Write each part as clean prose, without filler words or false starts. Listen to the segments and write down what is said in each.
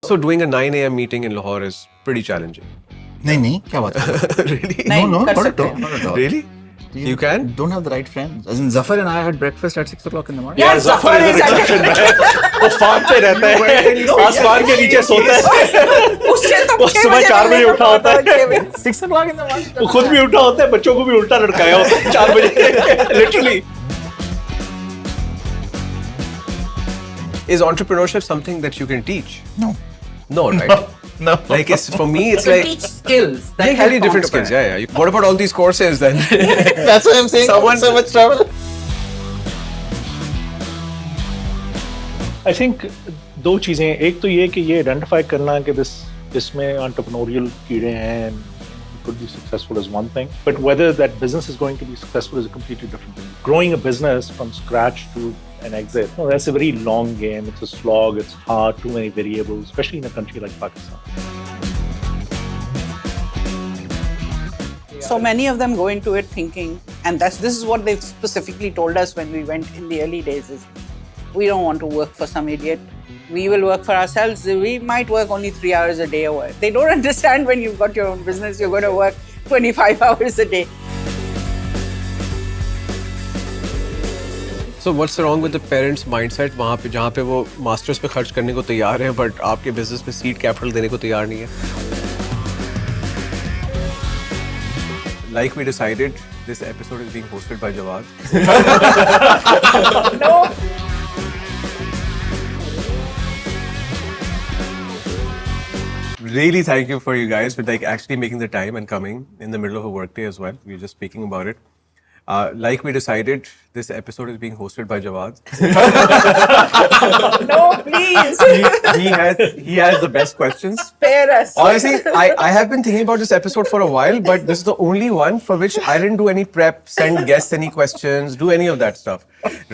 So doing a 9 a.m. meeting in Lahore is pretty challenging. नहीं क्या बात है? Really? No, नहीं, कर not at सकते all, हैं। not at all. Really? You can? Don't have the right friends. As in Zafar and I had breakfast at 6 o'clock in the morning. Yeah, Zafar is an exception man. वो farm पे रहता है, आसमान के नीचे सोता है, उससे तो वो सुबह 4 बजे उठा होता है, 6 o'clock in the morning. वो खुद भी उठा होता है, बच्चों को भी उल्टा लटकाया होता है 4 बजे, literally. Is entrepreneurship something that you can teach? No. No, right? No. Like for me, it's You like teach skills that yeah, help really different skills. entrepreneurs. Yeah. What about all these courses then? That's what I'm saying. Someone- so much trouble. I think दो चीजें, एक तो ये कि ये identify करना कि इसमें entrepreneurial कीड़े हैं and could be successful is one thing, but whether that business is going to be successful is a completely different thing. Growing a business from scratch to an exit, that's a very long game. It's a slog. It's hard. Too many variables, especially in a country like Pakistan. So many of them go into it thinking, and this is what they've specifically told us when we went in the early days, is we don't want to work for some idiot. We will work for ourselves. We might work only 3 hours a day or what. They don't understand when you've got your own business, you're going to work 25 hours a day. So what's wrong with the parents' mindset वहाँ पे जहाँ पे वो masters पे खर्च करने को तैयार हैं बट आपके बिजनेस पे सीड कैपिटल देने को तैयार नहीं है? Like we decided, this episode is being hosted by Jawad. No. Really thank you for you guys for like actually making the time and coming in the middle of a workday as well. We were just speaking about it. Like we decided, this episode is being hosted by Jawad. No, please. he has the best questions. Spare us. Honestly, I have been thinking about this episode for a while, but this is the only one for which I didn't do any prep, send guests any questions, do any of that stuff,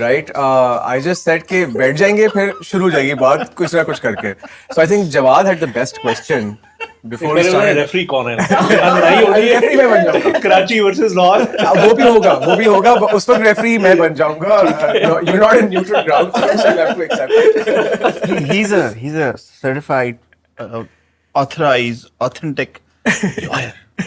right? I just said कि बैठ जाएंगे फिर शुरू हो जाएगी बात कुछ ना कुछ करके. So I think Jawad had the best question before we मेरे started. रेफरी कौन है? लड़ाई हो रही रेफरी मैं बन जाऊंगा. है कराची वर्सेस लाहौर. वो भी होगा. उस वक्त रेफरी मैं बन जाऊंगा. No, you're not in neutral ground, so you have to accept it. He's a certified, authorized, authentic lawyer. I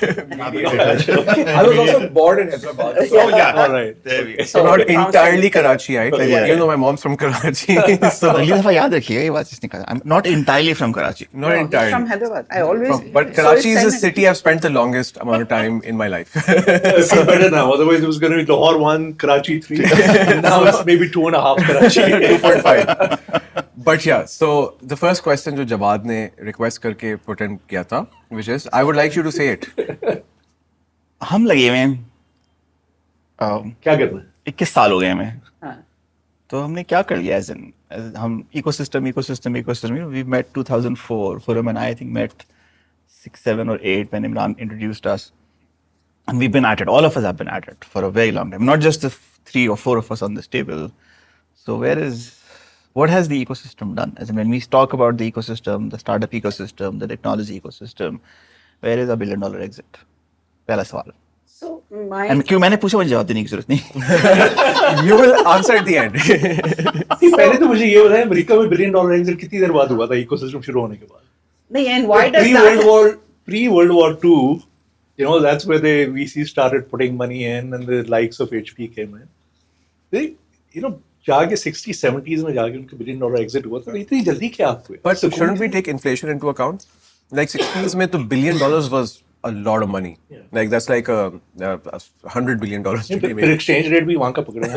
was also born in Hyderabad. Oh yeah. All right. There we go. So not entirely Karachiite, like Yeah. even though my mom's from Karachi. So अगली दफा याद रखिएगा ये बात जिसने कहा. I'm not entirely from Karachi. not From entirely. Hyderabad. I always. But Karachi is the city I've spent the longest amount of time in my life. It's better now. Otherwise, it was going to be Lahore 1, Karachi 3. Now it's maybe 2.5 Karachi. 2.5. But yeah, so the first question जो जवाद ने request करके put in किया था, which is, I would like you to say it. हम लगे हुए हैं क्या करना है? 21 साल हो गए हमें. हाँ. तो हमने क्या कर लिया हम ecosystem. We met 2004. Furam and I think met 6, 7 or 8 when Imran introduced us. And we've been at it. All of us have been at it for a very long time. Not just the 3 or 4 of us on this table. So what has the ecosystem done? As in when we talk about the ecosystem, the startup ecosystem, the technology ecosystem, where is a $1 billion exit? पहला सवाल. So my. And क्यों मैंने पूछा मुझे जवाब देने की जरूरत नहीं. You will answer at the end. पहले तो मुझे ये बताएं, अमेरिका में $1 billion एग्जिट कितनी देर बाद हुआ था इकोसिस्टम शुरू होने के बाद? No, and why does that? Pre-World War II, that's where the VC started putting money in and the likes of HP came in. They, जाके 60s, 70s में जाके उनका $1 billion एग्जिट हुआ था. इतनी जल्दी क्या हुआ? But shouldn't we take inflation into account? Like 60s में तो $1 billion was a lot of money. Yeah. Like that's like $100 billion today फिर maybe. एक्सचेंज रेट भी वहाँ का पकड़े हैं.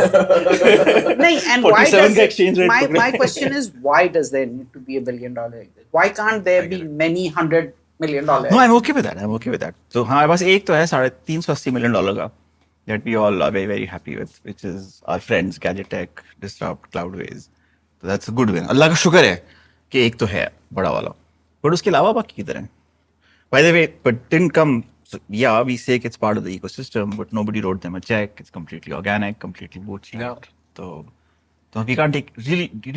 No, and why 47 does का exchange rate my पकड़े. question is, why does there need to be $1 billion exit? Why can't there be many $100 million? No, I'm okay with that. So हमारे पास एक तो है $380 million का that we all are very very happy with, which is our friends Gadgetech, Disrupt, Cloudways. So that's a good win. अल्लाह का शुक्र है कि एक तो है बड़ा वाला. But उसके अलावा बाकी किधर हैं? By the way, but didn't come. So yeah, we say it's part of the ecosystem, but nobody wrote them a check. It's completely organic, completely bootstrapped. Yeah. So we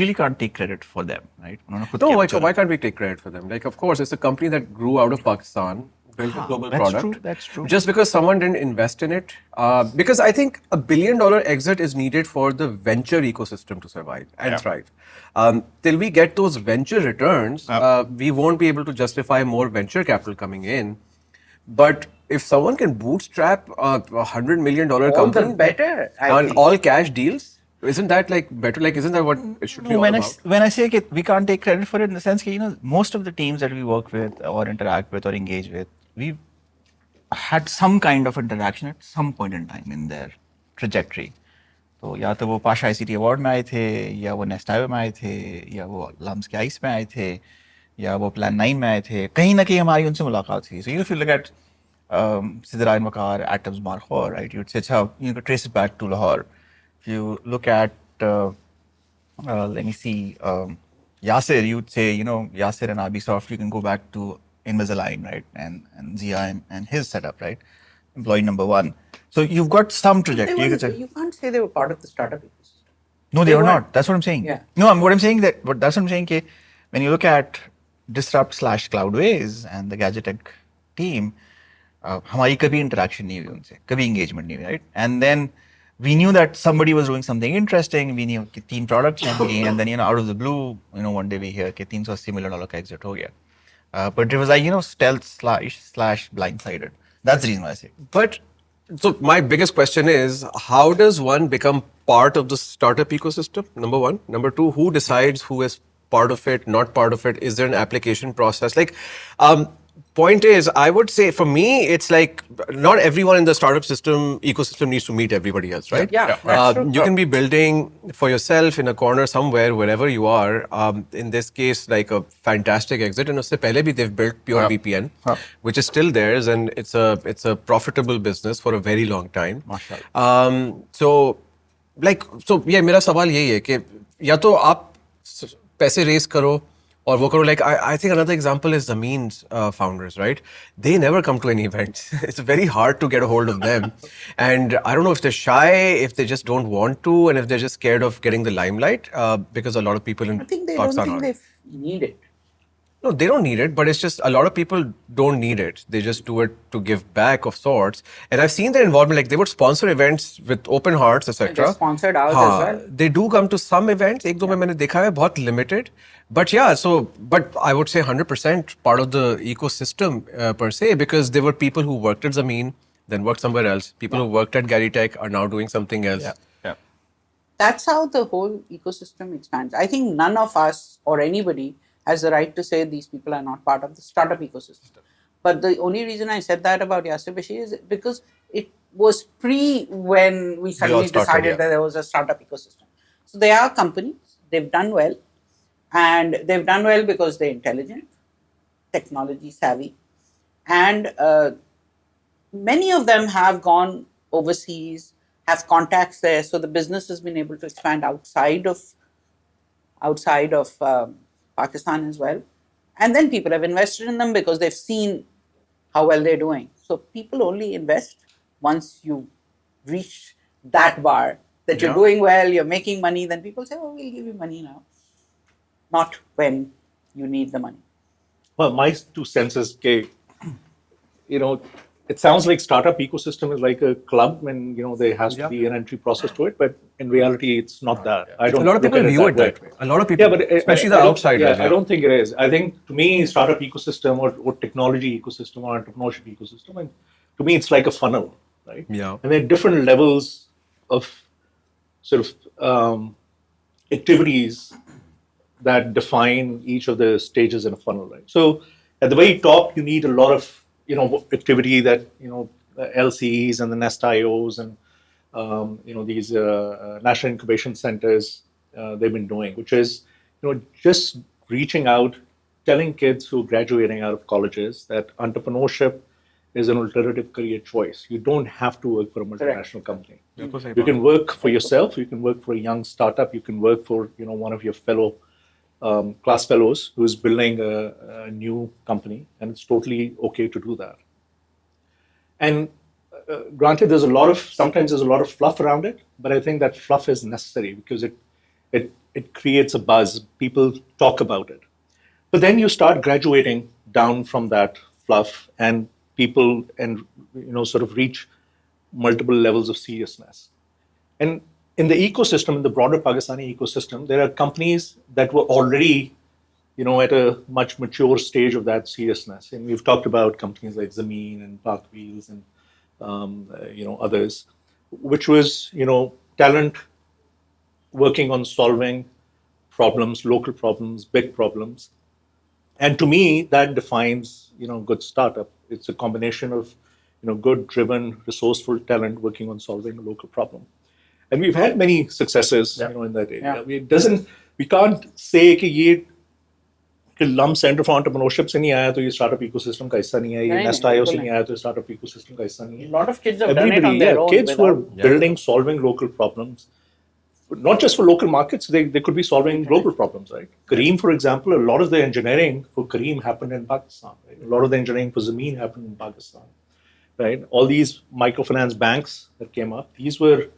really can't take credit for them, right? उन्होंने खुद No, किया why बेचारा. can't we take credit for them? Like, of course, it's a company that grew out of Pakistan. built a global that's product. true, that's true. Just because someone didn't invest in it. Because I think $1 billion exit is needed for the venture ecosystem to survive and thrive. Till we get those venture returns, we won't be able to justify more venture capital coming in. But if someone can bootstrap a $100 million company the better, I on think. all cash deals, isn't that like better? Like, isn't that what it should be all when about? when I say that we can't take credit for it in the sense that, you know, most of the teams that we work with or interact with or engage with, we've had some kind of interaction at some point in time in their trajectory. तो या तो वो Pasha ICT award में आए थे, या वो नेस्टायो में आए थे, या वो लम्स के आइस में आए थे, या वो प्लान 9 में आए थे. कहीं ना कहीं हमारी उनसे मुलाकात थी. So if you look at Sidra Wakar, Atoms Markhor, right, you'd say, you could trace it back to Lahore. If you look at, let me see, Yasser, you'd say, you know, Yasser and Ubisoft, you can go back to Invisalign, right, and Zia and his setup, right, employee number 1. So you've got some trajectory. You could say, You can't say they were part of the startup ecosystem. no, they They were weren't. not. That's what I'm saying. Yeah. No, what I'm saying that, but that's what I'm saying. Ke, when you look at Disrupt/Cloudways and the Gadgetech team, हमारी कभी interaction नहीं हुई उनसे, कभी engagement नहीं हुई, right? And then we knew that somebody was doing something interesting. We knew कि 3 products हैं, and then, you know, out of the blue, you know, one day we hear कि $380 million का exit हो गया. But it was like, you know, stealth slash blindsided. That's the reason why I say. But so my biggest question is, how does one become part of the startup ecosystem? Number one. Number two, who decides who is part of it, not part of it? Is there an application process? Like, point is, I would say for me, it's like not everyone in the startup ecosystem needs to meet everybody else, right? Yeah, that's true. You can be building for yourself in a corner somewhere, wherever you are. In this case, like a fantastic exit, and usse pehle bhi they've built Pure VPN, which is still theirs, and it's a profitable business for a very long time. So ये मेरा सवाल यही है कि या तो आप पैसे रेस करो और वो करो. Like I think another example is Zameen's founders, right? They never come to any events. It's very hard to get a hold of them, and I don't know if they're shy, if they just don't want to, and if they're just scared of getting the limelight, because a lot of people in I think they don't Pakistan think are. they need it. No, they don't need it, but it's just a lot of people don't need it. They just do it to give back of sorts. And I've seen their involvement, like they would sponsor events with open hearts, etc. They sponsored ours as हाँ, well. They do come to some events. एक दो में मैंने देखा है, बहुत limited. But yeah, but I would say 100% part of the ecosystem per se, because there were people who worked at Zameen, then worked somewhere else. People who worked at Gadgetech are now doing something else. Yeah. That's how the whole ecosystem expands. I think none of us or anybody has the right to say these people are not part of the startup ecosystem. But the only reason I said that about Yasser Bashir is because it was when we suddenly started, decided that there was a startup ecosystem. So they are companies, they've done well, and they've done well because they're intelligent, technology savvy, and many of them have gone overseas, have contacts there, so the business has been able to expand outside of Pakistan as well. And then people have invested in them because they've seen how well they're doing. So people only invest once you reach that bar that you're doing well, you're making money, then people say, oh, we'll give you money now. Not when you need the money. Well, my 2 cents is, okay, you know, it sounds like startup ecosystem is like a club, and you know there has to be an entry process to it. But in reality, it's not that. I don't. A lot of people view it that way. A lot of people, Yeah, but especially the I don't- outsiders. Yeah, I don't think it is. I think to me, startup ecosystem or technology ecosystem or entrepreneurship ecosystem, and to me, it's like a funnel, right? Yeah. And there are different levels of sort of activities that define each of the stages in a funnel, right? So at the very top, you need a lot of activity that LCEs and the Nest IOs and these national incubation centers they've been doing, which is just reaching out, telling kids who are graduating out of colleges that entrepreneurship is an alternative career choice. You don't have to work for a multinational company. You can work for yourself. You can work for a young startup. You can work for one of your fellow class fellows who is building a new company, and it's totally okay to do that. And granted, sometimes there's a lot of fluff around it, but I think that fluff is necessary because it creates a buzz. People talk about it. But then you start graduating down from that fluff, and people and sort of reach multiple levels of seriousness. And in the ecosystem, in the broader Pakistani ecosystem, there are companies that were already, at a much mature stage of that seriousness. And we've talked about companies like Zameen and Park Wheels and others, which was talent working on solving problems, local problems, big problems. And to me, that defines good startup. It's a combination of good, driven, resourceful talent working on solving a local problem. And we've had many successes in that area. Yeah. We can't say कि lump centre for entrepreneurship से नहीं आया तो ये startup ecosystem का हिस्सा नहीं है, ये नेस्ट आईओ से नहीं आया तो स्टार्टअप इकोसिस्टम का हिस्सा नहीं है. A lot of kids have done it on their own. Kids who are building, solving local problems, not just for local markets, they could be solving global problems, right? Careem, for example, a lot of the engineering for Careem happened in Pakistan, right? A lot of the engineering for Zameen happened in Pakistan, right? All these microfinance banks that came up, these were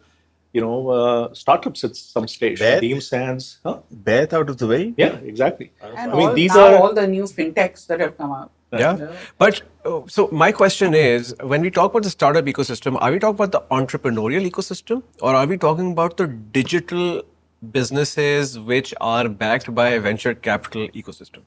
startups at some stage. Deem Sands, Beth out of the way. Yeah, exactly. And these are all the new fintechs that have come out. Yeah. But so my question is, when we talk about the startup ecosystem, are we talking about the entrepreneurial ecosystem, or are we talking about the digital businesses which are backed by a venture capital ecosystem,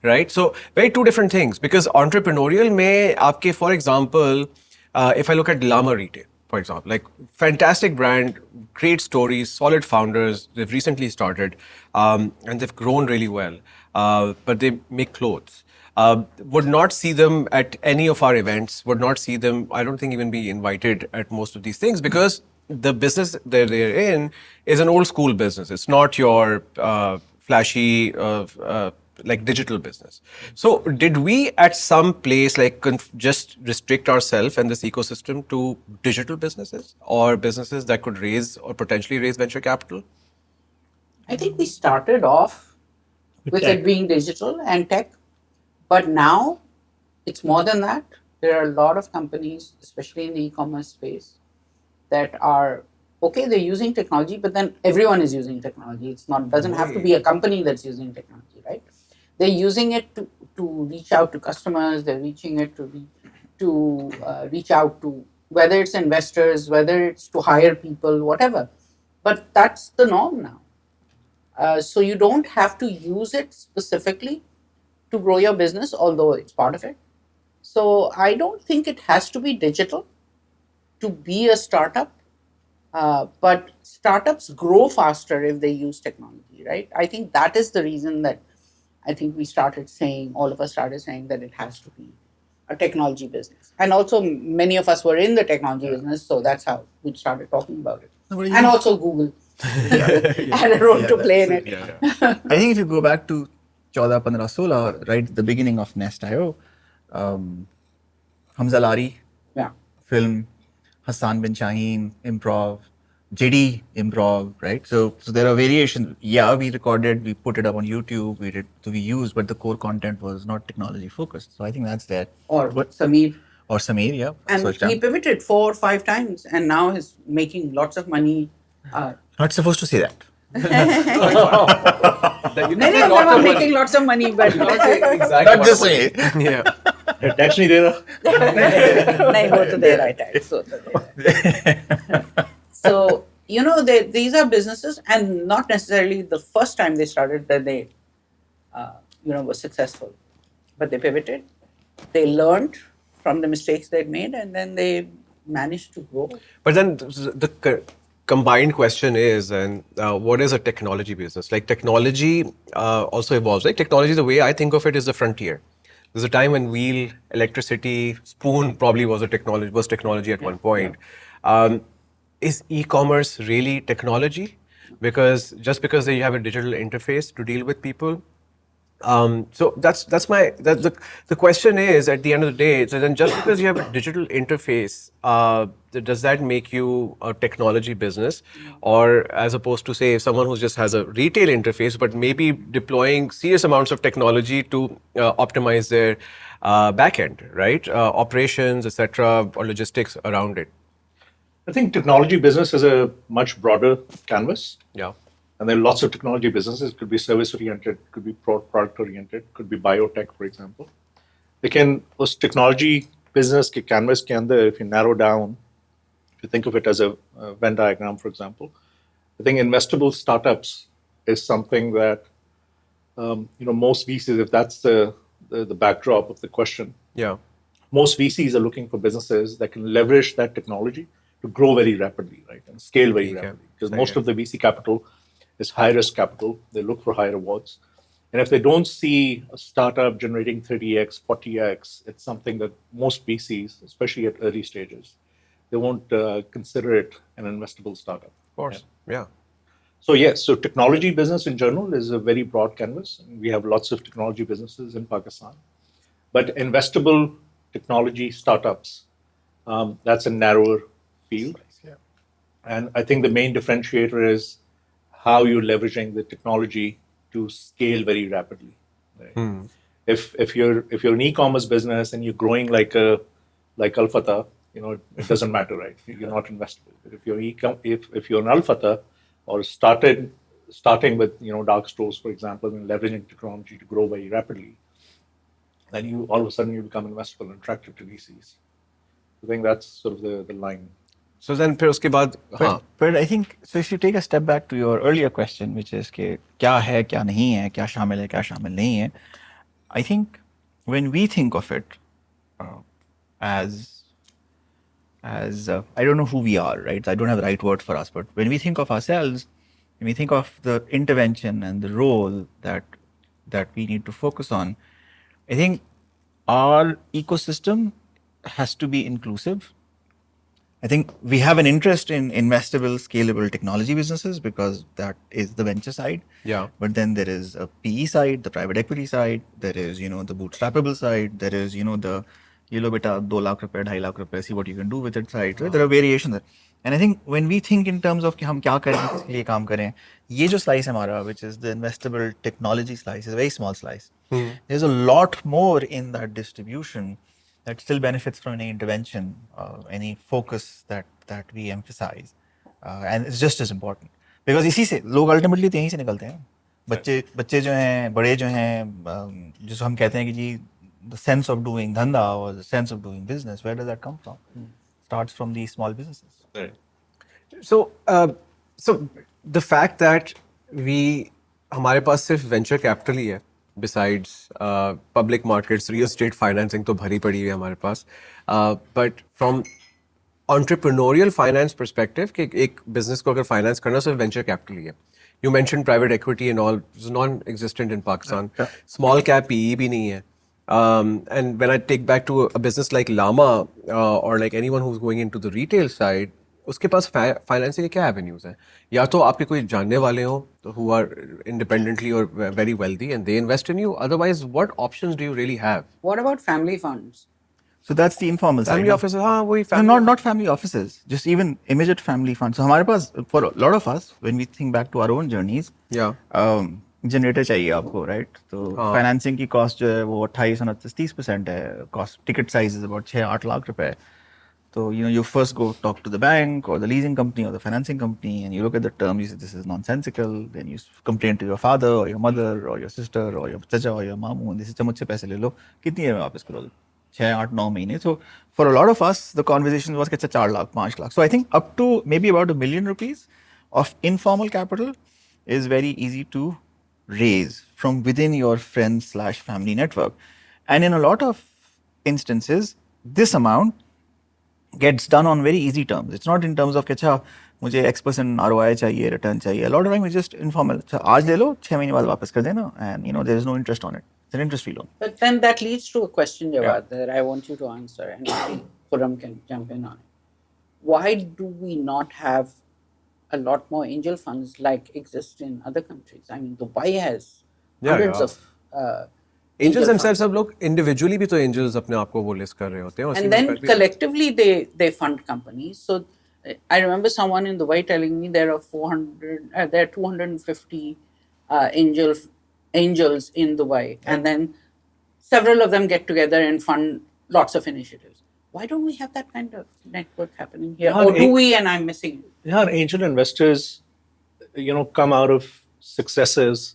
right? So very two different things, because entrepreneurial mein aapke, for example, if I look at Lama Retail, for example, like fantastic brand, great stories, solid founders. They've recently started and they've grown really well, but they make clothes. Would not see them at any of our events, would not see them, I don't think even be invited at most of these things, because the business that they're in is an old school business. It's not your flashy, like digital business. So did we at some place like just restrict ourselves and this ecosystem to digital businesses or businesses that could raise or potentially raise venture capital? I think we started off with it being digital and tech, but now it's more than that. There are a lot of companies, especially in the e-commerce space, that are they're using technology, but then everyone is using technology. It's not doesn't have to be a company that's using technology, right? They're using it to reach out to customers. They're reaching it to reach out to, whether it's investors, whether it's to hire people, whatever. But that's the norm now. So you don't have to use it specifically to grow your business, although it's part of it. So I don't think it has to be digital to be a startup. But startups grow faster if they use technology, right? I think that is the reason that I think all of us started saying that it has to be a technology business. And also many of us were in the technology business, so that's how we started talking about it. And also Google had a role to play in it. I think if you go back to 14, 15, 16, right at the beginning of Nest.io, Hamza Lari, film, Hassan bin Shaheen, improv, JD, improv, right? So there are variations. Yeah, we recorded, we put it up on YouTube, we used, but the core content was not technology focused. So I think that's there. Or Sameer. Or Sameer, yeah. And he pivoted 4 or 5 times and now he's making lots of money. Not supposed to say that. Many of them are making lots of money, but exactly. Not just say it. Yeah. Tax नहीं दे रहा. नहीं वो तो दे रहा है tax वो तो दे रहा है. So these are businesses, and not necessarily the first time they started that they were successful, but they pivoted, they learned from the mistakes they'd made, and then they managed to grow. But then the combined question is, and what is a technology business? Like technology also evolves. Like technology, the way I think of it, is the frontier. There's a time when wheel, electricity, spoon probably was technology at one point. Is e-commerce really technology? Because you have a digital interface to deal with people. So that's the question is, at the end of the day, so then just because you have a digital interface, does that make you a technology business? Or as opposed to, say, someone who just has a retail interface but maybe deploying serious amounts of technology to optimize their back end, right? Operations, etc., or logistics around it. I think technology business is a much broader canvas. Yeah. And there are lots of technology businesses. It could be service-oriented, could be product-oriented, could be biotech, for example. They can use technology business के canvas के अंदर, if you narrow down, if you think of it as a Venn diagram, for example, I think investable startups is something that most VCs, if that's the backdrop of the question, Yeah. most VCs are looking for businesses that can leverage that technology to grow very rapidly, right, and scale very Okay. rapidly. Because Right, most yeah. of the VC capital is high risk capital. They look for high rewards. And if they don't see a startup generating 30x, 40x, it's something that most VCs, especially at early stages, they won't consider it an investable startup. Of course. Yeah. So yes, so technology business in general is a very broad canvas. We have lots of technology businesses in Pakistan, but investable technology startups, that's a narrower field. And I think the main differentiator is how you're leveraging the technology to scale very rapidly. Right? If you're an e-commerce business and you're growing like Al Fatah, it doesn't matter, right? You're not investable. But if you're an Al Fatah or starting with dark stores, for example, and leveraging technology to grow very rapidly, then you all of a sudden you become investable and attractive to VCs. I think that's sort of the line. So then फिर उसके बाद हाँ. But I think so. If you take a step back to your earlier question, which is कि क्या है, क्या नहीं है, क्या शामिल है, क्या शामिल नहीं है. I think when we think of it as I don't know who we are, right? I don't have the right word for us, but when we think of ourselves, when we think of the intervention and the role that we need to focus on, I think our ecosystem has to be inclusive. I think we have an interest in investable, scalable technology businesses because that is the venture side. Yeah. But then there is a PE side, the private equity side. There is, the bootstrappable side. There is, the ye lo beta 2 lakh rupees, 2.5 lakh rupees, see what you can do with it side. So there are variations there. And I think when we think in terms of कि हम क्या करें, किसके लिए काम करें, ये जो slice है हमारा, which is the investable technology slice, is a very small slice. There's a lot more in that distribution that still benefits from any intervention, any focus that we emphasize, and it's just as important because इसी से लोग ultimately तो यहीं से निकलते हैं. बच्चे जो हैं, बड़े जो हैं, जिसको हम कहते हैं कि जी the sense of doing धंधा or the sense of doing business, where does that come from? Starts from these small businesses. Right. So the fact that हमारे पास सिर्फ venture capital ही है, besides public markets, real estate financing तो भरी पड़ी है हमारे पास, but from entrepreneurial finance perspective कि एक business को अगर finance करना सिर्फ venture capital ही है. You mentioned private equity and all, it's non-existent in Pakistan. Small cap PE भी नहीं है. And when I take back to a business like Llama or like anyone who's going into the retail side, उसके पास financing के क्या avenues हैं? या तो आपके कोई जानने वाले हो who are independently or very wealthy and they invest in you. Otherwise, what options do you really have? What about family funds? So that's the informal side. Family offices, हाँ वही No, family. not family offices, just even immediate family funds. So हमारे पास, for a lot of us, when we think back to our own journeys, generator चाहिए आपको, right? तो financing की cost जो है वो 28-29-30% है. Cost ticket size is about 6-8 lakh रुपए. So you first go talk to the bank or the leasing company or the financing company, and you look at the term. You say this is nonsensical. Then you complain to your father or your mother or your sister or your chacha or your mamu, and this is मुझसे पैसे ले लो. कितनी देर में वापस करोगे? 6-8-9 महीने. So for a lot of us, the conversation was कि 4 lakh, 5 lakh. So I think up to maybe about $1 million of informal capital is very easy to raise from within your friends/family network, and in a lot of instances, this amount gets done on very easy terms. It's not in terms of कि अच्छा मुझे X% ROI चाहिए, return चाहिए. A lot of time it's just informal. अच्छा आज ले लो, 6 महीने बाद वापस कर देना, and there is no interest on it. It's an interest-free loan. But then that leads to a question, Jawad, that I want you to answer, and maybe Khurram can jump in on it. Why do we not have a lot more angel funds like exist in other countries? I mean, Dubai has hundreds of Angels themselves, सब लोग individually भी तो angels अपने आप को वो list कर रहे होते हैं. and then collectively they fund companies. So I remember someone in Dubai telling me there are 250 angels in Dubai, and then several of them get together and fund lots of initiatives. Why don't we have that kind of network happening here? Or do we, and I'm missing it? Yeah, angel investors, come out of successes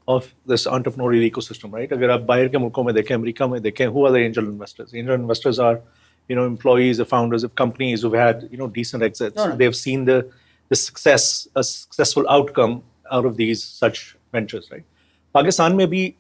of this entrepreneurial ecosystem, right? अगर आप बाहर के मुल्कों में देखें, America में देखें, who are the angel investors? Angel investors are, employees, the founders of companies who've had, decent exits. No, no. They've seen the success, a successful outcome out of these such ventures, right? Pakistan में भी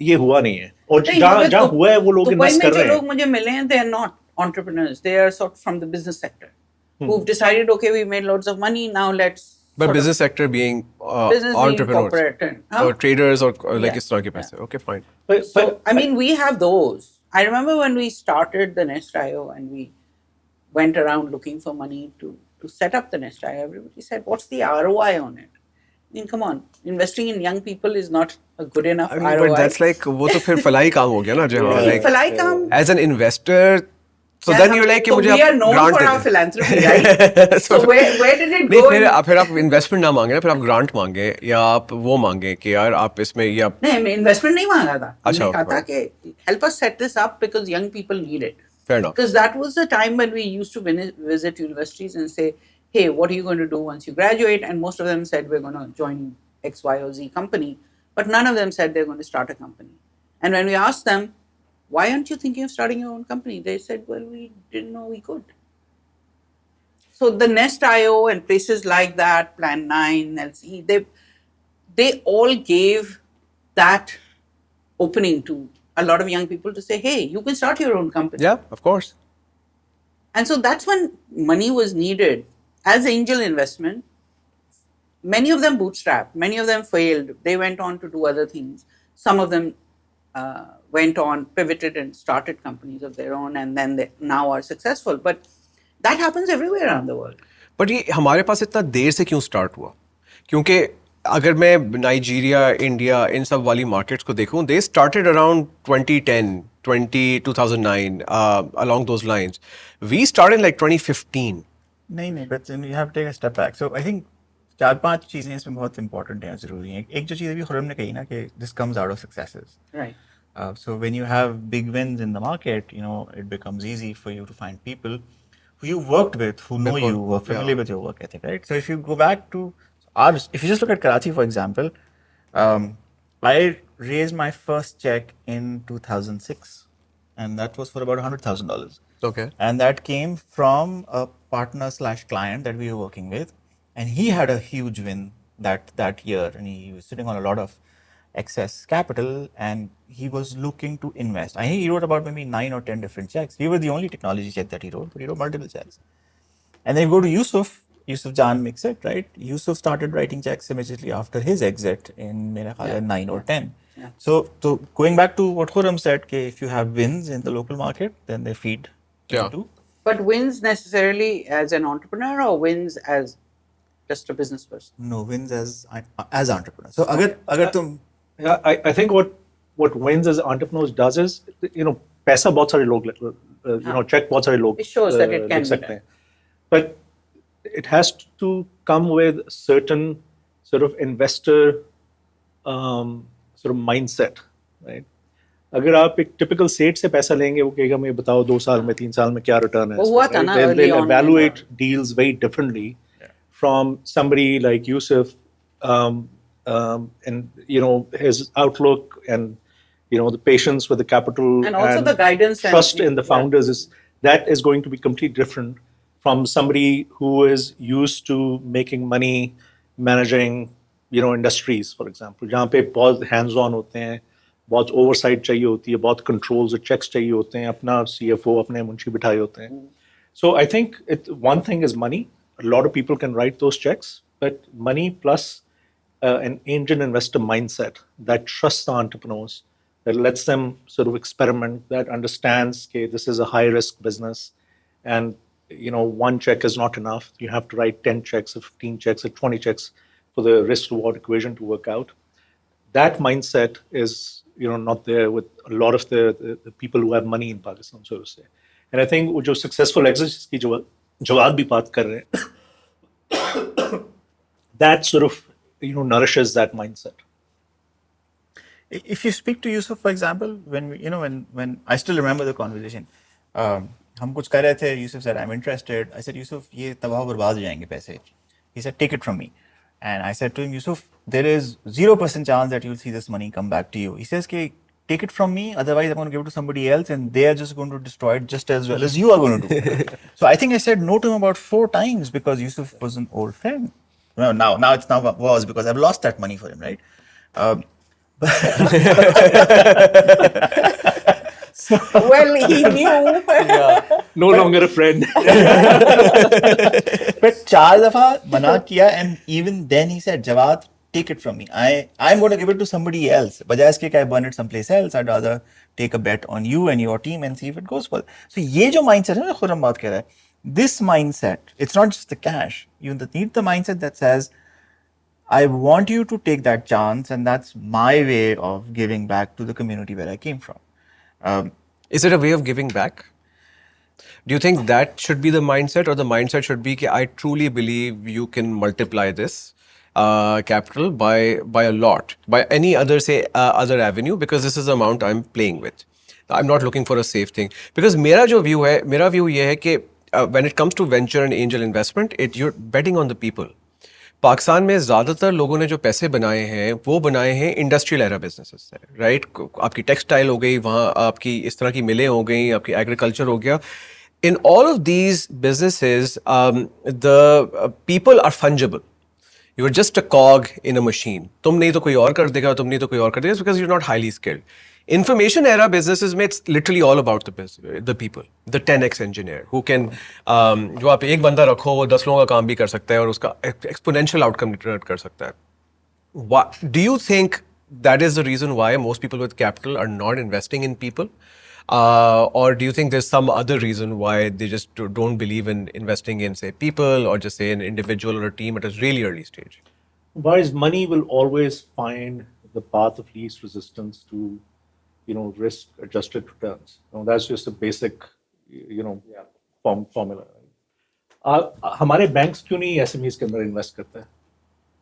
ये हुआ नहीं है, और जहाँ हुआ है वो लोग इन्वेस्ट कर रहे हैं. लोग मुझे मिले हैं, they are not entrepreneurs. They are sort of from the business sector who've decided, okay, we made loads of money, now let's. But business sector being entrepreneurs corporate and or traders or like Yeah, इस तरह के पैसे. Okay, fine. So, I mean, we have those. I remember when we started the Nest.io and we went around looking for money to set up the Nest.io, everybody said, what's the ROI on it? I mean, come on, investing in young people is not a good enough I mean, ROI. but that's like वो तो फिर फलाई काम हो गया ना जहाँ like फलाई काम. as an investor. So then you're like कि मुझे we are known grant for they our they. philanthropy, right? So where did it नहीं go? फिर आप इन्वेस्टमेंट ना मांगे ना, फिर आप ग्रांट मांगे या आप वो मांगे कि यार आप इसमें या नहीं, हमने इन्वेस्टमेंट नहीं मांगा था. अच्छा, हमने कहा था okay. कि help us set this up because young people need it. fair enough. Because that was the time when we used to visit universities and say, hey, what are you going to do once you graduate? And most of them said, we're going to join X, Y, or Z company. But none of them said they're going to start a company. And when we asked them, why aren't you thinking of starting your own company? They said, well, we didn't know we could. So the Nest.io and places like that, Plan 9, LCE, they all gave that opening to a lot of young people to say, hey, you can start your own company. Yeah, of course. And so that's when money was needed as angel investment. Many of them bootstrapped, many of them failed. They went on to do other things. Some of them went on, pivoted and started companies of their own, and then they now are successful. But that happens everywhere around the world. But ये हमारे पास इतना देर से क्यों start हुआ? क्योंकि अगर मैं Nigeria, India, इन सब वाली मार्केट्स को देखूं, they started around 2010, 2009, along those lines. We started like 2015. नहीं, but then you have to take a step back. So I think 4-5 चीजें इसमें बहुत important हैं, ज़रूरी हैं. एक जो चीज़ अभी खुर्रम ने कही ना कि this comes out of successes. Right. So when you have big wins in the market, it becomes easy for you to find people who you worked with, who know you, who are familiar with your work ethic, right? So if you go back to if you just look at Karachi, for example, I raised my first check in 2006, and that was for about $100,000. Okay. And that came from a partner/client that we were working with, and he had a huge win that year, and he was sitting on a lot of excess capital, and he was looking to invest. I think he wrote about maybe 9 or 10 different checks. We were the only technology check that he wrote, but he wrote multiple checks. And then you go to Yusuf Jan makes it, right? Yusuf started writing checks immediately after his exit in मेरा ख्याल है 9 or 10. Yeah. So going back to what Khurram said, कि if you have wins in the local market, then they feed Yeah. into. But wins necessarily as an entrepreneur or wins as just a business person? No, wins as entrepreneur. So अगर तुम Yeah, I think what wins as entrepreneurs does is, पैसा बहुत सारे लोग, check बहुत सारे लोग It shows that it can लिख be सकते done. हैं. But it has to come with certain sort of investor sort of mindset, right? अगर आप एक typical सेठ से पैसा लेंगे, वो कहेगा मैं बताओ 2 साल में 3 साल में क्या return है. वो हुआ था ना early They'll on. evaluate deals very differently from somebody like Yusuf, and his outlook and the patience with the capital And also the guidance and- trust in the founders that is going to be completely different from somebody who is used to making money managing industries, for example, जहाँ पे बहुत hands on होते हैं, बहुत oversight चाहिए होती है, बहुत controls और checks चाहिए होते हैं, अपना CFO अपने मुंशी बिठाए होते हैं. So I think one thing is money. A lot of people can write those checks, but money plus an angel investor mindset that trusts the entrepreneurs, that lets them sort of experiment, that understands, okay, this is a high risk business, and one check is not enough. You have to write 10 checks or 15 checks or 20 checks for the risk reward equation to work out. That mindset is not there with a lot of the people who have money in Pakistan, so to say. And I think wo jo successful exits ki jawab bhi baat kar rahe hain, that sort of nourishes that mindset. If you speak to Yusuf, for example, when I still remember the conversation, हम कुछ कर रहे थे, Yusuf said, I'm interested. I said, Yusuf, ये तबाह बर्बाद हो जाएंगे पैसे. He said, take it from me. And I said to him, Yusuf, there is 0% chance that you'll see this money come back to you. He says, "Ke, take it from me, otherwise I'm going to give it to somebody else and they are just going to destroy it just as well as you are going to do." So I think I said no to him about 4 times because Yusuf was an old friend. Well, now it's now was because I've lost that money for him, right? Well, he knew. No longer a friend. But 4 दफा मना किया and even then he said, "Jawad, take it from me. I'm going to give it to somebody else. बजाय इसके कि I burn it someplace else, I'd rather take a bet on you and your team and see if it goes well." So ये जो mindset है ना खुरम बात कह रहा है, this mindset, it's not just the cash. You need the mindset that says, I want you to take that chance and that's my way of giving back to the community where I came from. Is it a way of giving back? Do you think that should be the mindset, or the mindset should be that I truly believe you can multiply this capital by a lot, by any other other avenue, because this is the amount I'm playing with. I'm not looking for a safe thing. Because मेरा view ये है कि when it comes to venture and angel investment, you're betting on the people. Pakistan में ज़्यादातर लोगों ने जो पैसे बनाए हैं वो बनाए हैं इंडस्ट्रियल एरा बिजनेसेस से, राइट? आपकी टेक्सटाइल हो गई, वहाँ आपकी इस तरह की मिलें हो गई, आपकी एग्रीकल्चर हो गया. In all of these businesses, the people are fungible. You are just a cog in a machine. तुम नहीं तो कोई और कर देगा, तुम नहीं तो कोई और कर देगा, because you're not highly skilled. Information era businesses में it's literally all about the people, the 10x engineer who can जो आप एक बंदा रखो वो 10 लोगों का काम भी कर सकता है और उसका exponential outcome generate कर सकता है. Do you think that is the reason why most people with capital are not investing in people? Or do you think there's some other reason why they just don't believe in investing in, say, people or just say an individual or a team at a really early stage? Wise money will always find the path of least resistance to, risk-adjusted returns. That's just a basic, formula. हमारे banks क्यों नहीं SMEs के अंदर invest करते हैं?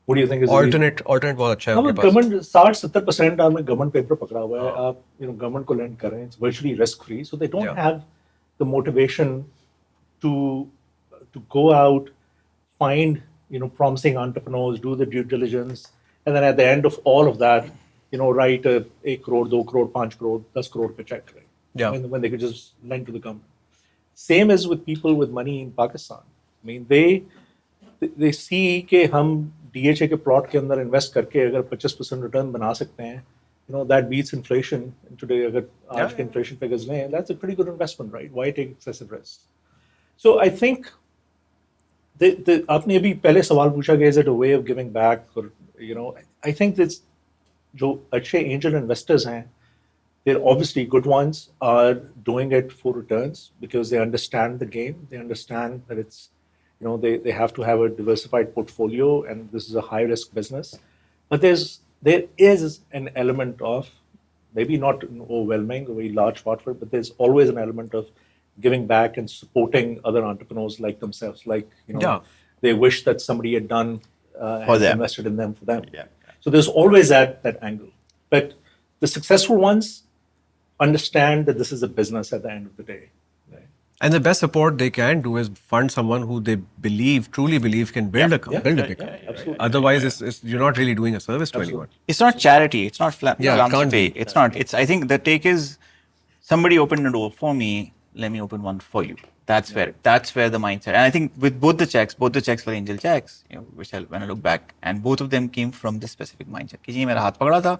What do you think is alternate बहुत अच्छा है आपके पास. गवर्नमेंट 60-70% आपने गवर्नमेंट पेपर पकड़ा हुआ है. आप गवर्नमेंट को लेंड कर रहे हैं. It's virtually risk free, so they don't have the motivation to go out, find promising entrepreneurs, do the due diligence, and then at the end of all of that, write a 1 crore, 2 crore, 5 crore, 10 crore ka check, right? Yeah. When they could just lend to the government. Same as with people with money in Pakistan. I mean, they see कि हम DHA के plot के अंदर invest करके अगर 25% return बना सकते हैं, that beats inflation. And today, अगर आज के inflation figures लें, that's a pretty good investment, right? Why take excessive risk? So I think आपने अभी पहले सवाल पूछा कि is it a way of giving back, or I think that जो अच्छे angel investors हैं, they're obviously good ones, are doing it for returns because they understand the game. They understand that it's they have to have a diversified portfolio, and this is a high risk business. But there is an element of, maybe not an overwhelming, a very large part of it, but there's always an element of giving back and supporting other entrepreneurs like themselves. Like, they wish that somebody had done and invested in them for them. Yeah. So there's always that angle. But the successful ones understand that this is a business at the end of the day. And the best support they can do is fund someone who they truly believe can build a big company. Absolutely. Otherwise, you're not really doing a service to anyone. It's not charity. It's not philanthropy. It can't It's not. I think the take is, somebody opened a door for me, let me open one for you. That's where the mindset. And I think with both the checks were angel checks, which when I look back, and both of them came from this specific mindset. कि जी मेरा हाथ पकड़ा था,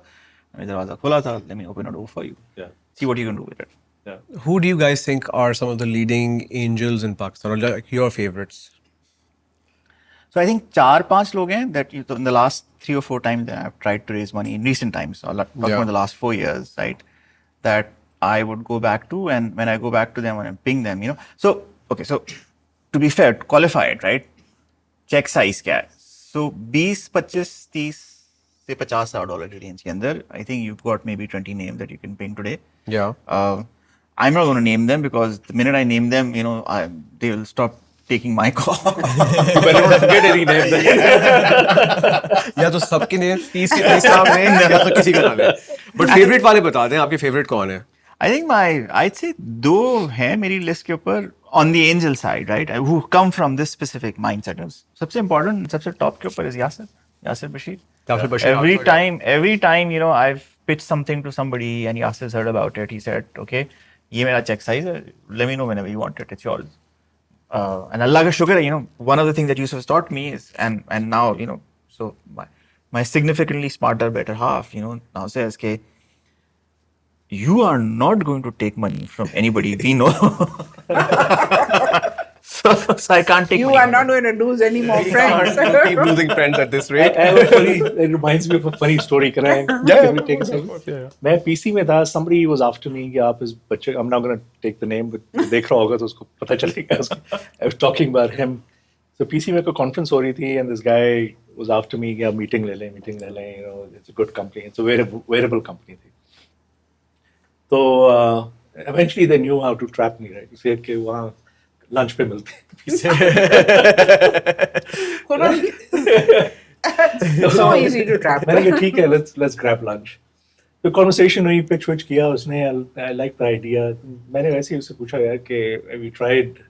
मेरा दरवाजा खोला था, let me open a door for you. Yeah. See what you can do with it. Yeah. Who do you guys think are some of the leading angels in Pakistan, or like your favorites? So I think 4-5 लोग हैं that in the last 3 or 4 times that I've tried to raise money in recent times, or talking about the last 4 years, right? That I would go back to, and when I go back to them and ping them, So, okay, so to be fair, qualify it, right? Check size क्या है? So 20, 25, 30 से $50,000 की range के अंदर, I think you've got maybe 20 names that you can ping today. Yeah. I'm not going to name them because the minute I name them, they will stop taking my call. You better not forget any name. या तो सबके name 30 के 30 नाम हैं या तो किसी का नाम है. But favorite वाले बता दें, आपके favorite कौन है? I think I'd say 2 हैं मेरी list के ऊपर on the angel side, right? Who come from this specific mindset. सबसे important, सबसे top के ऊपर is Yasser. Yasir Bashir. Yasir Bashir, Every time, you know, I've pitched something to somebody and Yasir's heard about it. He said, okay, ये मेरा check size है. Let me know whenever you want it. It's yours. And Allah ka shukr, you know, one of the things that Yusuf has taught me is, and now, you know, so my significantly smarter, better half, you know, now says, okay, you are not going to take money from anybody we know. so I can't take You money. are not going to lose any more friends. Keep losing friends at this rate. It reminds me of a funny story. Can we take a second? मैं PC में था. Somebody was after me कि आप इस बच्चे, I'm not going to take the name, but देख रहा होगा तो उसको पता चलेगा. I was talking about him. So PC में कोई conference हो रही थी, and this guy was after me कि आप meeting ले लें. You know, it's a good company. It's a wearable company थी. तो eventually they knew how to trap me, right? इसलिए कि वहाँ lunch पे मिलते हैं. So easy to trap. मैंने कहा ठीक है, let's grab lunch. तो conversation हुई, pitch किया उसने. I like the idea. मैंने वैसे ही उससे पूछा यार कि have you tried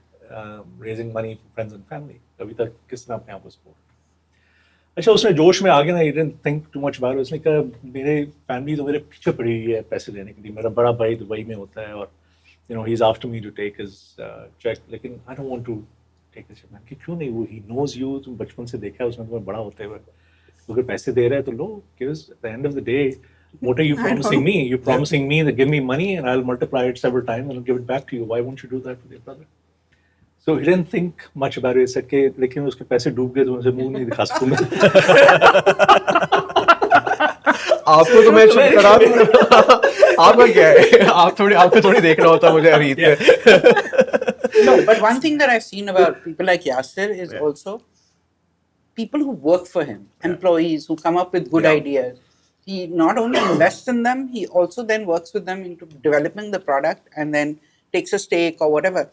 raising money for friends and family? अभी तक किसने अपने आप को support? अच्छा, उसने जोश में आगे ना, he didn't think too much about it. उसने कहा मेरे फैमिली तो मेरे पीछे पड़ी हुई है पैसे लेने के लिए. मेरा बड़ा भाई दुबई में होता है और you know he's after me to take his check. लेकिन I don't want to take his check. मैं कि क्यों नहीं, वो he knows you, तुम बचपन से देखा है उसने तुम्हें बड़ा होते हुए. तो अगर पैसे दे रहा है तो लो, because at the end of the day, what are you promising me? You're promising me that give me money and I'll multiply it several times and I'll give it back to you. Why won't you do that with your brother? So he didn't think much about it. He said कि लेकिन उसके पैसे डूब गए तो उनसे मुंह नहीं दिखा सकूंगा. आपको तो मैं चुप करा दूंगा. आपका क्या है? आपको थोड़ी देखना होता मुझे अरीत पे. No, but one thing that I've seen about people like Yasir is also people who work for him, employees who come up with good ideas. He not only invests in them, he also then works with them into developing the product and then takes a stake or whatever.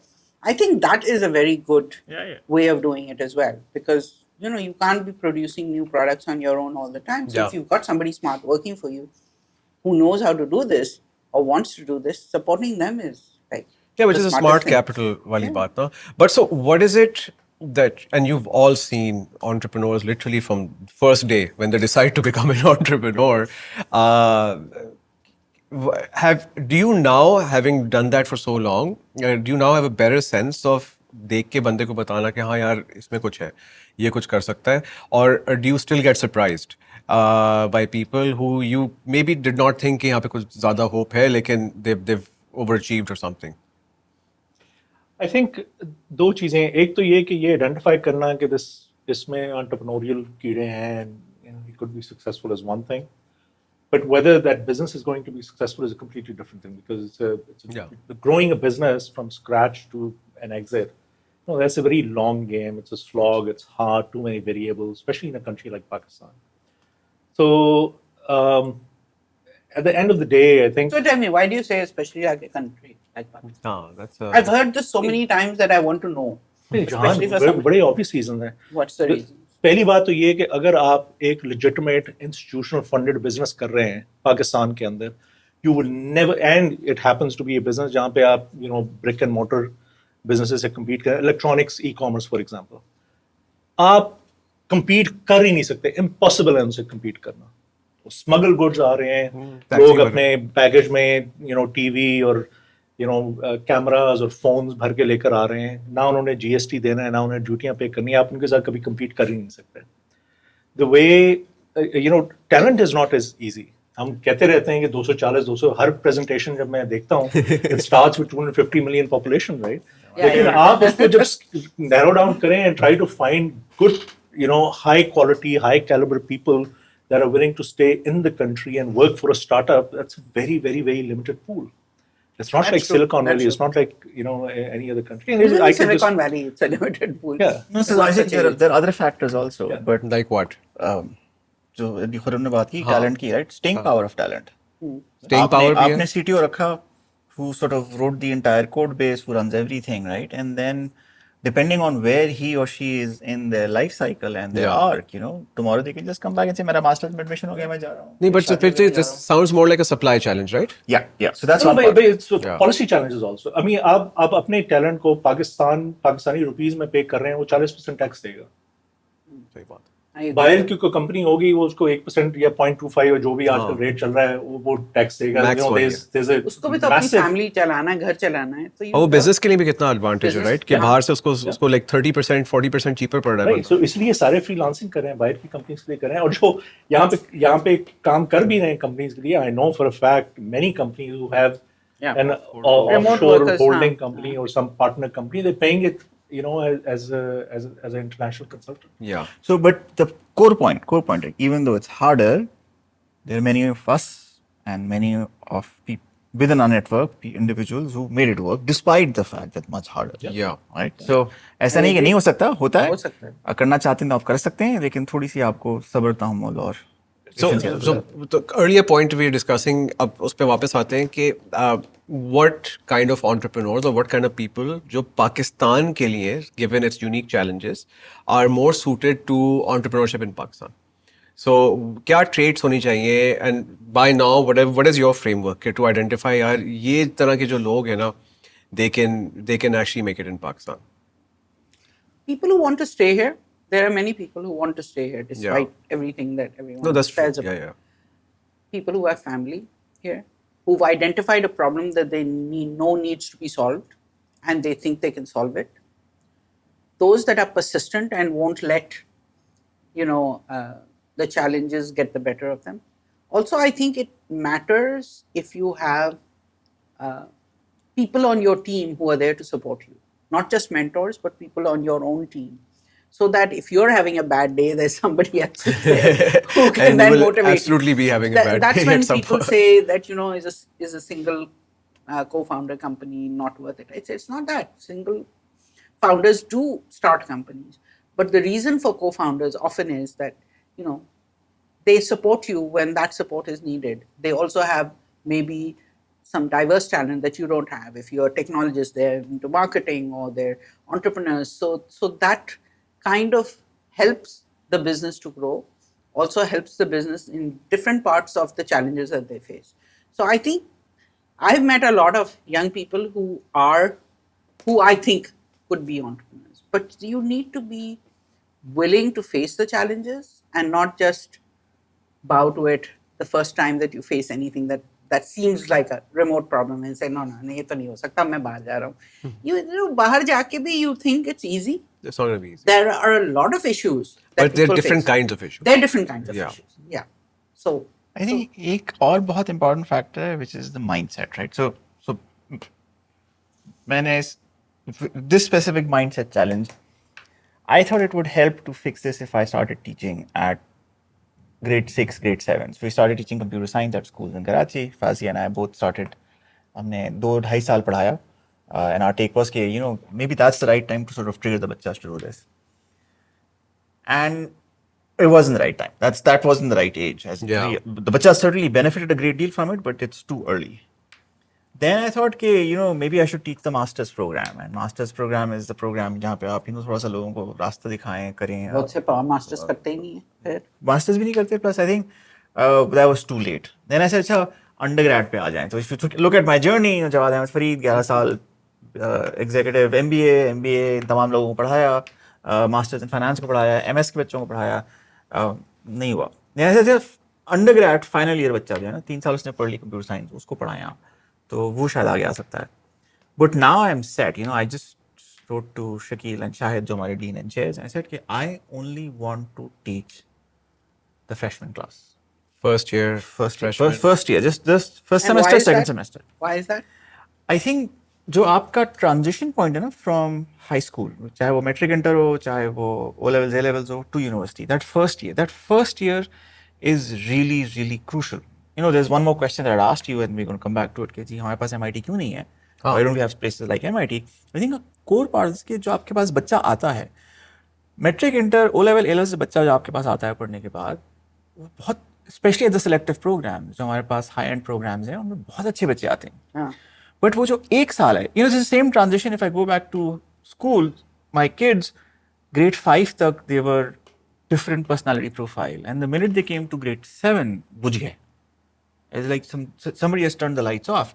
I think that is a very good way of doing it as well, because you know you can't be producing new products on your own all the time. So if you've got somebody smart working for you who knows how to do this or wants to do this, supporting them is like which is a smart capital wali baat, no? But so what is it that, and you've all seen entrepreneurs literally from first day when they decide to become an entrepreneur, do you now, having done that for so long, do you now have a better sense of देख के बंदे को बताना कि हाँ यार इसमें कुछ है, ये कुछ कर सकता है, or do you still get surprised by people who you maybe did not think कि यहाँ पे कुछ ज़्यादा hope है लेकिन they've overachieved or something? I think दो चीजें. एक तो ये कि ये identify करना कि इसमें entrepreneurial कीड़े हैं and you know, it could be successful as one thing. But whether that business is going to be successful is a completely different thing, because growing a business from scratch to an exit, you know, that's a very long game. It's a slog. It's hard. Too many variables, especially in a country like Pakistan. So at the end of the day, I think. So tell me, why do you say especially like a country like Pakistan? That's I've heard this so many times that I want to know. Especially for some. बड़े obvious reasons हैं. What's the reason? पहली बात तो ये कि अगर आप एक legitimate institutional funded business कर रहे हैं पाकिस्तान के अंदर, you will never, and it happens to be a business जहाँ पे आप you know brick and mortar businesses से compete करें, electronics, e-commerce for example, आप compete कर ही नहीं सकते, impossible है उनसे compete करना. Smuggle goods आ रहे हैं, लोग अपने package में you know TV और you know cameras और phones भर के लेकर आ रहे हैं. ना उन्होंने GST देना है, ना उन्हें ड्यूटियां पे करनी है. आप उनके साथ कभी compete कर ही नहीं सकते. The way you know talent is not as easy. हम कहते रहते हैं कि 240 हर presentation जब मैं देखता हूँ, it starts with 250 million population, right? लेकिन आप उसको जब narrow down करें and try to find good you know high quality, high caliber people that are willing to stay in the country and work for a startup, that's a very, very, very limited pool. It's not like Silicon Valley. It's not like you know any other country. Even in Silicon Valley, it's a limited pool. Yeah. No, so I think there are other factors also. Yeah. But like what? जो खुरम ने बात की talent की, right? Staying power of talent. Staying power भी है. आपने CTO रखा who sort of wrote the entire code base, who runs everything, right? And then depending on where he or she is in their life cycle and their arc, you know, tomorrow they can just come back and say, मेरा master's में admission हो गया, मैं जा रहा हूँ. नहीं, but this sounds more like a supply challenge, right? Yeah. So that's one but part. it's policy challenges also. I mean, आप अपने talent को पाकिस्तानी रुपीस में पे कर रहे हैं, वो 40% टैक्स देगा. सही बात. I agree. बाहर की कोई कंपनी होगी वो उसको 1% या 0.25 और जो भी आजकल रेट चल रहा है वो टैक्स देगा. Max You know, वाली there's a उसको भी तो अपनी massive- फैमिली चलाना है, घर चलाना है, तो और वो बिजनेस के लिए भी कितना एडवांटेज है, Business, राइट? कि yeah. बाहर से उसको लाइक 30% 40% चीपर पड़ रहा है. राइट. सो इसलिए सारे फ्रीलांसिंग कर रहे हैं, बाहर की कंपनीज के लिए कर रहे हैं, और जो यहाँ पे काम कर भी रहे हैं कंपनीज के लिए. I know for a fact many companies who have Yeah. an Remote offshore workers, holding हाँ. company or some partner company, they're paying it, you know, as an international consultant. Yeah. So, but the core point, like, even though it's harder, there are many of us and many of people within our network, individuals who made it work despite the fact that much harder. Yeah. Right. So, ऐसा नहीं कि नहीं हो सकता, होता है. हो सकता है. करना चाहते हैं तो आप कर सकते हैं, लेकिन थोड़ी सी आपको सब्र तहम्मुल और So the earlier point we were discussing, अब उस पे वापस आते हैं कि what kind of entrepreneurs or what kind of people जो पाकिस्तान के लिए, given its unique challenges, are more suited to entrepreneurship in Pakistan. So क्या traits होनी चाहिए, and by now what is your framework to identify यार ये तरह के जो लोग हैं ना, they can actually make it in Pakistan. People who want to stay here, there are many people who want to stay here despite everything that everyone No, that's true. says about. Yeah. People who have family here, who've identified a problem that they know needs to be solved, and they think they can solve it. Those that are persistent and won't let, the challenges get the better of them. Also, I think it matters if you have people on your team who are there to support you, not just mentors, but people on your own team. So that if you're having a bad day, there's somebody else there who can And then you will motivate absolutely you. be having a bad That's day when at some people point. say that is a single co-founder company not worth it. It's not that. Single founders do start companies, but the reason for co-founders often is that they support you when that support is needed. They also have maybe some diverse talent that you don't have. If you're a technologist, they're into marketing or they're entrepreneurs. So that kind of helps the business to grow, also helps the business in different parts of the challenges that they face. So I think I've met a lot of young people who I think could be entrepreneurs. But you need to be willing to face the challenges and not just bow to it the first time that you face anything that seems like a remote problem and say, no, ये तो नहीं हो सकता, मैं बाहर जा रहा हूँ. You बाहर जाके भी you think it's easy. It's not going to be easy. There are a lot of issues that But there are people different face. kinds of issues. There are different kinds of Yeah. issues. Yeah. So I think एक और बहुत important factor है, which is the mindset, right? So मैंने this specific mindset challenge, I thought it would help to fix this if I started teaching at grade 6, grade 7. So we started teaching computer science at schools in Karachi. Fazi and I both started. हमने 2-2.5 साल पढ़ाया. And our take was कि, maybe that's the right time to sort of trigger the bachas to do this. And it wasn't the right time. That wasn't the right age. Yeah. The bachas certainly benefited a great deal from it, but it's too early. Then I thought maybe I should teach the master's program. And master's program is the program जहाँ पे आप थोड़ा सा लोगों को रास्ता दिखाएं, करें. बहुत से मास्टर्स करते ही नहीं है फिर. Masters भी नहीं करते. Plus I think that was too late. Then I said, अच्छा undergrad पे आ जाएं. So if you look at my journey, Jawad Ahmed Fareed 11 साल executive MBA तमाम लोगों को पढ़ाया, masters in finance को पढ़ाया, MS के बच्चों को पढ़ाया, नहीं हुआ. Then I said, undergrad final year बच्चा जो है ना 3 साल उसने पढ़ ली computer science, उसको पढ़ाया. तो वो शायद आगे आ सकता है. But now I'm set. I just wrote to Shakil and Shahid, जो हमारे dean and chairs, and I said कि I only want to teach the freshman class. First year, First year, just first And why semester, is second that? semester. Why is that? I think जो आपका transition point है ना from high school, चाहे वो metric inter हो, चाहे वो O levels, A levels हो, to university, that first year is really, really crucial. There's one more question that I'd asked you, and we're going to come back to it. कि जी हमारे पास MIT क्यों नहीं है? Why don't we have places like MIT? I think a core part is कि जो आपके पास बच्चा आता है, metric inter, O level, A level से बच्चा जो आपके पास आता है पढ़ने के बाद, वो बहुत, especially at the selective programs, जो हमारे पास high end programs हैं, उनमें बहुत अच्छे बच्चे आते हैं. But वो जो 1 साल है, this is the same transition. If I go back to school, my kids, grade 5 तक, they were different personality profile, and the minute they came to grade 7, बुझ गए. It's like somebody has turned the lights off.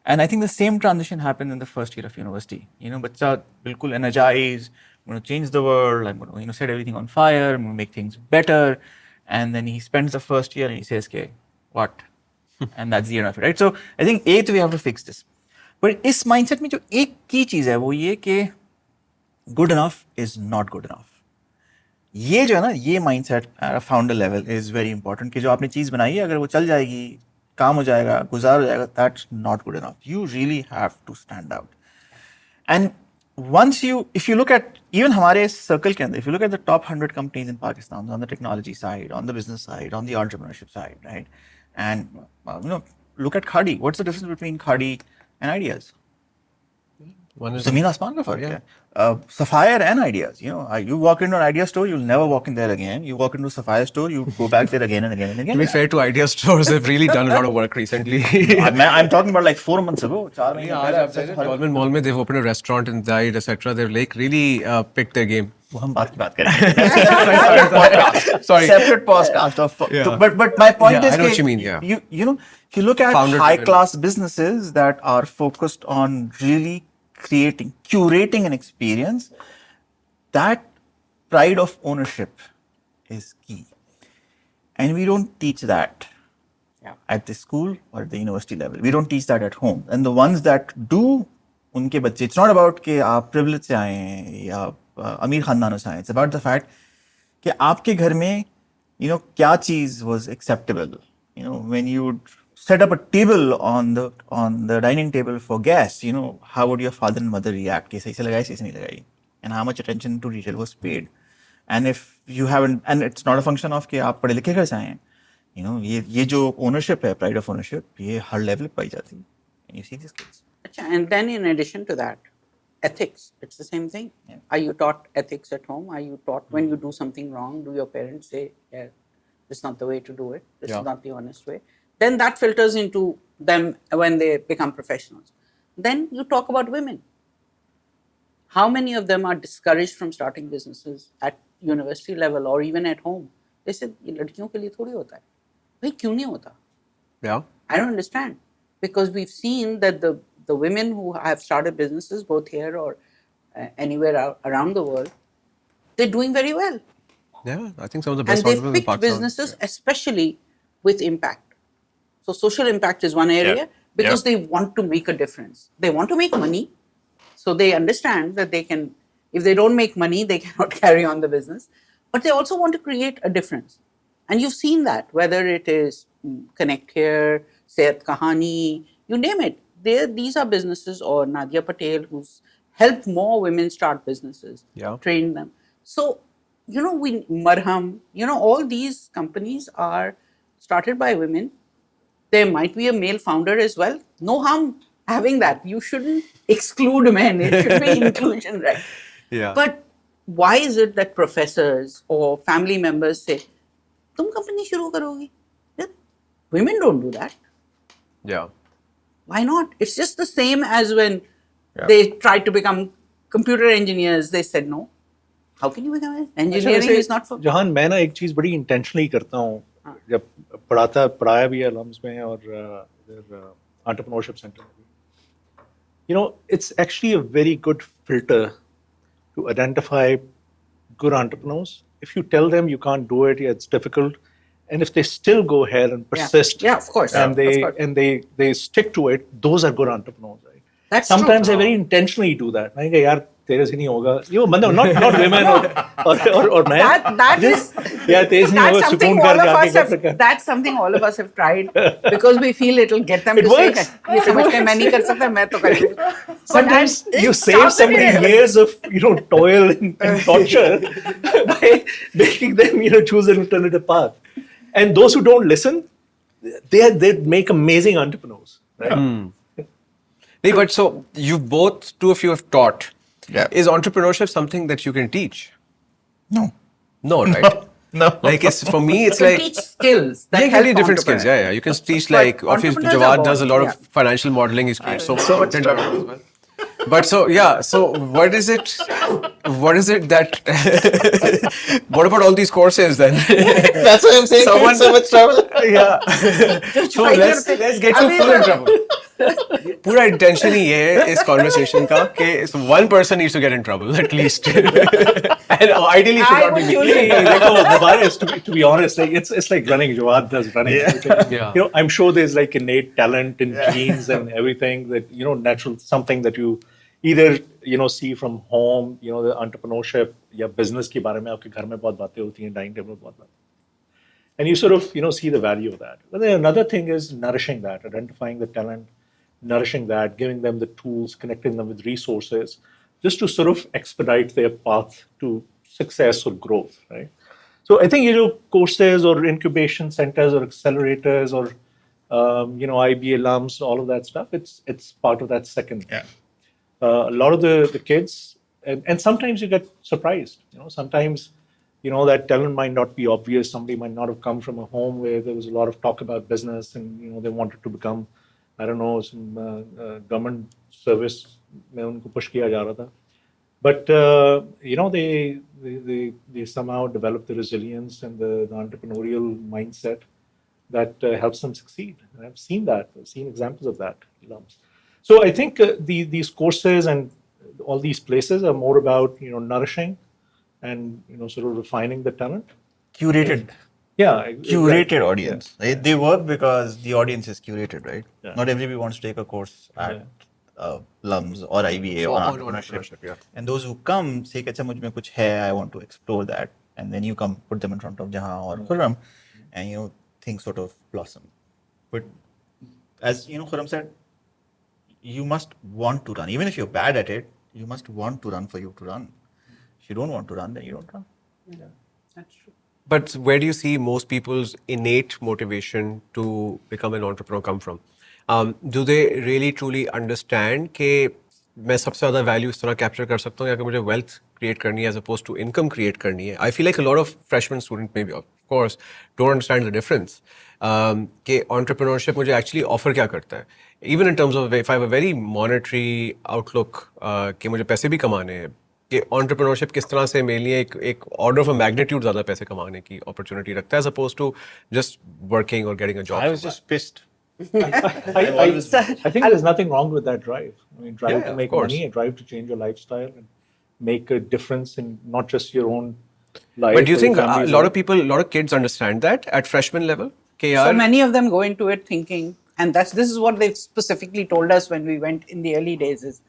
And I think the same transition happened in the first year of university. You know, bachcha bilkul energized, I'm going to change the world, I'm going to set everything on fire, I'm going to make things better. And then he spends the first year and he says, okay, what? And that's the end of it, right? So I think eighth we have to fix this. But इस mindset में जो एक key चीज़ है वो ये कि good enough is not good enough. ये जो है ना, ये mindset at a founder level is very important कि जो आपने चीज़ बनाई है अगर वो चल जाएगी, काम हो जाएगा, गुजार हो जाएगा, that's not good enough. You really have to stand out. And once if you look at even हमारे circle के अंदर, if you look at the top 100 companies in Pakistan on the technology side, on the business side, on the entrepreneurship side, right? And look at Khadi. What's the difference between Khadi and Ideas? One is Zameen Asmaan ka fark hai. Sapphire and Ideas. You walk into an Idea store, you'll never walk in there again. You walk into a Sapphire store, you go back there again and again and again. To be fair to Idea stores, they've really done a lot of work recently. I'm talking about like 4 months ago. 4 months ago. Dolmen Mall mein, they've opened a restaurant in Zaid, etc. They've like really picked their game. वो हम बात की बात करेंगे. Sorry. Separate podcast of. Yeah. But my point is, I know what you mean. Yeah. if you look at Founder high driven. class businesses that are focused on really curating an experience, that pride of ownership is key, and we don't teach that at the school or at the university level. We don't teach that at home, and the ones that do, उनके बच्चे, it's not about कि आप privilege से आए हैं या अमीर खानदानों से आए. It's about the fact कि आपके घर में क्या चीज was acceptable. When you would set up a table on the dining table for guests, how would your father and mother react? कि सही से लगाई, सही से नहीं लगाई, and how much attention to detail was paid. And if you haven't, and it's not a function of कि आप पढ़े लिखे घर से आए हैं, ये जो ownership है, pride of ownership, ये हर level पे पाई जाती है. And you see these kids. And then in addition to that, ethics, it's the same thing. Yeah. Are you taught ethics at home? Are you taught when you do something wrong, do your parents say, yeah, this is not the way to do it, this is not the honest way? Then that filters into them when they become professionals. Then you talk about women. How many of them are discouraged from starting businesses at university level or even at home? They said, ये लड़कियों के लिए थोड़ी होता है. भाई क्यों नहीं होता? Yeah. I don't understand. Because we've seen that the women who have started businesses, both here or anywhere around the world, they're doing very well. Yeah, I think some of the best And they've entrepreneurs in picked Pakistan. businesses, especially with impact. So social impact is one area because they want to make a difference. They want to make money. So they understand that they can, if they don't make money, they cannot carry on the business. But they also want to create a difference. And you've seen that, whether it is Connect Here, Sehat Kahani, you name it. These are businesses, or Nadia Patel, who's helped more women start businesses, trained them. So, Marham, all these companies are started by women. There might be a male founder as well. No harm having that. You shouldn't exclude men. It should be inclusion, right? Yeah. But why is it that professors or family members say, "Tum company shuru karogi"? Women don't do that. Yeah. Why not? It's just the same as when they tried to become computer engineers. They said no. How can you become an engineering is not for. जहान मैं ना एक चीज बड़ी intentionally करता हूँ जब पढ़ाया भी है alums में और entrepreneurship center में भी. It's actually a very good filter to identify good entrepreneurs. If you tell them you can't do it, it's difficult. And if they still go ahead and persist, of course, and they stick to it, those are good entrepreneurs, right? That's Sometimes true. I very intentionally do that. I go, यार तेरे से नहीं होगा. Not women or men. That is that's something all of us have. That's something all of us have tried because we feel it'll get them It to works. say, "ये समझते हैं, मैं नहीं कर सकता, मैं तो करूँगा." Sometimes But you it save stops somebody it. years of toil and torture by making them choose an alternative path. And those who don't listen, they make amazing entrepreneurs. Right? Hey, but so two of you have taught. Yeah. Is entrepreneurship something that you can teach? No. No, right? No. Like for me, it's You like teach skills. That you can help teach different skills. entrepreneurs. Yeah. You can teach like obviously entrepreneurs are Jawad does a lot born, of financial modeling. He's created so much much content as well. But so what is it that what about all these courses then? That's why I'm saying Someone- so much trouble. Yeah. So let's get you full in trouble. पूरा intention ही ये है इस conversation का कि one person needs to get in trouble at least, and ideally should I not be would me. choose Mubarak is, to be honest, like it's like running. Jawad does running. Because, Yeah. You know, I'm sure there's like innate talent in genes and everything that natural something that you either see from home. The entrepreneurship या business के बारे में आपके घर में बहुत बातें होती हैं, dining table में बहुत बातें. And you sort of, see the value of that. But then another thing is nourishing that, identifying the talent, nourishing that, giving them the tools, connecting them with resources, just to sort of expedite their path to success or growth, right? So I think, courses or incubation centers or accelerators or, IB alums, all of that stuff, it's part of that second. Yeah. A lot of the kids, and sometimes you get surprised, sometimes, that talent might not be obvious. Somebody might not have come from a home where there was a lot of talk about business and, they wanted to become, I don't know, some government service mein unko push kiya ja raha tha. But, they somehow develop the resilience and the entrepreneurial mindset that helps them succeed. And I've seen that. I've seen examples of that. So I think these courses and all these places are more about, nourishing and, sort of refining the talent. Curated. Yeah. Curated audience. They work because the audience is curated, right? Yeah. Not everybody wants to take a course at LUMS or IBA or entrepreneurship. Yeah. And those who come say, "Acha, mujh mein kuch hai, I want to explore that." And then you come, put them in front of Jahan or Khurram, and things sort of blossom. But as Khurram said, you must want to run. Even if you're bad at it, you must want to run for you to run. If you don't want to run, then you don't run. Yeah, that's true. But where do you see most people's innate motivation to become an entrepreneur come from? Do they really truly understand कि मैं सबसे ज़्यादा value इस तरह capture कर सकता हूँ या कि मुझे wealth create करनी है as opposed to income create करनी है? I feel like a lot of freshman students maybe, of course, don't understand the difference. कि entrepreneurship मुझे actually offer क्या करता है? Even in terms of if I have a very monetary outlook कि मुझे पैसे भी कमाने हैं, कि entrepreneurship किस तरह से मेरे लिए एक order of a magnitude ज़्यादा पैसे कमाने की opportunity रखता है as opposed to just working or getting a job. I was just pissed. I think there's nothing wrong with that drive. I mean, drive Yeah, to of make course. money, a drive to change your lifestyle and make a difference in not just your own life. But do you or your think a family's lot life. of people, a lot of kids understand that at freshman level? कि So यार many of them go into it thinking, and this is what they've specifically told us when we went in the early days is,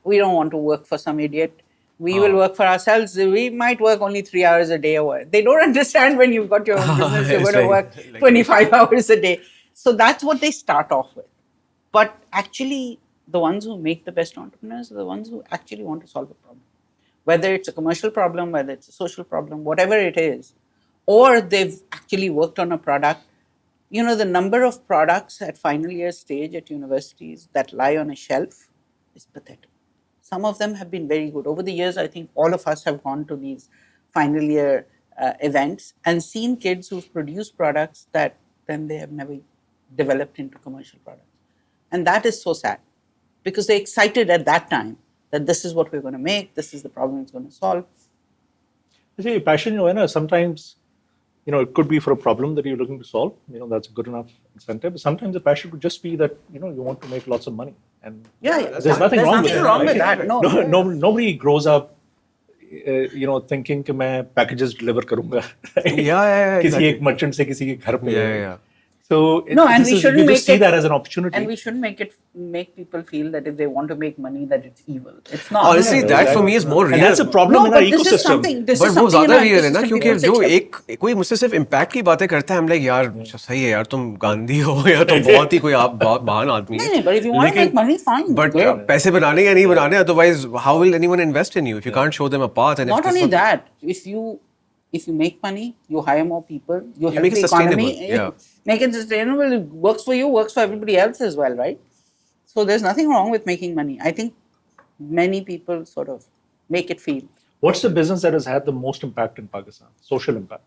we don't want to work for some idiot. We will work for ourselves. We might work only 3 hours a day. Or they don't understand when you've got your own business, you're It's going to like- work 25 hours a day. So that's what they start off with. But actually, the ones who make the best entrepreneurs are the ones who actually want to solve a problem. Whether it's a commercial problem, whether it's a social problem, whatever it is, or they've actually worked on a product. The number of products at final year stage at universities that lie on a shelf is pathetic. Some of them have been very good. Over the years, I think all of us have gone to these final year events and seen kids who've produced products that then they have never developed into commercial products. And that is so sad because they're excited at that time that this is what we're going to make, this is the problem it's going to solve. I say passion, sometimes, it could be for a problem that you're looking to solve. That's a good enough incentive. But sometimes the passion could just be that, you want to make lots of money. And there's nothing wrong with it. with that. No. Nobody grows up, thinking कि मैं packages deliver करूँगा. yeah, किसी exactly. एक merchant से किसी के घर पे. Yeah. So No, and we shouldn't you make just see it- that as an opportunity. And we shouldn't make people feel that if they want to make money, that it's evil. It's not. Honestly, Yeah, that for exactly. me is more real. And that's a problem No, in our but this is ecosystem. something. This But is वो something ज़्यादा in our real है ना ecosystem क्योंकि people जो say, एक कोई मुझसे सिर्फ इम्पैक्ट की बातें करता है हम लाइक यार सही है यार तुम गांधी हो या तुम बहुत ही कोई आप बहुत महान आदमी नहीं, but if you want to make money, fine. But Great. पैसे बनाने या नहीं बनाने otherwise how will anyone invest in you if you can't show them a path and if Not this only one- that, if you make money, you hire more people, you help make it the economy, sustainable, yeah. make it sustainable. It works for you, works for everybody else as well, right? So there's nothing wrong with making money. I think many people sort of make it feel. What's the business that has had the most impact in Pakistan? Social impact.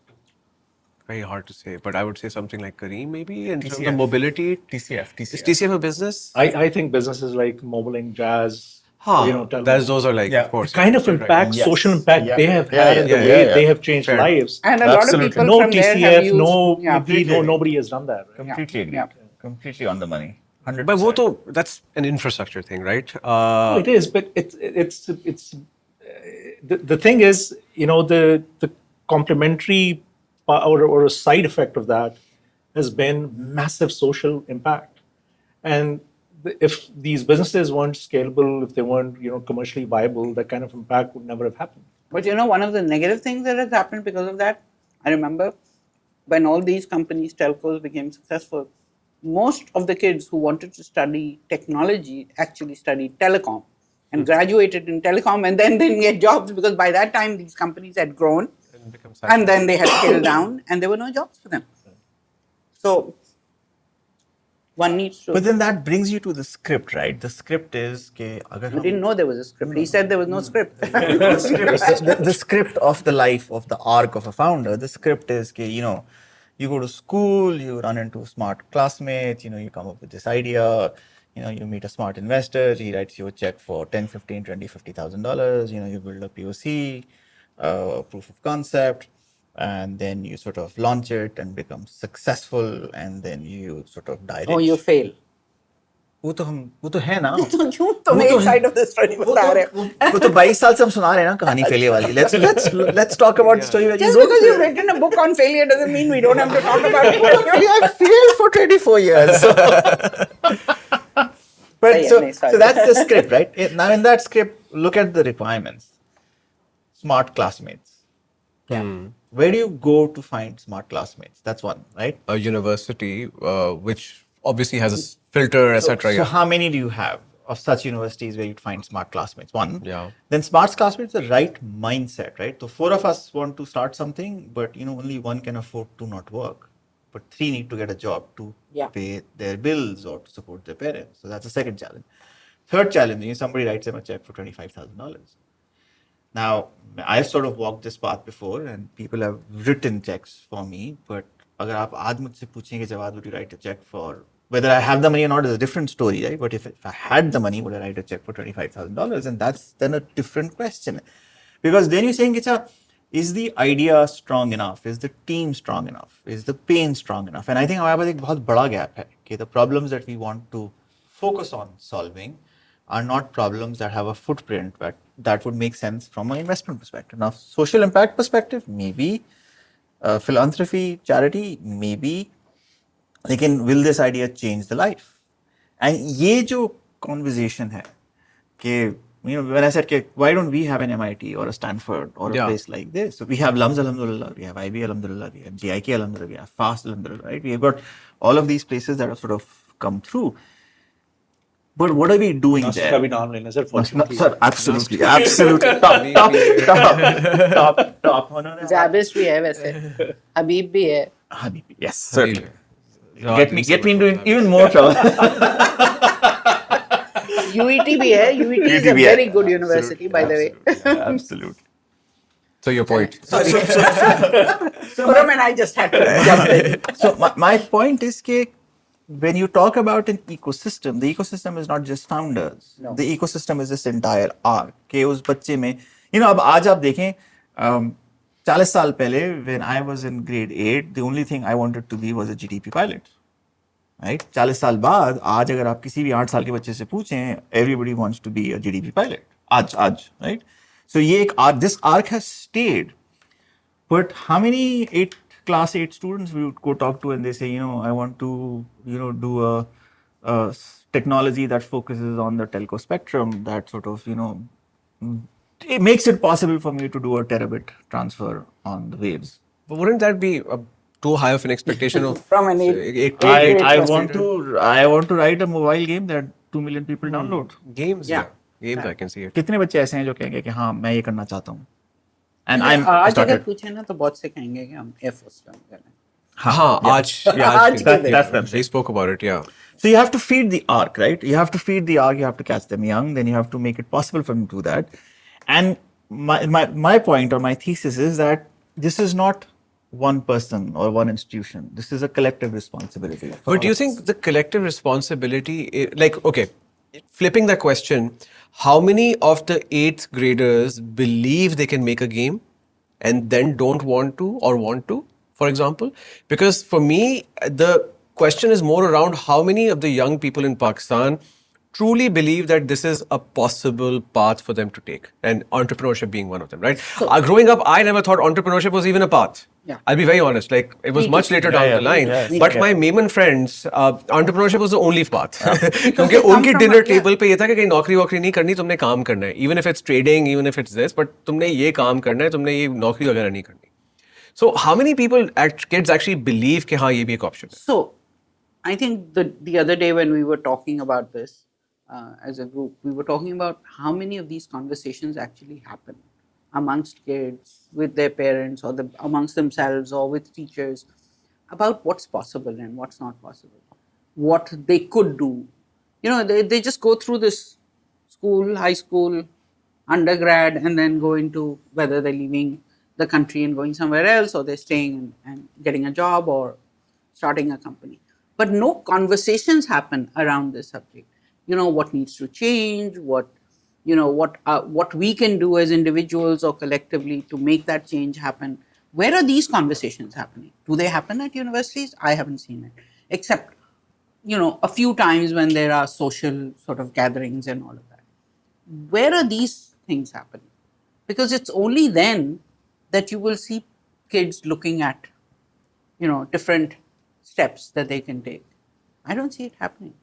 Very hard to say, but I would say something like Kareem maybe in terms TCF. of mobility. TCF. Is TCF a business? I think businesses like Mobiling, Jazz, Those are like, Yeah. of course. the kind of impact, Yes. social impact Yeah. they have Yeah, had yeah, and the yeah, way yeah. they have changed Fair. lives. And a lot of Absolutely. people No from there have TCF, used, no yeah, EB, nobody has done that. Right? Completely agree. Yeah. Completely on the money. 100%. But wo to, that's an infrastructure thing, right? It is, but it's the thing is, the complementary or a side effect of that has been massive social impact. And if these businesses weren't scalable, if they weren't commercially viable, that kind of impact would never have happened. But one of the negative things that has happened because of that, I remember when all these companies, telcos, became successful, most of the kids who wanted to study technology actually studied telecom and graduated in telecom and then didn't get jobs because by that time these companies had grown and then they had scaled down and there were no jobs for them. So one needs to. But then that brings you to the script, right? The script is कि अगर We हम didn't know there was a script. He said there was no script. the script of the life of the arc of a founder, the script is कि, you go to school, you run into smart classmates, you come up with this idea, you meet a smart investor, he writes you a check for 10, 15, 20, $50,000, you build a POC, proof of concept, and then you sort of launch it and become successful, and then you sort of die Oh, rich. you fail. वो तो है ना तो क्यों तुम एक side of the story बता रहे हो? वो तो 22 साल से हम सुना रहे हैं ना कहानी फेलियर वाली let's talk about the story where Just you because you've written a book on failure doesn't mean we don't have to talk about it. I failed for 24 years. But so that's the script, right? Now in that script, look at the requirements. Smart classmates. Where do you go to find smart classmates? That's one, right? A university, which obviously has a filter, etc. So how many do you have of such universities where you'd find smart classmates? One. Yeah. Then smart classmates, the right mindset, right? So 4 of us want to start something, but only 1 can afford to not work. But 3 need to get a job to pay their bills or to support their parents. So that's the second challenge. Third challenge, somebody writes them a check for $25,000. Now, I've sort of walked this path before and people have written checks for me, but अगर आप आज मुझसे पूछेंगे जवाब, would you write a check for, whether I have the money or not is a different story, right? But if I had the money, would I write a check for $25,000? And that's then a different question. Because then you're saying, is the idea strong enough? Is the team strong enough? Is the pain strong enough? And I think हमारे पास एक बहुत बड़ा gap है कि the problems that we want to focus on solving are not problems that have a footprint that would make sense from an investment perspective. Now, social impact perspective, maybe. Philanthropy, charity, maybe. Lekin, will this idea change the life? And ये जो conversation है कि, when I said, why don't we have an MIT or a Stanford or a place like this? So we have LUMS, alhamdulillah, we have IB, alhamdulillah, we have GIK, alhamdulillah, we have FAST, alhamdulillah, right? We have got all of these places that have sort of come through. But what are we doing there? Sir, absolutely. Top. Zabis भी है वैसे, Habib भी है. Habib, yes, certainly. Get me into even more trouble. UET भी है. UET is a very good university, by the way. Absolutely. So your point. Khurram and I just had to jump in. So my point is that when you talk about an ecosystem, the ecosystem is not just founders. No. The ecosystem is this entire arc. कि उस बच्चे में, अब आज आप देखें, 40 साल पहले, when I was in grade 8, the only thing I wanted to be was a GDP pilot. Right? 40 साल बाद, आज अगर आप किसी भी 8 साल के बच्चे से पूछें, everybody wants to be a GDP pilot. आज, right? So ये एक arc, this arc has stayed. But how many class 8 students we would go talk to and they say, I want to, do a technology that focuses on the telco spectrum that sort of, it makes it possible for me to do a terabit transfer on the waves. But wouldn't that be too high of an expectation of From an I want to write a mobile game that 2 million people download. Games? Yeah. Games, I can see it. कितने बच्चे ऐसे हैं जो कहेंगे कि हाँ मैं ये करना चाहता हूँ. And आज अगर started. पूछे ना तो बहुत से कहेंगे कि हम Air Force join करें. आज they spoke about it, yeah. So you have to feed the arc, right? You have to feed the arc, you have to catch them young, then you have to make it possible for them to do that. And my point or my thesis is that this is not one person or one institution. This is a collective responsibility. But do you think the collective responsibility, flipping the question, how many of the 8th graders believe they can make a game and then don't want to or want to, for example? Because for me, the question is more around how many of the young people in Pakistan truly believe that this is a possible path for them to take, and entrepreneurship being one of them, right? Growing up, I never thought entrepreneurship was even a path. Yeah. I'll be very honest. Like, it was Me much too. later Yeah, down yeah, the line. yeah, But yeah. my Maiman friends, entrepreneurship was the only path. they क्योंकि come उनकी from dinner a- table पे ये था कि कहीं नौकरी वोकरी नहीं करनी, तुमने काम करना है. Even if it's trading, even if it's this, but तुमने ये काम करना है, तुमने ये नौकरी वगैरह नहीं करनी. So how many kids actually believe कि हाँ ये भी एक option है? So, I think the other day when we were talking about this as a group, we were talking about how many of these conversations actually happen amongst kids, with their parents, or amongst themselves, or with teachers, about what's possible and what's not possible, what they could do. You know, they just go through this school, high school, undergrad, and then go into whether they're leaving the country and going somewhere else, or they're staying and getting a job, or starting a company. But no conversations happen around this subject. You know, what needs to change, what we can do as individuals or collectively to make that change happen. Where are these conversations happening? Do they happen at universities? I haven't seen it, except a few times when there are social sort of gatherings and all of that. Where are these things happening? Because it's only then that you will see kids looking at different steps that they can take. I don't see it happening.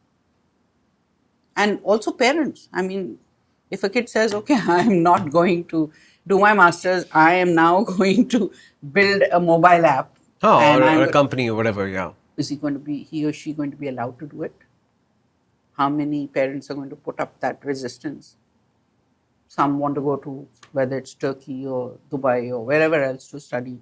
And also parents. I mean, if a kid says, okay, I'm not going to do my master's, I am now going to build a mobile app. Oh, and or I'm a company or whatever, yeah. Is he or she going to be allowed to do it? How many parents are going to put up that resistance? Some want to go to, whether it's Turkey or Dubai or wherever else, to study.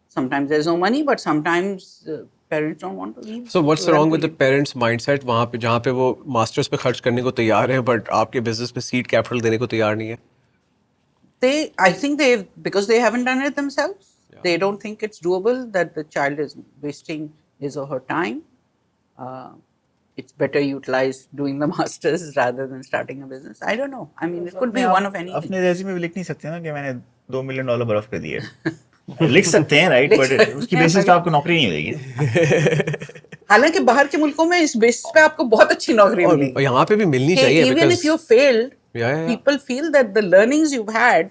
Sometimes there's no money, but sometimes parents don't want to leave. So what's wrong with the parents' mindset वहाँ पे जहाँ पे वो masters पे खर्च करने को तैयार हैं, but आपके business में seed capital देने को तैयार नहीं है? I think because they haven't done it themselves. Yeah. They don't think it's doable, that the child is wasting his or her time. It's better utilized doing the masters rather than starting a business. I don't know. I mean, it could be one of anything. अपने resume में लिख नहीं सकते ना कि मैंने $2 million बर्फ कर दिए. लिख सकते हैं, राइट, बट उसकी बेसिस पे आपको नौकरी नहीं मिलेगी. हालांकि बाहर के मुल्कों में इस बेसिस पे आपको बहुत अच्छी नौकरी मिलेगी. और यहाँ पे भी मिलनी चाहिए. Even if you failed, yeah. people feel that the learnings you've had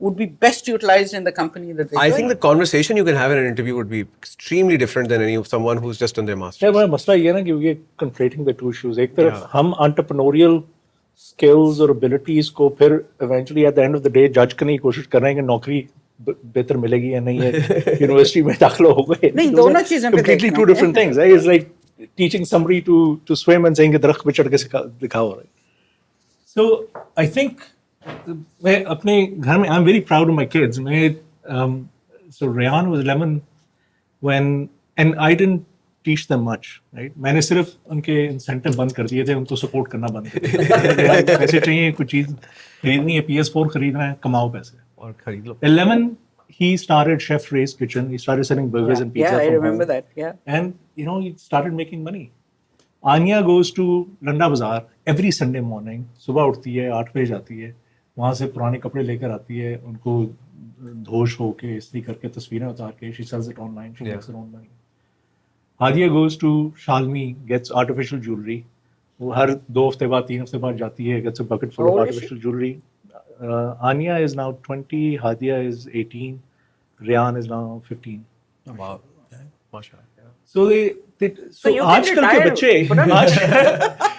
would be best utilized in the company that they. I think the conversation you can have in an interview would be extremely different than someone who's just on their masters. Yeah, but मसला ये है ना कि we're conflating the two issues. एक तरफ हम entrepreneurial skills और abilities को फिर eventually at the end of the day judge करने की कोशिश कर रहे हैं कि नौकरी बेहतर मिलेगी या नहीं है, यूनिवर्सिटी में दाखिला हो गए. नहीं, दोनों चीजें पे completely देखना two different things. Right? It's like teaching somebody to swim and saying कि दरख्त पे चढ़ के दिखाओ. Right? So I think मैं अपने घर में I'm very proud of my kids. So Rayan was 11 and I didn't teach them much, right? मैंने सिर्फ उनके इंसेंटिव बंद कर दिए थे, उनको सपोर्ट करना बंद कर दिया. पैसे चाहिए, कुछ चीज खरीदनी है, PS4 खरीदना है, कमाओ पैसे और खरीद लो. 11, he started Chef Ray's Kitchen. He started selling burgers and pizza. Yeah, I from remember home. that. Yeah. And he started making money. Anya goes to Landa Bazaar every Sunday morning. सुबह उठती है, 8 बजे जाती है, वहाँ से पुराने कपड़े लेकर आती है, उनको धोश होके इस्त्री करके तस्वीरें उतार के she sells it online. She makes her own money. Hadia goes to Shalini, gets artificial jewelry. वो हर 2 हफ्ते बाद 3 हफ्ते बाद जाती है, gets a bucket full of artificial jewelry. Anya is now 20, Hadia is 18, Rayan is now 15. Wow. Mashallah. So so you can आजकल के बच्चे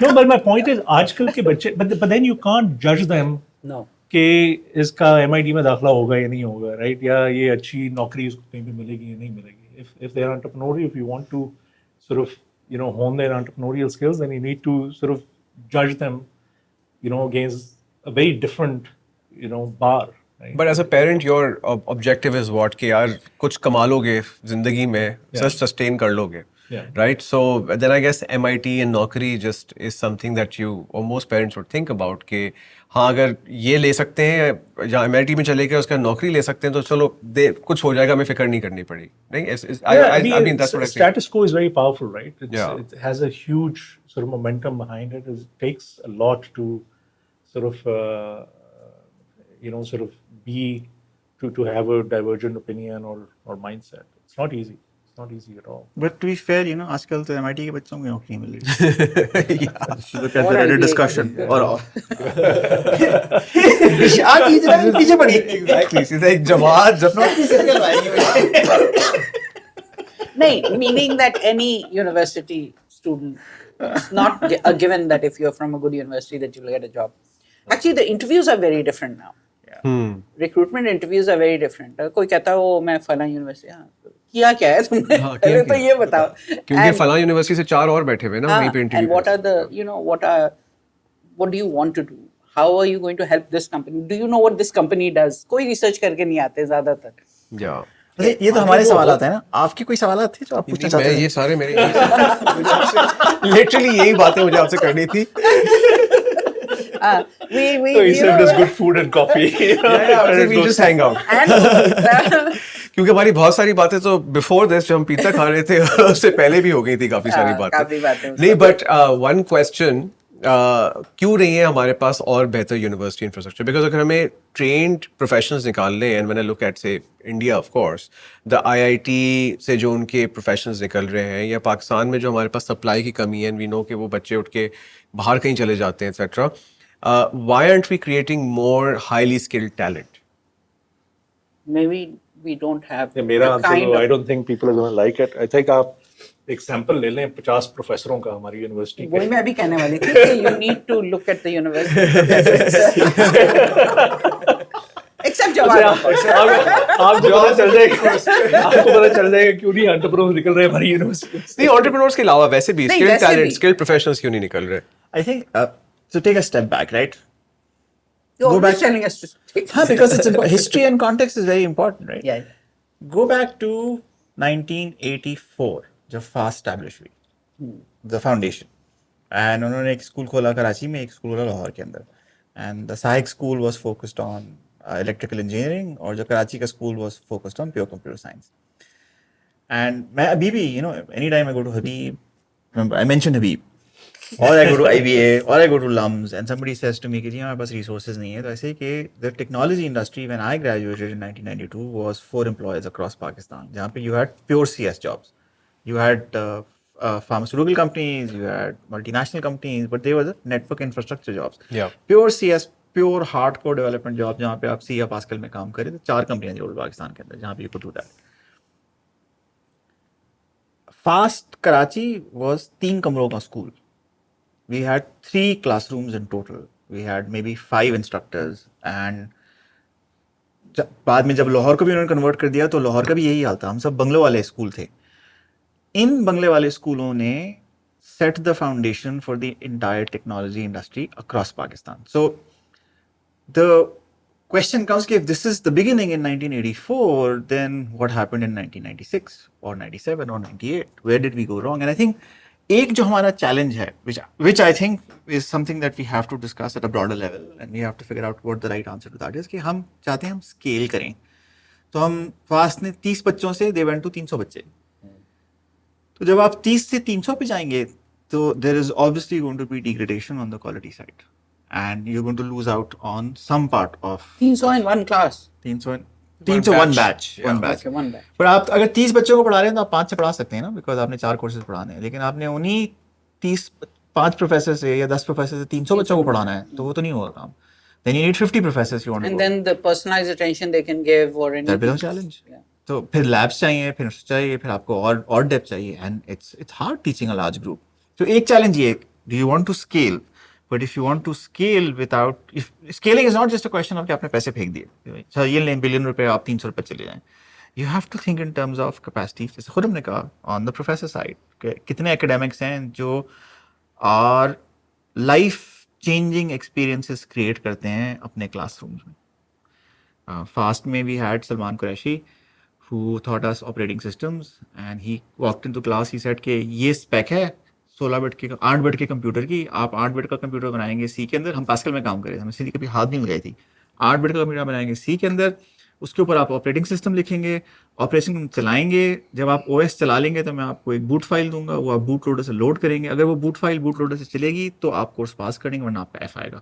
no, but my point is आजकल के बच्चे, but then you can't judge them. No. कि इसका MIT में दाखला होगा या नहीं होगा, right? या ये अच्छी नौकरी उसको कहीं पे मिलेगी या नहीं मिलेगी. If they are entrepreneurial, if you want to sort of hone their entrepreneurial skills, then you need to sort of judge them against a very different bar. Right? But as a parent, your objective is what? कि यार कुछ कमा लोगे जिंदगी में, sustain कर लोगे. Yeah. Right? So then I guess MIT and Naukri just is something that or most parents would think about कि हाँ अगर ये ले सकते हैं या MIT में चले के उसका नौकरी ले सकते हैं तो चलो कुछ हो जाएगा, हमें फिक्र नहीं करनी पड़ी. नहीं? I mean that's what I think. Status quo is very powerful, right? Yeah. It has a huge sort of momentum behind it. It takes a lot to sort of sort of be to have a divergent opinion or mindset. It's not easy. It's not easy at all. But to be fair, you know, आजकल तो MIT के बच्चों को नौकरी मिल रही है. Look at the Reddit discussion. और निशान की तरह पीछे पड़ी. Exactly. She's like जवाब जब नौकरी से निकलवाएंगे. No, meaning that any university student, it's not a given that if you're from a good university that you'll get a job. Actually, the interviews are very different now. Recruitment interviews are very different. कोई कहता है वो मैं फलां university किया क्या है तुमने पहले तो ये बताओ. क्योंकि फलां यूनिवर्सिटी से 4 और बैठे हुए ना वहीं पे interview. And what are the what do you want to do? How are you going to help this company? Do you know what this company does? कोई रिसर्च करके नहीं आते ज्यादातर. या ये तो हमारे सवाल आते हैं ना. आपके कोई सवाल थे जो आप पूछना चाहते मैं हैं? ये सारे मेरे लिटरली यही बातें मुझे आपसे करनी थी. So he served us good food and coffee. We just hang out. क्योंकि हमारी बहुत सारी बातें तो बिफोर दिस जब हम पिज्जा खा रहे थे उससे पहले भी हो गई थी काफी सारी काफी बातें. नहीं बट वन क्वेश्चन क्यों नहीं है हमारे पास और बेहतर यूनिवर्सिटी इंफ्रास्ट्रक्चर? बिकॉज अगर हमें ट्रेन्ड प्रोफेशनल्स निकालने and when I look at से India of course the IIT से जो उनके प्रोफेशनल्स निकल रहे हैं या पाकिस्तान में जो हमारे पास सप्लाई की कमी है एंड वी नो कि वो बच्चे उठ के बाहर कहीं चले जाते हैं etcetera. Why aren't we creating more highly skilled talent? Maybe we don't have मेरा the answer kind of I don't think people are going to like it. I think आप एक सैंपल ले लें 50 प्रोफेसरों का हमारी यूनिवर्सिटी वही के. मैं अभी कहने वाली थी कि you need to look at the university. Except Jawahar. आप जो पता चल जाएगा आपको पता चल जाएगा क्यों नहीं एंटरप्रेन्योर्स निकल रहे हमारी यूनिवर्सिटी. नहीं एंटरप्रेन्योर्स के अलावा वैसे भी नहीं, स्किल्ड वैसे टैलेंट भी. स्किल्ड प्रोफेशनल्स क्यों नहीं निकल रहे? I think so. Take a step back, right? You're Go always back- telling us to take Because history and context is very important, right? Yeah. Go back to 1984 जब FAST established हुई, the foundation, and उन्होंने एक school खोला कराची में, एक school खोला लाहौर के अंदर, and the SAIC school was focused on electrical engineering और जो कराची का school was focused on pure computer science. And मैं अभी भी, you know, anytime I go to Habib, remember I mentioned Habib, or I go to IBA, or I go to LUMS, and somebody says to me कि जी हमारे पास resources नहीं है, तो ऐसे कि the technology industry when I graduated in 1992 was 4 employers across Pakistan, जहाँ पे you had pure CS jobs, you had pharmaceutical companies, you had multinational companies, but they were the network infrastructure jobs. Yeah. Pure CS, pure hardcore development job जहाँ पे आप C या Pascal में काम करें, तो 4 कंपनियां जरूर पाकिस्तान के अंदर जहाँ पे you could do that. FAST Karachi was 3 कमरों का school. We had 3 classrooms in total. We had maybe 5 instructors, and बाद में जब लाहौर को भी उन्होंने कन्वर्ट कर दिया तो लाहौर का भी यही हाल था. हम सब बंगलों वाले स्कूल थे. इन बंगले वाले स्कूलों ने set the foundation for the entire technology industry across Pakistan. So the question comes if this is the beginning in 1984, then what happened in 1996 or 97 or 98? Where did we go wrong? And I think एक जो हमारा challenge है which I think is something that we have to discuss at a broader level and we have to figure out what the right answer to that is कि हम चाहते हैं हम scale करें. तो हम फास्ट ने 30 बच्चों से they went to 300 बच्चे. तो जब आप 30 से 300 पे जाएंगे तो there is obviously going to be degradation on the quality side and you're going to lose out on some part of 300 in one class. 300 one batch. Okay, one batch. पर आप अगर 30 बच्चों को पढ़ा रहे हैं तो आप 5 से पढ़ा सकते हैं ना, बिकॉज आपने 4 कोर्सेज पढ़ाने हैं. लेकिन आपने उन्हीं 5 प्रोफेसर से या 10 प्रोफेसर से 300 बच्चों को पढ़ाना है तो वो तो नहीं होगा काम. Then you need 50 professors you want to And go. then the personalized attention they can give or anything. That becomes a challenge. Yeah. तो फिर लैब्स चाहिए, फिर चाहिए, फिर आपको और डेप्थ चाहिए and it's hard teaching a large group. तो एक चैलेंज ये, do you want to scale? But if you want to scale without, if scaling is not just a question of कि आपने पैसे फेंक दिए, अच्छा ये लें बिलियन रुपए आप 300 रुपए चले जाएं. You have to think in terms of capacity. जैसे खुद हमने कहा on the professor side, कितने academics हैं जो are life changing experiences create करते हैं अपने classrooms में. Fast में we had Salman Qureshi who taught us operating systems and he walked into class, he said कि ये spec है 8 बिट के कंप्यूटर की, आप 8 बिट का कंप्यूटर बनाएंगे सी के अंदर. हम पास्कल में काम कर रहे थे, हमें सी कभी हाथ नहीं लगाई थी. 8 बिट का कंप्यूटर बनाएंगे सी के अंदर, उसके ऊपर आप ऑपरेटिंग सिस्टम लिखेंगे, ऑपरेशन चलाएंगे. जब आप ओएस चला लेंगे तो मैं आपको एक बूट फाइल दूंगा, वो आप बूट लोडर से लोड करेंगे. अगर वो बूट फाइल बूट लोडर से चलेगी तो आप कोर्स पास करेंगे, वरना आपका एफ आएगा.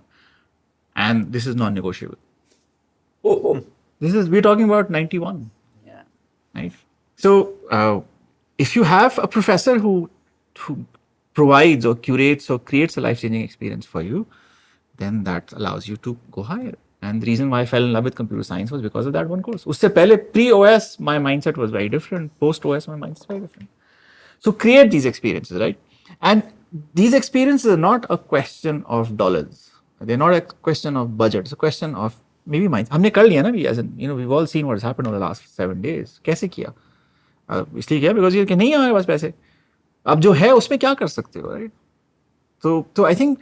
And this is non negotiable. This is, we're talking about 91. Yeah. Right? So if you have a professor who provides or curates or creates a life-changing experience for you, then that allows you to go higher. And the reason why I fell in love with computer science was because of that one course. Usse pehle, pre-OS, my mindset was very different. Post-OS, my mindset was very different. So create these experiences, right? And these experiences are not a question of dollars. They're not a question of budget. It's a question of maybe minds. हमने कर लिया ना भी, as in, you know, we've all seen what has happened over the last 7 days. कैसे किया? इसलिए किया because ये कि नहीं है हमारे पास पैसे. अब जो है उसमें क्या कर सकते हो, right? तो आई थिंक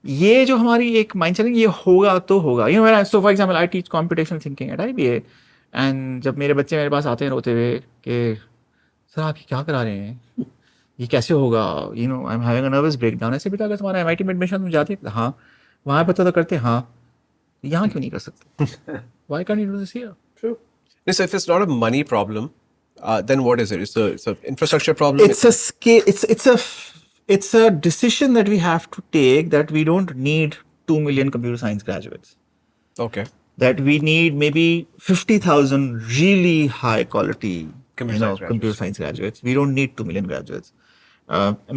ये जो हमारी एक माइंडसेट है, ये होगा तो होगा. You know, so for example I teach computational thinking at IBA, and जब मेरे बच्चे मेरे पास आते हैं रोते हुए कि सर आप ये क्या करा रहे हैं, ये कैसे होगा, you know I am having a nervous breakdown. ऐसे बेटा अगर तुम्हारा MIT में एडमिशन में जाते हैं, हाँ वहाँ पता तो करते, हाँ यहाँ क्यों नहीं कर सकते? Why can't you do this here? True. So if it's not a money problem, then what is it? It's a infrastructure problem. It's a scale. It's a decision that we have to take, that we don't need 2 million computer science graduates. Okay. That we need maybe 50,000 really high quality computer science graduates. We don't need 2 million graduates.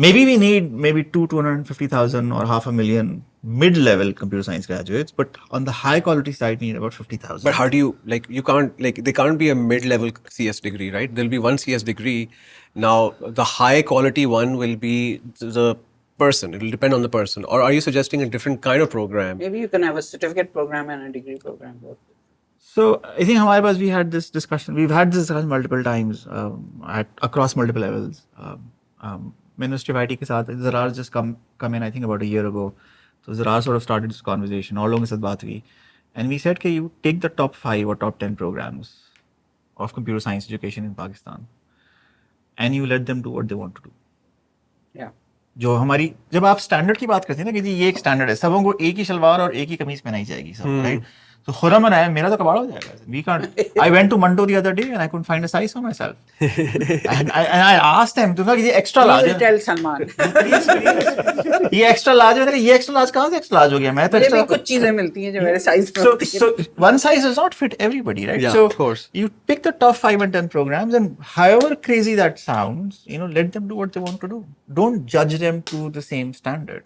Maybe we need maybe 250,000 or 500,000 mid-level computer science graduates, but on the high quality side, we need about 50,000. But how do you, like, you can't, like, they can't be a mid-level CS degree, right? There'll be one CS degree. Now, the high quality one will be the person. It'll depend on the person. Or are you suggesting a different kind of program? Maybe you can have a certificate program and a degree program both. So I think हमारे पास we had this discussion. We've had this discussion multiple times across multiple levels. Ministry of IT के साथ Zarar just come in, I think about a year ago. So Zarar sort of started this conversation. All लोगों के साथ बात हुई, and we said कि you take the top 5 or top 10 programs of computer science education in Pakistan, and you let them do what they want to do. Yeah. जो हमारी, जब आप स्टैंडर्ड की बात करते हैं ना कि जी ये एक स्टैंडर्ड है, सबों को एक ही शलवार और एक ही कमीज पहनाई जाएगी सब, राइट? तो खुरम बनाया, मेरा तो कबाड़ हो जाएगा. We can't. I went to Manto the other day and I couldn't find a size for myself. and I asked them, तो कि ये extra large You will tell Salman. ये extra large है, ये extra large कहाँ से extra large हो गया? मैं तो मुझे भी extra. कुछ चीजें मिलती हैं जो मेरे साइज में होती हैं. So one size does not fit everybody, right? Yeah, so of course. you pick the top 5 and 10 programs, and however crazy that sounds, you know, let them do what they want to do. Don't judge them to the same standard.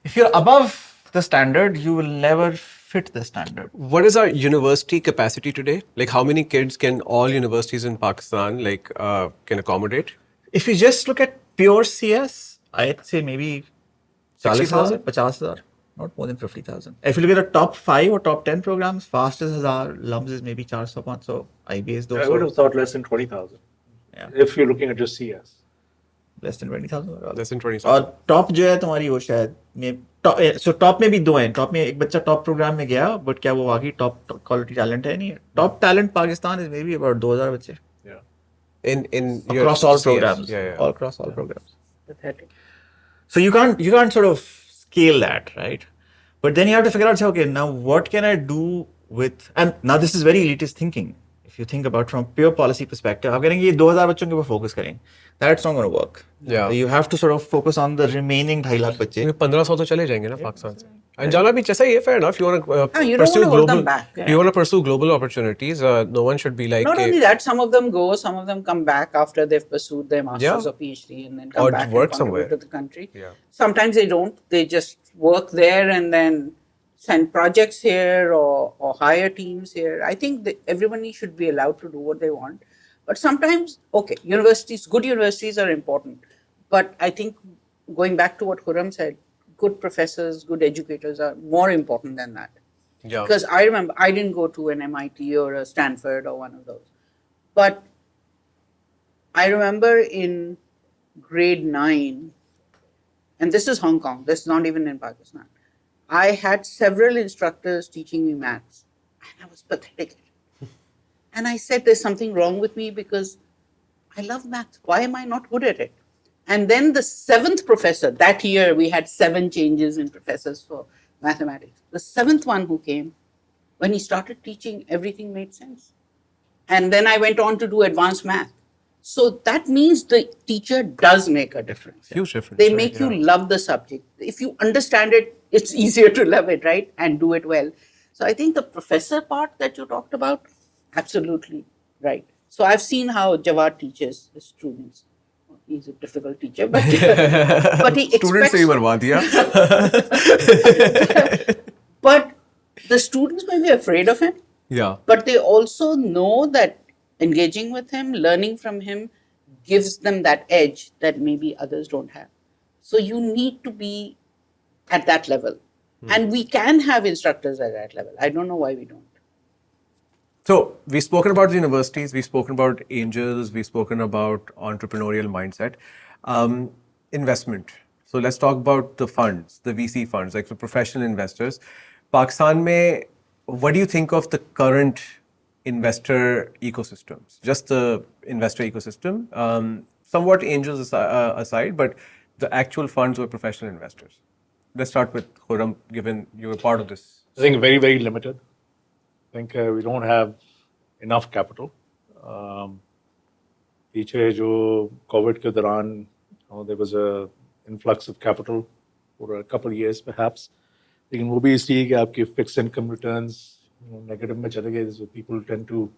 If you're above the standard, you will never fit the standard. What is our university capacity today? Like, how many kids can all universities in Pakistan, like, can accommodate? If you just look at pure CS, I'd say maybe 60,000? 50,000, not more than 50,000. If you look at the top 5 or top 10 programs, fastest Hazar, LUMS is maybe 400, 500, IBA is 200. I would have thought less than 20,000. Yeah. If you're looking at just CS. Less than 20,000. Less than 20,000. और top जो है तुम्हारी वो शायद so top में भी 2 हैं. Top में एक बच्चा टॉप प्रोग्राम में गया, बट क्या वो वाकई टॉप क्वालिटी टैलेंट है? नहीं है. Top talent Pakistan is may be about 2,000 बच्चे In your across all CS. programs. Yeah. All across all programs. Pathetic. So you can't sort of scale that, right? But then you have to figure out, okay, now what can I do with, and now this is very elitist thinking. If you think about from pure policy perspective, आप करेंगे ये 2,000 बच्चों के ऊपर focus करें. That's not going to work. Yeah. So you have to sort of focus on the remaining 2.5 lakh बच्चे. 1,500 तो चले जाएंगे ना पाकिस्तान से. And जाना भी जैसा ही है, fair enough. You want to you don't pursue wanna hold global. them back, yeah. You want to pursue global opportunities. No one should be like. Not only that, some of them go, some of them come back after they've pursued their master's Yeah. or PhD and then come Or back work and somewhere. contribute to the country. Yeah. Sometimes they don't. They just work there and then send projects here or hire teams here. I think that everybody should be allowed to do what they want. But sometimes, okay, good universities are important. But I think going back to what Khurram said, good professors, good educators are more important than that. Yeah. Because I remember I didn't go to an MIT or a Stanford or one of those. But I remember in grade 9, and this is Hong Kong, this is not even in Pakistan, I had several instructors teaching me maths, and I was pathetic. And I said, there's something wrong with me because I love maths. Why am I not good at it? And then the 7th professor, that year we had 7 changes in professors for mathematics. The 7th one who came, when he started teaching, everything made sense. And then I went on to do advanced math. So that means the teacher does make a difference. Huge difference. They right? make Yeah. you love the subject. If you understand it, it's easier to love it, right? And do it well. So I think the professor part that you talked about, absolutely right. So I've seen how Jawad teaches his students. he's a difficult teacher, but he Students से ही expects. मरवा दिया. But the students may be afraid of him, Yeah. but they also know that engaging with him, learning from him, gives them that edge that maybe others don't have. So you need to be at that level. And we can have instructors at that level. I don't know why we don't. So we've spoken about the universities, we've spoken about angels, we've spoken about entrepreneurial mindset, investment. So let's talk about the funds, the VC funds, like for professional investors. Pakistan mein, what do you think of the current investor ecosystems? Just the investor ecosystem, somewhat angels aside, but the actual funds or professional investors. Let's start with Khurram, given you were part of this. I think very, very limited. I think we don't have enough capital. पीछे जो Covid के दौरान there was a influx of capital for a couple of years perhaps. लेकिन वो भी इसलिए कि आपके fixed income returns negative में चले गए, so people tend to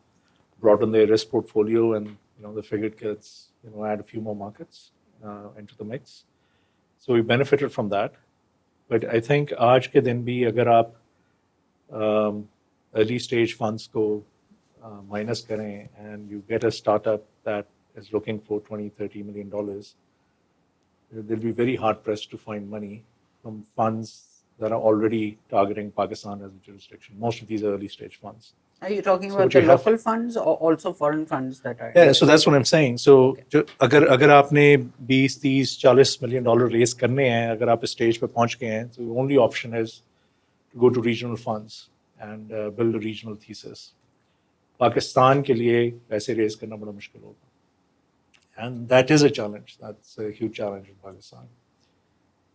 broaden their risk portfolio and they figured let's add a few more markets into the mix. So we benefited from that. But I think आज के दिन भी अगर आप early stage funds को minus करें and you get a startup that is looking for $20-30 million, they'll be very hard pressed to find money from funds that are already targeting Pakistan as a jurisdiction. Most of these are early stage funds. Are you talking So about what the you have- local funds or also foreign funds that are? Yeah, so that's what I'm saying. So जो अगर आपने 20-30-40 million dollar raise करने हैं, अगर आप इस stage पे पहुंच गए हैं, so the only option is to go to regional funds and build a regional thesis. Pakistan के लिए पैसे raise करना बड़ा मुश्किल होगा. And that is a challenge. That's a huge challenge in Pakistan.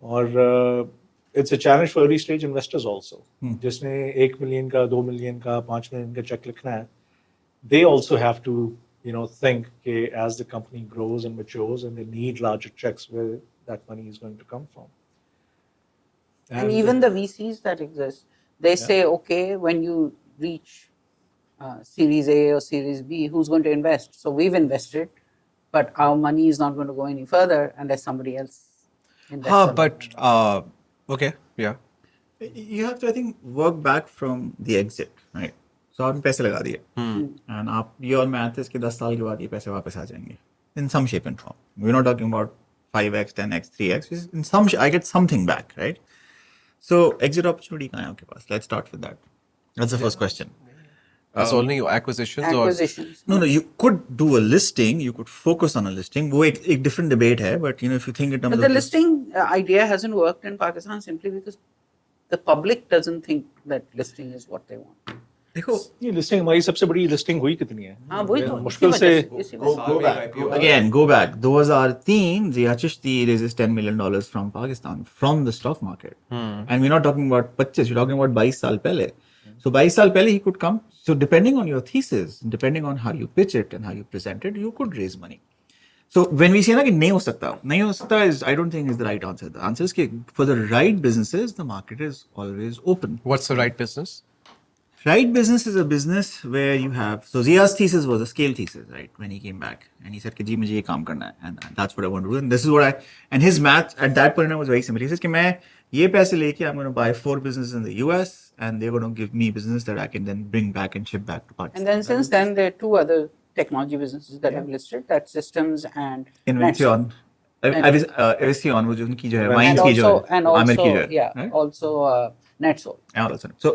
और it's a challenge for early stage investors also. जिसने 1 million का, 2 million का, 5 million का check लिखना है, they also have to think कि as the company grows and matures and they need larger checks where that money is going to come from. And even the VCs that exist, they say, okay, when you reach Series A or Series B, who's going to invest? So we've invested, but our money is not going to go any further unless somebody else invests. हाँ, on it. but okay, yeah. You have to, I think, work back from the exit, right? So आपने पैसे लगा दिए, and आप ये और math is कि 10 साल के बाद ये पैसे वापस आ जाएंगे, in some shape and form. We're not talking about 5x, 10x, 3x. In some, I get something back, right? So exit opportunity कहाँ है आपके पास? Let's start with that. That's the first question. That's only acquisitions, Acquisitions. No, you could do a listing. You could focus on a listing. वो एक different debate है, but if you think in terms But of the listing idea hasn't worked in Pakistan simply because the public doesn't think that listing is what they want. देखो, ये listing हमारी सबसे बड़ी listing हुई कितनी है? हाँ वही तो मुश्किल इसी से वजह इसी वजह से। Again, go back. 2003, Zia Chishti raises $10 million from Pakistan, from the stock market. And we're not talking about 25, we're talking about 22 साल पहले. So 22 साल पहले he could come. So depending on your thesis, depending on how you pitch it and how you present it, you could raise money. So when we say ना कि नहीं हो सकता is, I don't think is the right answer. The answer is कि for the right businesses, the market is always open. What's the right business? Right business is a business where you have, so Zia's thesis was a scale thesis, right? When he came back and he said कि जी मुझे ये काम करना है, and that's what I want to do. And this is what and his math at that point was very simple. He says कि मैं ये पैसे लेके I'm going to buy 4 businesses in the US and they're going to give me business that I can then bring back and ship back to Pakistan. And then since then there are 2 other technology businesses that have listed, that's Systems and Invention. Avision वो जो उनकी जो है, Wines की जो है, and Aamir की also जो है, yeah, right? also NetSol.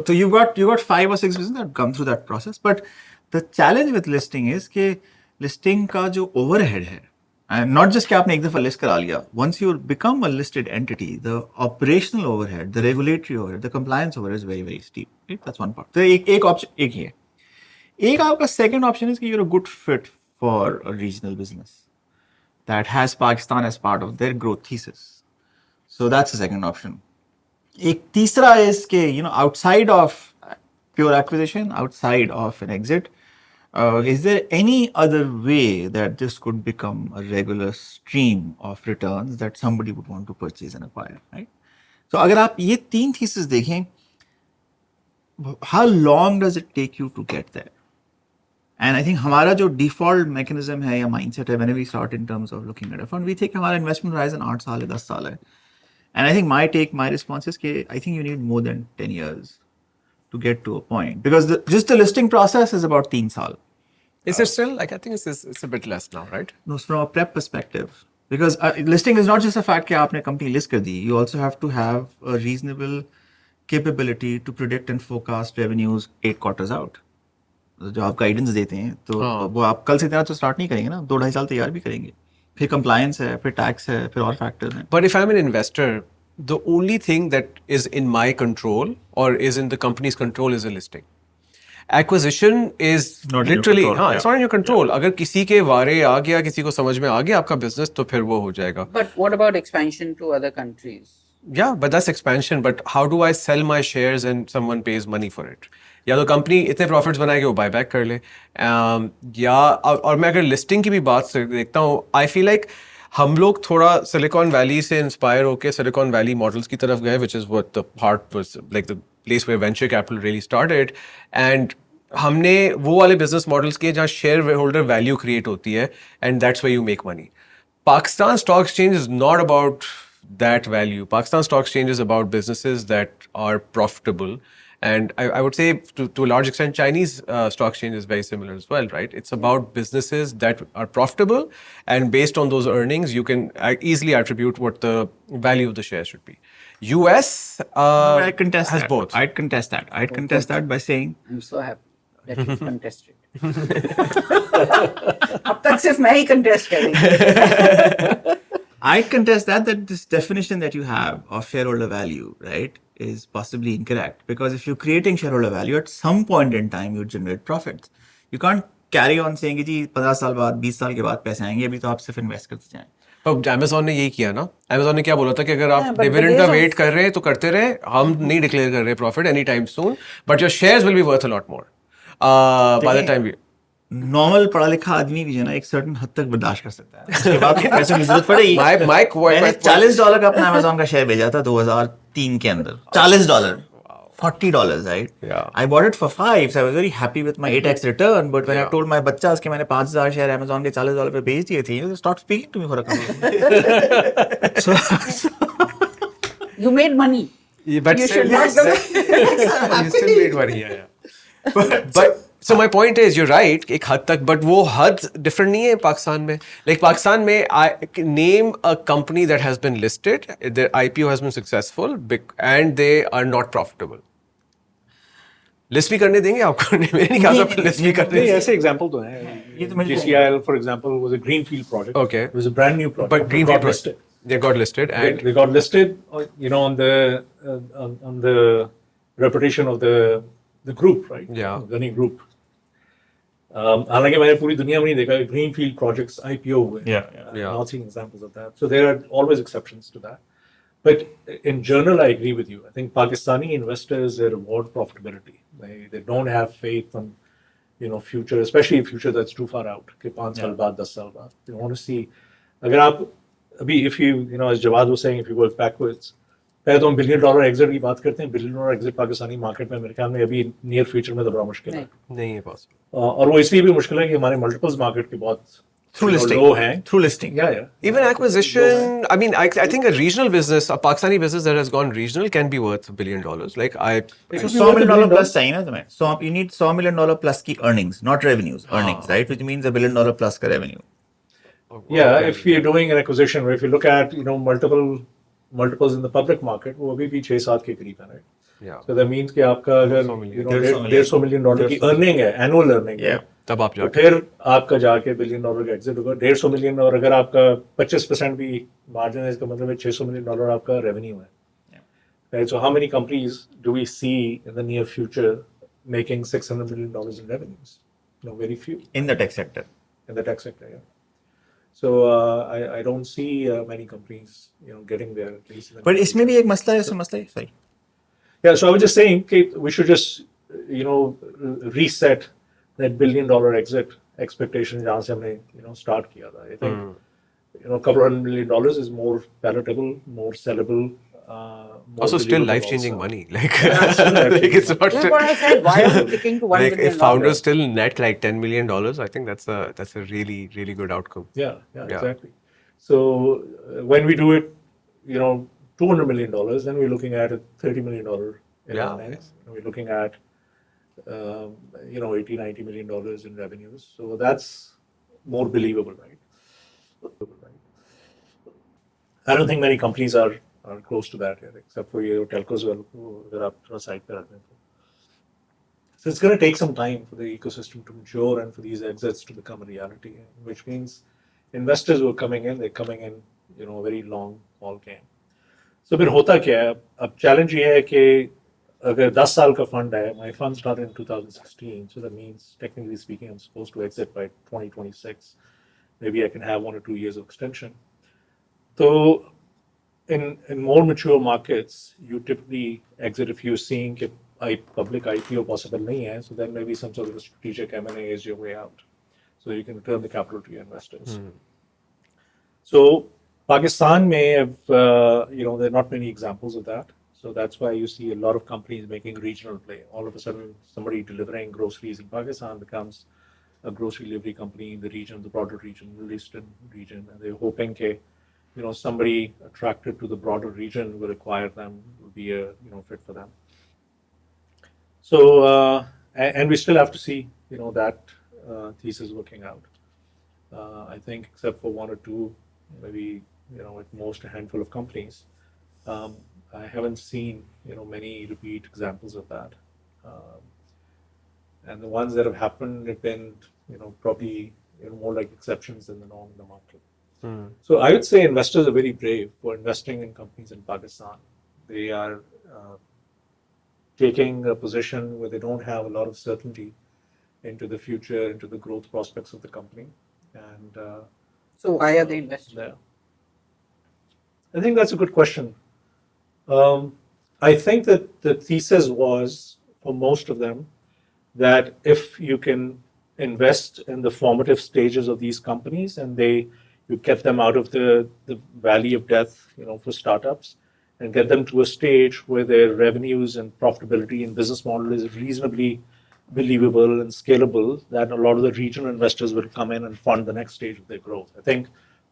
So you've got 5 or 6 businesses that have come through that process. But the challenge with listing is कि listing का जो overhead है, and not just कि आपने एक दफा list करा लिया. Once you become a listed entity, the operational overhead, the regulatory overhead, the compliance overhead is very, very steep. Right? That's one part. So एक option एक ही है. एक आपका second option is कि you're a good fit for a regional business that has Pakistan as part of their growth thesis. So that's the second option. एक तीसरा is कि outside of pure acquisition, outside of an exit, is there any other way that this could become a regular stream of returns that somebody would want to purchase and acquire, right? So अगर आप ये 3 thesis देखें, how long does it take you to get there? And I think हमारा जो default mechanism है या mindset है whenever we start in terms of looking at a fund, we think हमारा investment horizon 8 साल है, 10 साल है. And I think my response is कि I think you need more than 10 years to get to a point. Because just the listing process is about 3 साल. Is it still? Like, I think it's a bit less now, right? No, from a prep perspective. Because listing is not just a fact कि आपने company list कर दी. You also have to have a reasonable capability to predict and forecast revenues 8 quarters out. जो आप guidance देते हैं तो वो आप कल से इतना तो स्टार्ट नहीं करेंगे ना, 2-2.5 साल तैयार भी करेंगे. फिर कंप्लायंस है, फिर टैक्स है, फिर और फैक्टर्स हैं. But if I'm an investor, the only thing that is in my control or is in the company's control is a listing. Acquisition is Not in your literally, control, हाँ, it's not in your control. अगर किसी के वारे आ गया, किसी को समझ में आ गया आपका business, तो फिर वो हो जाएगा. But what about expansion to other countries? Yeah, but that's expansion. But how do I sell my shares and someone pays money for it? या तो कंपनी इतने प्रॉफिट्स बनाए कि वो बाय बैक कर ले, या और मैं अगर लिस्टिंग की भी बात देखता हूँ, आई फील लाइक हम लोग थोड़ा सिलिकॉन वैली से इंस्पायर होकर सिलिकॉन वैली मॉडल्स की तरफ गए, which is what the heart was like the place where venture capital really started. And हमने वो वाले बिजनेस मॉडल्स किए जहाँ शेयर होल्डर वैल्यू क्रिएट होती है, and that's where you make money. Pakistan Stock Exchange is not about that value. Pakistan Stock Exchange is about businesses that are profitable. And I would say to a large extent, Chinese stock exchange is very similar as well, right? It's about businesses that are profitable, and based on those earnings, you can easily attribute what the value of the share should be. US I contest has that. both. I'd contest that. I'd contest that by saying I'm so happy that you contested. अब तक सिर्फ मैं ही contest कर रही हूँ. I'd contest that this definition that you have of shareholder value, right, is possibly incorrect. Because if you're creating shareholder value, at some point in time, you generate profits. You can't carry on saying कि जी 15 साल बाद 20 साल के बाद पैसे आएंगे, अभी तो आप सिर्फ इन्वेस्ट करते जाएं. अब Amazon ने यही किया ना. Amazon ने क्या बोला था कि अगर आप but डिविडेंड there का is वेट कर रहे हैं तो करते रहे, हम नहीं डिक्लेयर कर रहे profit any time soon, but your shares will be worth a lot more by the time. Normal पढ़ा लिखा आदमी भी जो है ना एक सर्टेन हद तक बर्दाश्त कर सकता है. उसके बाद पैसों की जरूरत पड़ेगी. मैंने $40 का अपना Amazon का शेयर भेजा था 2003 के अंदर. $40, $40, right? Yeah. I bought it for 5, so I was very happy with my 8x return. But when I told my बच्चा कि मैंने 5,000 शेयर Amazon के $40 पे बेच दिए थे, he stopped speaking to me for a couple of months. You made money. But You still, should not you still made money, yeah. But so my point is, you're right, एक हद तक, but वो हद different नहीं है पाकिस्तान में. Like Pakistan में, I name a company that has been listed, their IPO has been successful, and they are not profitable. List भी करने देंगे आपको? मैंने नहीं कहा आपको लिस्ट भी करने नहीं, देंगे. ऐसे एग्जांपल तो हैं. ये तो मेरे को- JCIL, for example, was a greenfield project. Okay. It was a brand new project. But Greenfield got listed. they got listed, and They got listed, on the reputation of the group, right? Yeah. Gunny Group. हालांकि मैंने पूरी दुनिया में नहीं देखा greenfield projects IPO हुए. Yeah. Not seeing examples of that. So there are always exceptions to that. But in general, I agree with you. I think Pakistani investors, they reward profitability. They don't have faith on, future, especially future that's too far out. कि 5 साल बाद, 10 साल बाद. They want to see. अगर आप अभी, if you, as Jawad was saying, if you work backwards, पहले तो हम $1 billion exit की बात करते हैं. $1 billion exit पाकिस्तानी मार्केट में मेरे ख्याल में अभी नियर फ्यूचर में तो बड़ा मुश्किल है. नहीं है possible. और वो इसलिए भी मुश्किल है कि हमारे मल्टीपल्स मार्केट के बहुत Through listing. low हैं. Through listing. Yeah. Even acquisition, I mean, I think a regional business, a Pakistani business that has gone regional can be worth $1 billion. Like So $100 million plus चाहिए ना तुम्हें. So you need $100 million plus की earnings, not revenues. Earnings, right? Which means $1 billion plus का revenue. Yeah, if you're doing an acquisition, or if you look at multiples in the public market, वो अभी भी 6-7 के करीब है, right? yeah, So that means कि आपका अगर $150 million की earning है, annual earning है, तब आप तो जाके फिर आपका जाके $1 billion का exit होगा. $150 million, और अगर आपका 25% भी margin है, इसका मतलब है $600 million आपका revenue है. Right? So how many companies do we see in the near future making $600 million in revenues? Very few. In the tech sector. In the tech sector, yeah. So I don't see many companies, getting there at least. But इसमें भी एक मसला है, इसमें मसला है. Sorry. Yeah, so I was just saying, Kate, we should just, reset that $1 billion exit expectation जहाँ से हमने, start किया था. I think, a couple $100 million is more palatable, more sellable. more Also, still believable life-changing also. money. Like, still like it's not. That's what I said. Why are we sticking to $1 Like, billion? if founders still net like $10 million, I think that's a really, really good outcome. Yeah, Yeah. exactly. So when we do it, $200 million, then we're looking at a $30 million in Yeah. earnings. And we're looking at, $80-90 million in revenues. So that's more believable, right? I don't think many companies are close to that yet, except for your telcos who are up to a site there. So it's going to take some time for the ecosystem to mature and for these exits to become a reality, which means investors who are coming in, they're coming in, a very long haul game. So फिर होता क्या है? अब challenge ये है कि अगर 10 साल का fund है, my fund started in 2016, so that means technically speaking, I'm supposed to exit by 2026. Maybe I can have 1 or 2 years of extension. So in more mature markets, you typically exit if you're seeing कि public IPO possible नहीं है, so then maybe some sort of a strategic M&A is your way out. So you can return the capital to your investors. So Pakistan may have, there are not many examples of that. So that's why you see a lot of companies making regional play. All of a sudden, somebody delivering groceries in Pakistan becomes a grocery delivery company in the region, the broader region, Middle Eastern region, and they're hoping that, somebody attracted to the broader region will acquire them, will be a, fit for them. So, and we still have to see, that thesis working out. I think, except for 1 or 2, maybe, at most a handful of companies, I haven't seen, many repeat examples of that. And the ones that have happened have been, probably more like exceptions than the norm in the market. So I would say investors are very brave for investing in companies in Pakistan. They are taking a position where they don't have a lot of certainty into the future, into the growth prospects of the company. And So why are they investing? yeah. I think that's a good question. I think that the thesis was, for most of them, that if you can invest in the formative stages of these companies and you get them out of the valley of death, for startups, and get them to a stage where their revenues and profitability and business model is reasonably believable and scalable, that a lot of the regional investors will come in and fund the next stage of their growth. I think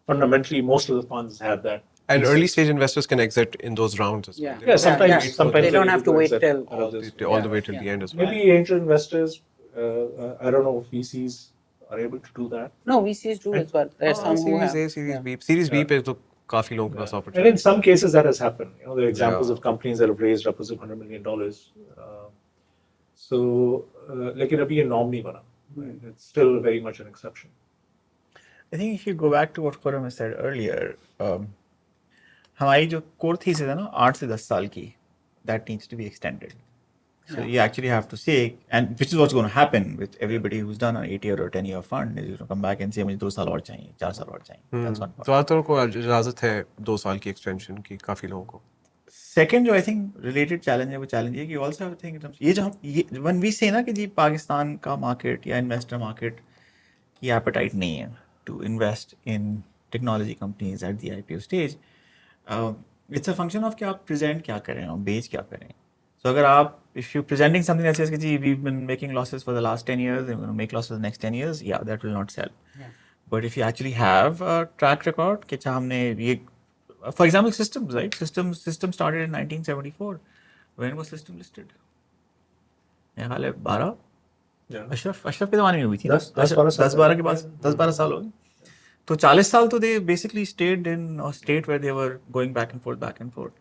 fundamentally most of the funds have that. And thesis. early stage investors can exit in those rounds as well. Yeah. They Yeah, don't sometimes, have to wait for sometimes They don't have to wait exit till all this. all the way till the end as well. Maybe angel investors, I don't know if VCs are able to do that. No, VCs do as well. There's some who Series have. A, Series yeah. B. Series B पे तो काफी लोगों के पास And opportunity. in some cases that has happened. There are examples Yeah. of companies that have raised upwards of $100 million. लेकिन अभी ये norm नहीं बना. Right? It's still very much an exception. I think if you go back to what Khurram said earlier, हमारी जो core thesis है ना 8 से 10 साल की, that needs to be extended. So you actually have to say, and which is what's going to happen with everybody who's done an 8-year or 10-year fund, is you come back and say मुझे 2 साल और चाहिए, 4 साल और चाहिए. That's one part. ज़्यादातर को इजाज़त है 2 साल की extension की काफी लोगों को. Second जो I think related challenge है वो challenge है कि you also have to think in terms ये जो हम when we say ना कि जी पाकिस्तान का market या investor market की appetite नहीं है to invest in technology companies at the IPO stage, it's a function of कि आप present क्या कर रहे हो, बेच क्या कर रहे हैं. So अगर आप if you're presenting something that says कि जी we've been making losses for the last 10 years and we're going to make losses for the next 10 years, yeah, that will not sell. Yeah. But if you actually have a track record कि अच्छा हमने ये for example, systems, right? System started in 1974. When was system listed? मेरा ख्याल है 12. Yeah. Ashraf के ज़माने में हुई थी. 10-12 के पास 10-12 साल हो गए. तो 40 साल तो they basically stayed in a state where they were going back and forth.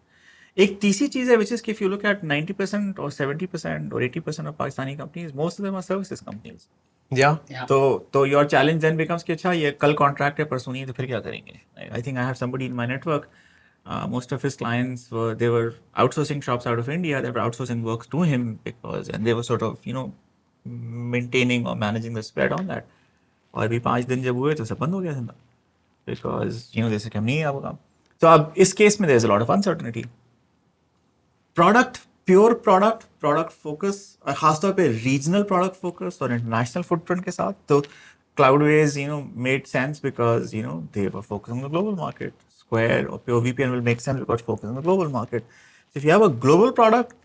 एक तीसरी चीज़ है which is if you look at 90% or 70% or 80% of Pakistani companies, most of them are services companies. Yeah. तो your challenge then becomes कि अच्छा ये कल contract है परसों नहीं है तो फिर क्या करेंगे? I think I have somebody in my network. Most of his clients they were outsourcing shops out of India. They were outsourcing works to him because and they were sort of maintaining or managing the spread on that. और अभी 5 दिन जब हुए तो सब बंद हो गया धंधा because जैसे कि हम नहीं है आपको काम. तो अब इस केस में there's a lot of uncertainty. Pure product focus और खासतौर पे regional product focus और international footprint के साथ तो Cloudways made sense because they were focused on the global market. Square or pure VPN will make sense because focus on the global market. So if you have a global product,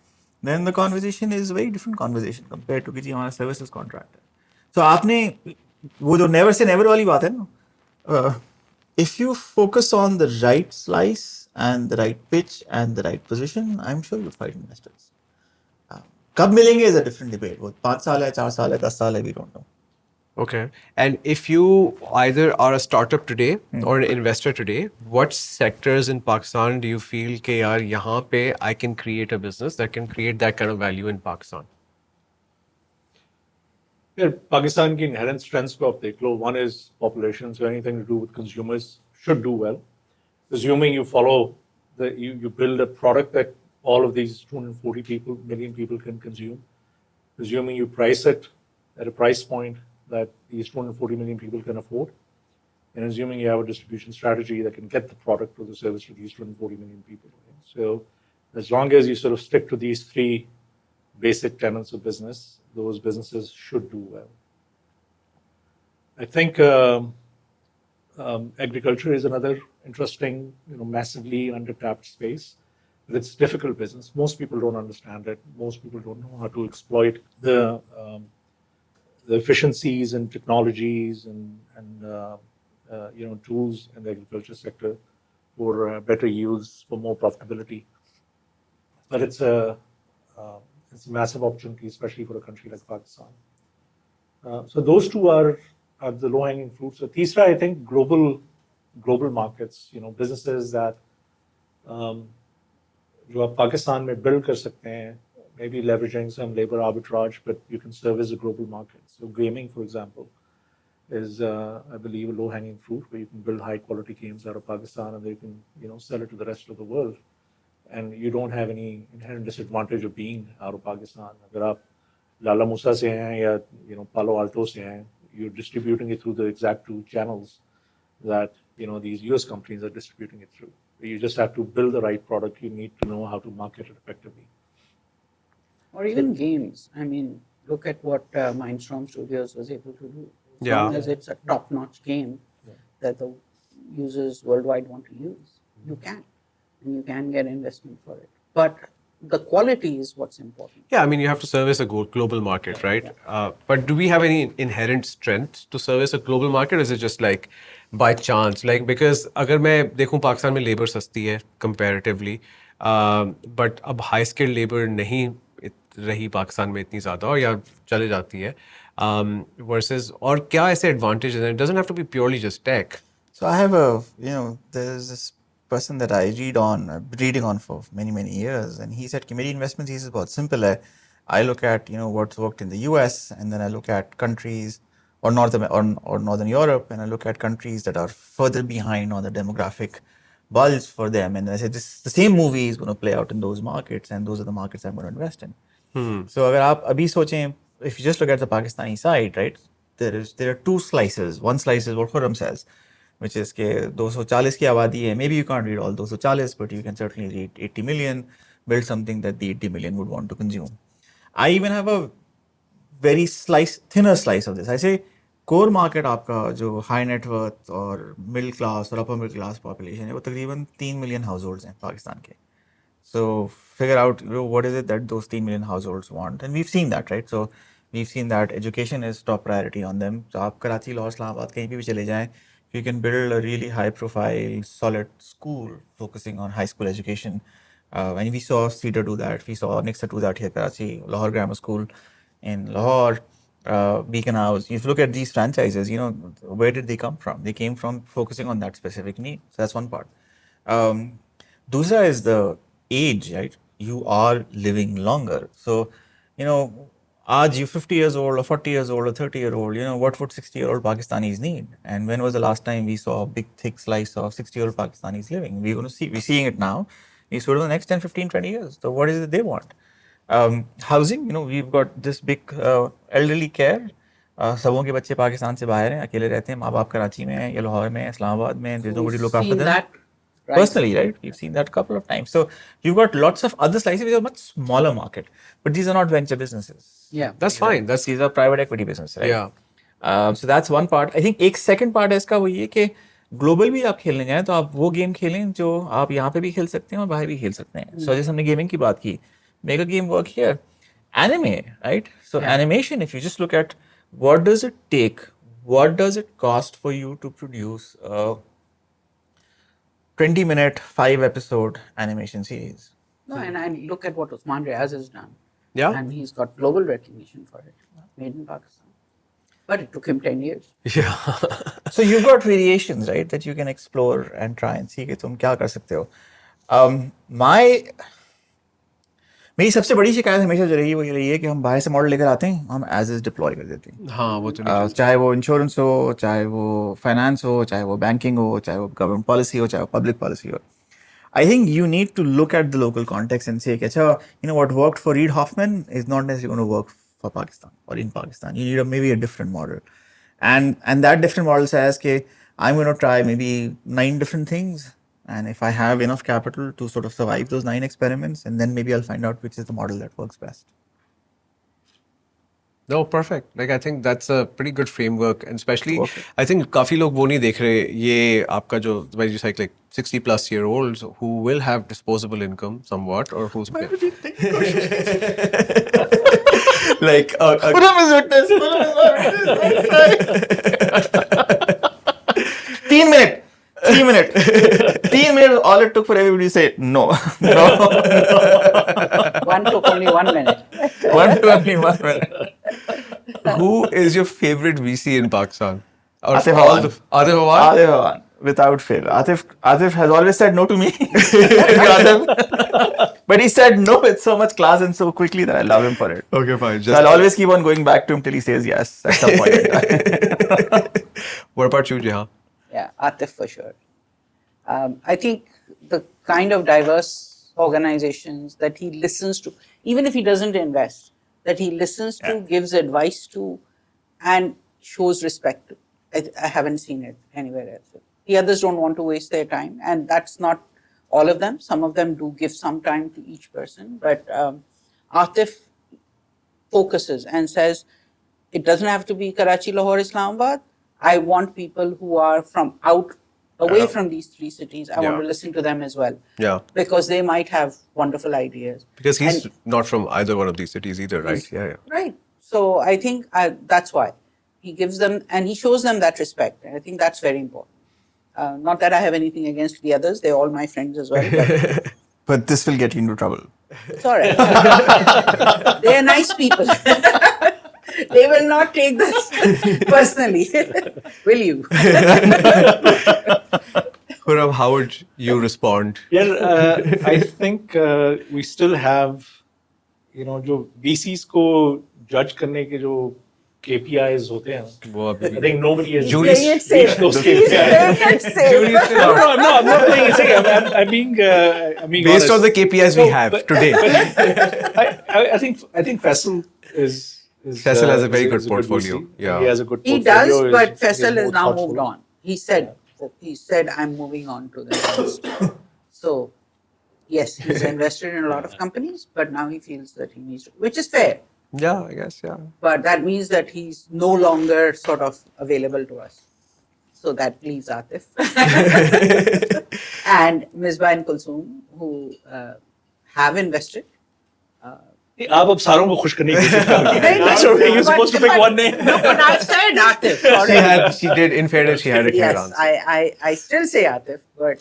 then the conversation is a very different conversation compared to कि जी हमारा services contract है. So आपने वो जो never say never वाली बात है ना, if you focus on the right slice and the right pitch and the right position, I'm sure you'll find investors. कब मिलेंगे is a different debate. वो 5 साल है, 4 साल है, 10 साल है, we don't know. Okay. And if you either are a startup today or an investor today, what sectors in Pakistan do you feel कि यार यहाँ पे I can create a business that can create that kind of value in Pakistan? Yeah, Pakistan की inherent strengths को आप देख लो. One is population, so anything to do with consumers should do well. Assuming you follow you build a product that all of these 240 million people can consume. Assuming you price it at a price point that these 240 million people can afford, and assuming you have a distribution strategy that can get the product or the service to these 240 million people. Right? So as long as you sort of stick to these three basic tenets of business, those businesses should do well. I think agriculture is another interesting, massively undertapped space. But it's difficult business. Most people don't understand it. Most people don't know how to exploit the efficiencies and technologies and tools in the agriculture sector for better yields, for more profitability. But it's a massive opportunity, especially for a country like Pakistan. So those two are the low-hanging fruits. So तीसरा, I think global markets, businesses that जो आप पाकिस्तान में build कर सकते हैं, maybe leveraging some labor arbitrage, but you can service a global market. So gaming, for example, is, I believe, a low-hanging fruit where you can build high-quality games out of Pakistan and they can, sell it to the rest of the world. And you don't have any inherent disadvantage of being out of Pakistan. अगर आप लाला मूसा से हैं या, Palo Alto से हैं, you're distributing it through the exact two channels that, these US companies are distributing it through. You just have to build the right product. You need to know how to market it effectively. Or even games. I mean, look at what Mindstorm Studios was able to do. As Yeah. long as it's a top-notch game that the users worldwide want to use, you can. And you can get investment for it. But the quality is what's important. Yeah, I mean, you have to service a global market, right? But do we have any inherent strength to service a global market, or is it just like by chance? Like, because अगर मैं देखूं पाकिस्तान में labor सस्ती है comparatively, but अब high skilled labor नहीं रही पाकिस्तान में इतनी ज़्यादा और या चले जाती है, versus और क्या ऐसे advantages हैं? It doesn't have to be purely just tech. So I have there's this person that I reading on for many years, and he said कि मेरी investment thesis बहुत simple है. I look at what's worked in the US, and then I look at countries or Northern Europe, and I look at countries that are further behind on the demographic bulge for them, and I say the same movie is going to play out in those markets, and those are the markets I'm going to invest in. So अगर आप अभी सोचें, if you just look at the Pakistani side, right, there are two slices. One slice is what Khurram says, which is के 240 की आबादी है. Maybe you can't read all 240, but you can certainly read 80 million, build something that the 80 million would want to consume. I even have a very thinner slice of this. I say core market आपका जो high net worth और middle class और upper middle class population है, वो तकरीबन 3 million households हैं पाकिस्तान के. So figure out what is it that those 3 million households want, and we've seen that, right? So we've seen that education is top priority on them. So आप कराची, लाहौर, इस्लामाबाद कहीं भी चले जाएं, you can build a really high profile, solid school focusing on high school education. And we saw Cedar do that. We saw Nixa do that here at Karachi, Lahore Grammar School in Lahore, Beacon House. If you look at these franchises, where did they come from? They came from focusing on that specific need. So that's one part. Dusra is the age, right? You are living longer. So, आज you 50 years old or 40 years old or 30 years old, what would 60-year-old Pakistanis need? And when was the last time we saw a big, thick slice of 60-year-old Pakistanis living? We're seeing it now. We saw it in the next 10, 15, 20 years. So what is it they want? Housing, we've got this big elderly care. सबों के बच्चे पाकिस्तान से बाहर हैं, अकेले रहते हैं, माँ बाप कराची में हैं या लाहौर में हैं, इस्लामाबाद में हैं. There's nobody to look after them. That, right? Personally, right? We've seen that a couple of times. So you've got lots of other slices which are much smaller market, but these are not venture businesses. Yeah. That's fine. These are private equity businesses, right? Yeah. So that's one part. I think एक second part है इसका वो ये कि global भी आप खेलने जाएं तो आप वो गेम खेलें जो आप यहाँ पे भी खेल सकते हैं और बाहर भी खेल सकते हैं. So जैसे हमने गेमिंग की बात की, make a game work here. Anime, right? So animation, if you just look at what does it take, what does it cost for you to produce a 20-minute, 5-episode animation series? No, and I look at what Usman Riaz has done. Yeah. And he's got global recognition for it. Made in Pakistan. But it took him 10 years. Yeah. So you've got variations, right, that you can explore and try and see कि तुम क्या कर सकते हो. मेरी सबसे बड़ी शिकायत हमेशा जो रही वो ये रही है कि हम बाहर से मॉडल लेकर आते हैं, हम एज इज डिप्लॉय कर देते हैं. हाँ वो तो नहीं. चाहे वो इंश्योरेंस हो, चाहे वो फाइनेंस हो, चाहे वो बैंकिंग हो, चाहे वो गवर्नमेंट पॉलिसी हो, चाहे वो पब्लिक पॉलिसी हो. I think you need to look at the local context and say, "Acha, you know what worked for Reid Hoffman is not necessarily going to work for Pakistan or in Pakistan. You need maybe a different model, and that different model says, "Okay, I'm going to try maybe 9 different things, and if I have enough capital to sort of survive those 9 experiments, and then maybe I'll find out which is the model that works best." No, perfect. Like I think that's a pretty good framework, and especially Okay. I think काफी लोग वो नहीं देख रहे ये आपका जो when you say like 60+ year olds who will have disposable income somewhat or who's like Puram is witness. Puram is my witness. 3 minutes. 3 minutes. 3 minutes. All it took for everybody to say no. No. One took only 1 minute. Only 1 minute. who is your favorite VC in Pakistan? Or Atif all Awan. the- Atif Awan? Atif Awan, without fail. Atif has always said no to me. Atif. But he said no with so much class and so quickly that I love him for it. Okay, fine. So I'll always keep on going back to him till he says yes at some point in time. What about you, Jihan? Yeah, Atif for sure. I think the kind of diverse organizations that he listens to, even if he doesn't invest, that he listens to, gives advice to, and shows respect to. I haven't seen it anywhere else. The others don't want to waste their time, and that's not all of them. Some of them do give some time to each person, but Atif focuses and says, it doesn't have to be Karachi, Lahore, Islamabad. I want people who are from away from these 3 cities. I want to listen to them as well. Yeah. Because they might have wonderful ideas. Because he's And- not from either one of these cities either, right? Yes. Yeah. Right. So I think that's why he gives them and he shows them that respect. And I think that's very important. Not that I have anything against the others; they're all my friends as well. But But this will get you into trouble. it's all right. They are nice people. They will not take this personally, will you? Khurram, how would you respond? Yeah, I think we still have, जो VCs को judge करने के जो KPIs होते हैं, वो अभी I think nobody has Jury's Playing it safe. reached those He's KPIs. playing it safe. Jury's still out. No, I'm not playing it safe. I'm being Based on the KPIs we No, have but- today. I think Faisal is Faisal has a very good is portfolio. VC. Yeah. He has a good He portfolio. does, but He's Faisal more is now thoughtful. moved on. He said, I'm moving on to the next. So, yes, he's invested in a lot of companies, but now he feels that he needs to, which is fair. Yeah, I guess, yeah. But that means that he's no longer sort of available to us. So that leaves Atif. And Misbah and Kulsoom, who have invested. आप अब सारों को खुश करने की कोशिश कर रही हैं. That's okay. You're supposed to pick one name. No, but I said Atif already. She did, in fairness, she had a clear Yes, answer. I still say Atif, but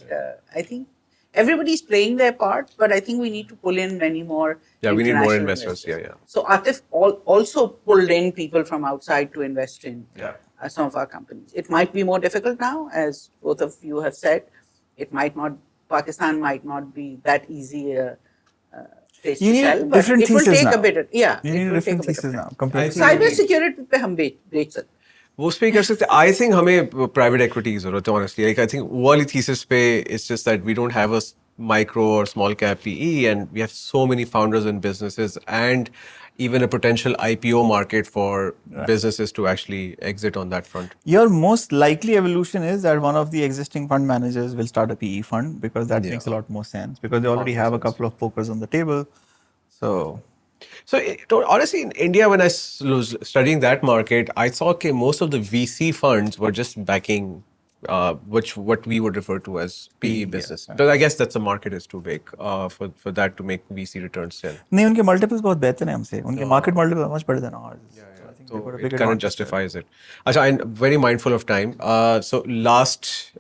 I think everybody's playing their part, but I think we need to pull in many more. Yeah, we need more international investors. Yeah. So Atif also pulled in people from outside to invest in Yeah. some of our companies. It might be more difficult now, as both of you have said. It might not, Pakistan might not be that easy place You to need sell, but different it will thesis take now. a bit. Yeah, You it need will different take a bit thesis of now. time. Completely. Cyber security पे हम बेच सकते. वो उस पे ही कर सकते हैं. I think हमें private equity की ज़रूरत है, honestly. Like, I think वो वाली thesis पे it's just that we don't have a micro or small cap PE, and we have so many founders and businesses, and even a potential IPO market for businesses to actually exit on that front. Your most likely evolution is that one of the existing fund managers will start a PE fund because that makes a lot more sense because they already have a couple of pokers on the table. So Honestly, in India, when I was studying that market, I saw that most of the VC funds were just backing what we would refer to as PE business. Because I guess that's the market is too big for that to make VC returns still. नहीं उनके multiples बहुत बेहतर हैं हमसे उनके market multiple are much better than ours. So I think So they've got a it big kind of advantage. justifies it. Achha, I'm very mindful of time. So last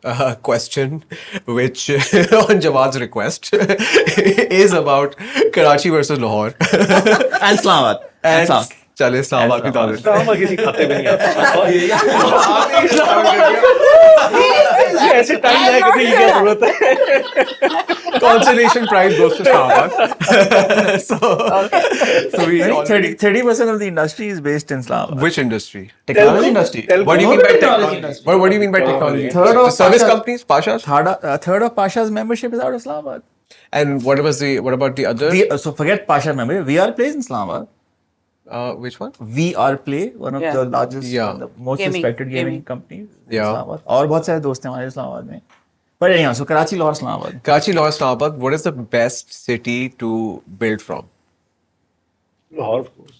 question, which on Jawad's request, is about Karachi versus Lahore. And Islamabad. And Islamabad. चले इस्लामाबाद की तारीफ. Drama किसी खाते में नहीं आता. ऐसे time है कि ये क्या जरूरत है. Consolation prize goes to Islamabad. So we already. 30% of the industry is based in Islamabad. Which industry? Technology industry. What do you mean by Technology technology? What do you mean by technology? Third The of service Pasha- companies, Pashas? Third of Pasha's membership is out of Islamabad. And what about the other? So forget Pasha membership. VR Play is in Islamabad. Which one? VR Play, one of Yeah. the largest, Yeah. the most Gaming. respected gaming Gaming. companies in Yeah. Islamabad. और बहुत सारे दोस्त हैं हमारे इस्लामाबाद में. But anyhow, so Karachi, Lahore, Islamabad. Karachi, Lahore, Islamabad. What is the best city to build from? Lahore, of course.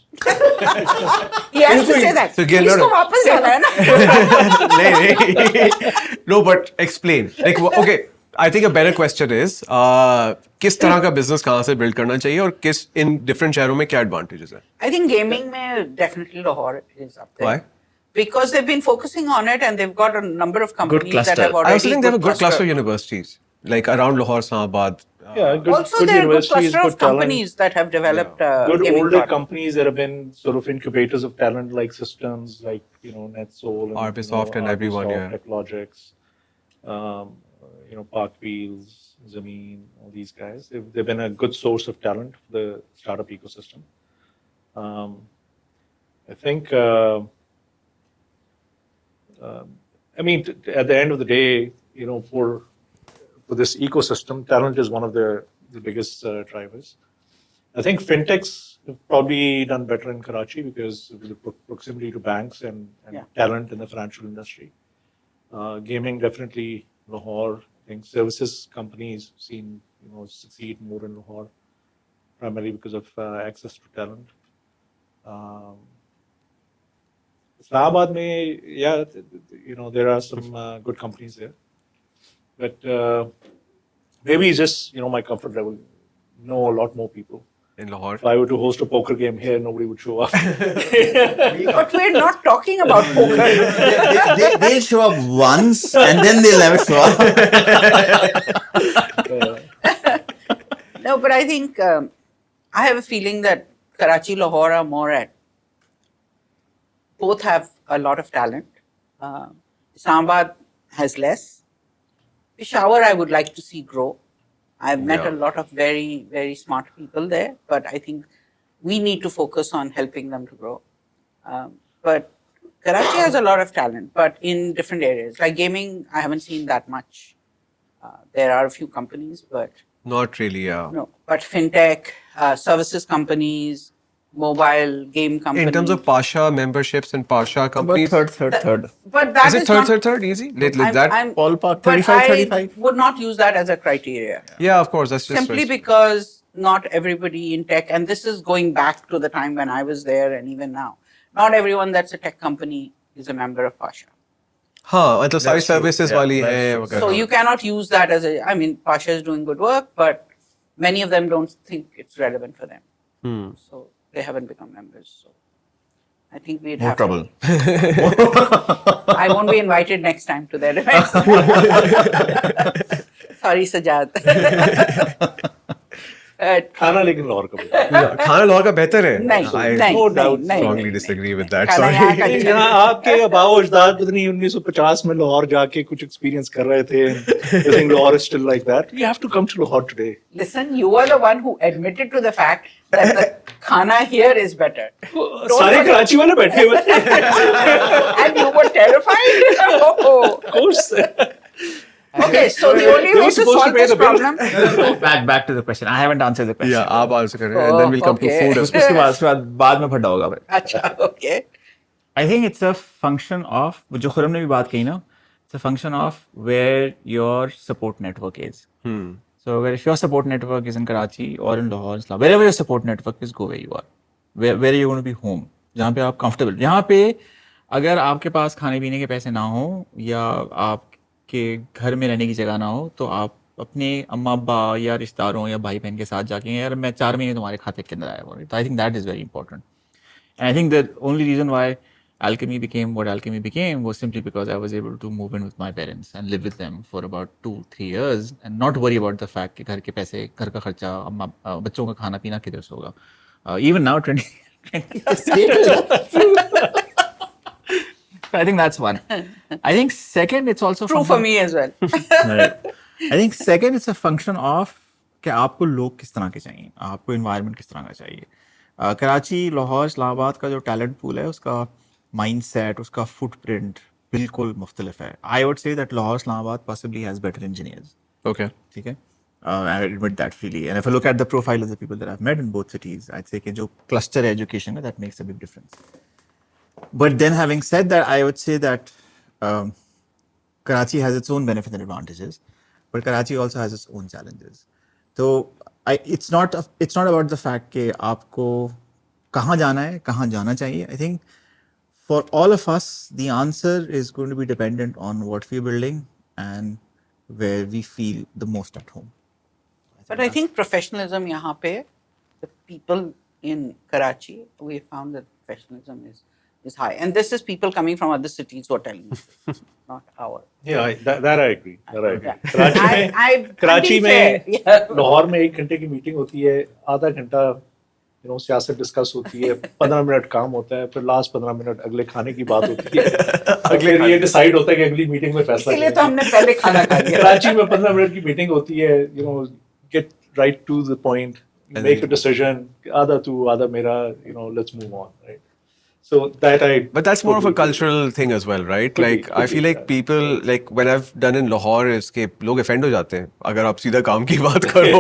He has to say that. So, again, no, इसको no. वापस जाना है ना. नहीं. No, but explain. Like, okay, I think a better question is, किस तरह का business कहाँ से build करना चाहिए और किस in different शहरों में क्या advantages है? I think gaming में definitely Lahore is up there. Why? Because they've been focusing on it and they've got a number of companies that cluster. have already. I also think they have a good cluster of universities, like around Lahore, Islamabad. Yeah, good, Also, good there are a good universities, cluster good of talent. companies that have developed Good gaming older products. companies that have been sort of incubators of talent, like systems, like NetSol, and, Arbisoft and everyone, yeah. Techlogics, Parkwheels, Zameen, all these guys. They've been a good source of talent for the startup ecosystem. I think, at the end of the day, for this ecosystem, talent is one of the biggest drivers. I think fintechs have probably done better in Karachi because of the proximity to banks and Yeah. talent in the financial industry. Gaming definitely Lahore. I think services companies seen succeed more in Lahore, primarily because of access to talent. Islamabad mein, yeah, there are some good companies there, but maybe it's just my comfort level. Know a lot more people. In Lahore. If I were to host a poker game here, nobody would show up. But we're not talking about poker. They'll show up once and then they'll never show up. No, but I think I have a feeling that Karachi, Lahore are more at. Both have a lot of talent. Islamabad has less. Peshawar, I would like to see grow. I've met Yeah. a lot of very, very smart people there, but I think we need to focus on helping them to grow. But Karachi has a lot of talent, but in different areas. Like gaming, I haven't seen that much. There are a few companies, but Not really, yeah. no. But fintech, services companies, mobile game companies. In terms of Pasha memberships and Pasha About companies, third. But that is it not, third easy? Like I'm- that? I'm- Ballpark, but 35, I 35. would not use that as a criteria. Yeah, of course. That's just Simply right. because not everybody in tech, and this is going back to the time when I was there and even now, not everyone that's a tech company is a member of Pasha. हाँ, मतलब सारी That's true. services Yeah, वाली that's है true. वगैरह. So you cannot use that as a. I mean, Pasha is doing good work, but many of them don't think it's relevant for them. So they haven't become members. So I think we'd More have trouble. To, I won't be invited next time to their events. Sorry, Sajad. खाना लेकिन लाहौर का बेहतर खाना लाहौर का बेहतर है. नहीं, I नहीं, no doubt नहीं, strongly नहीं, disagree नहीं, with that. खाना यहाँ का Sorry. अच्छा यहाँ आपके अबाव अजदाद पता नहीं 1950 में लाहौर जाके कुछ एक्सपीरियंस कर रहे थे. You think Lahore is still like that? You have to come to Lahore today. Listen, you are the one who admitted to the fact that the khana here is better. सारे कराची वाले बैठे हुए थे. And you were terrified? Oh. Of course. Okay, so the only They way were to supposed to solve pay this the bill. problem. back to the question. I haven't answered the question. Yeah, आप answer करें and then we'll come to Okay. food as well. उसके बाद में फटा होगा भाई. Acha, okay. I think it's a function of जो खुरम ने भी बात कही ना. It's a function of where your support network is. So if your support network is in Karachi or in Lahore, Islam, wherever your support network is, go where you are. Where are you going to be home? जहाँ पे आप comfortable. यहाँ पे अगर आपके पास खाने पीने के पैसे ना हो या आप कि घर में रहने की जगह ना हो तो आप अपने अम्मा अब्बा या रिश्तेदारों या भाई बहन के साथ जाके यार मैं 4 महीने तुम्हारे खाते के अंदर आया हूँ, तो I think that is very important. And I think the only reason why Alchemy became what Alchemy became was simply because I was able to move in with my parents and live with them for about 2-3 years and not worry about the fact कि घर के पैसे, घर का खर्चा, बच्चों का खाना पीना किधर से होगा. Even now 20 years later. So I think that's one. I think second, it's also True for me as well. Right. I think second, it's a function of कि आपको लोग किस तरह के चाहिए, आपको environment किस तरह का चाहिए. कराची, लाहौर, इस्लामाबाद का जो टैलेंट पूल है उसका माइंडसेट, उसका फुटप्रिंट बिल्कुल मुख्तलिफ है. I would say that Lahore, Islamabad possibly has better engineers. Okay. ठीक है. I admit that freely. And if I look at the profile of the people that I've met in both cities, I'd say कि जो cluster education है, that makes a big difference. But then having said that, I would say that Karachi has its own benefits and advantages, but Karachi also has its own challenges. So it's not about the fact कि आपको कहाँ जाना है, कहाँ जाना चाहिए. I think for all of us, the answer is going to be dependent on what we're building and where we feel the most at home. But I think professionalism यहाँ पे, the people in Karachi, we found that professionalism is high. And this is people coming from other cities who are telling me this, not our. Yeah, that I agree. Yeah. Karachi I'm being में fair. Yeah. Lahore में 1 घंटे की meeting होती है, आधा घंटा सियासत discuss होती है, 15 मिनट काम होता है, फिर लास्ट 15 मिनट अगले खाने की बात होती है. अगले ये डिसाइड होता है कि अगली मीटिंग में फैसला इसलिए तो हमने पहले खाना खा लिया. कराची में 15 मिनट की मीटिंग होती है, get right to the point, make a decision, आधा तू आधा मेरा, let's move on, right? So that But that's more of a cultural thing as well, right? Like I feel like people, like when I've done in Lahore, is कि लोग offend हो जाते हैं अगर आप सीधा काम की बात करो.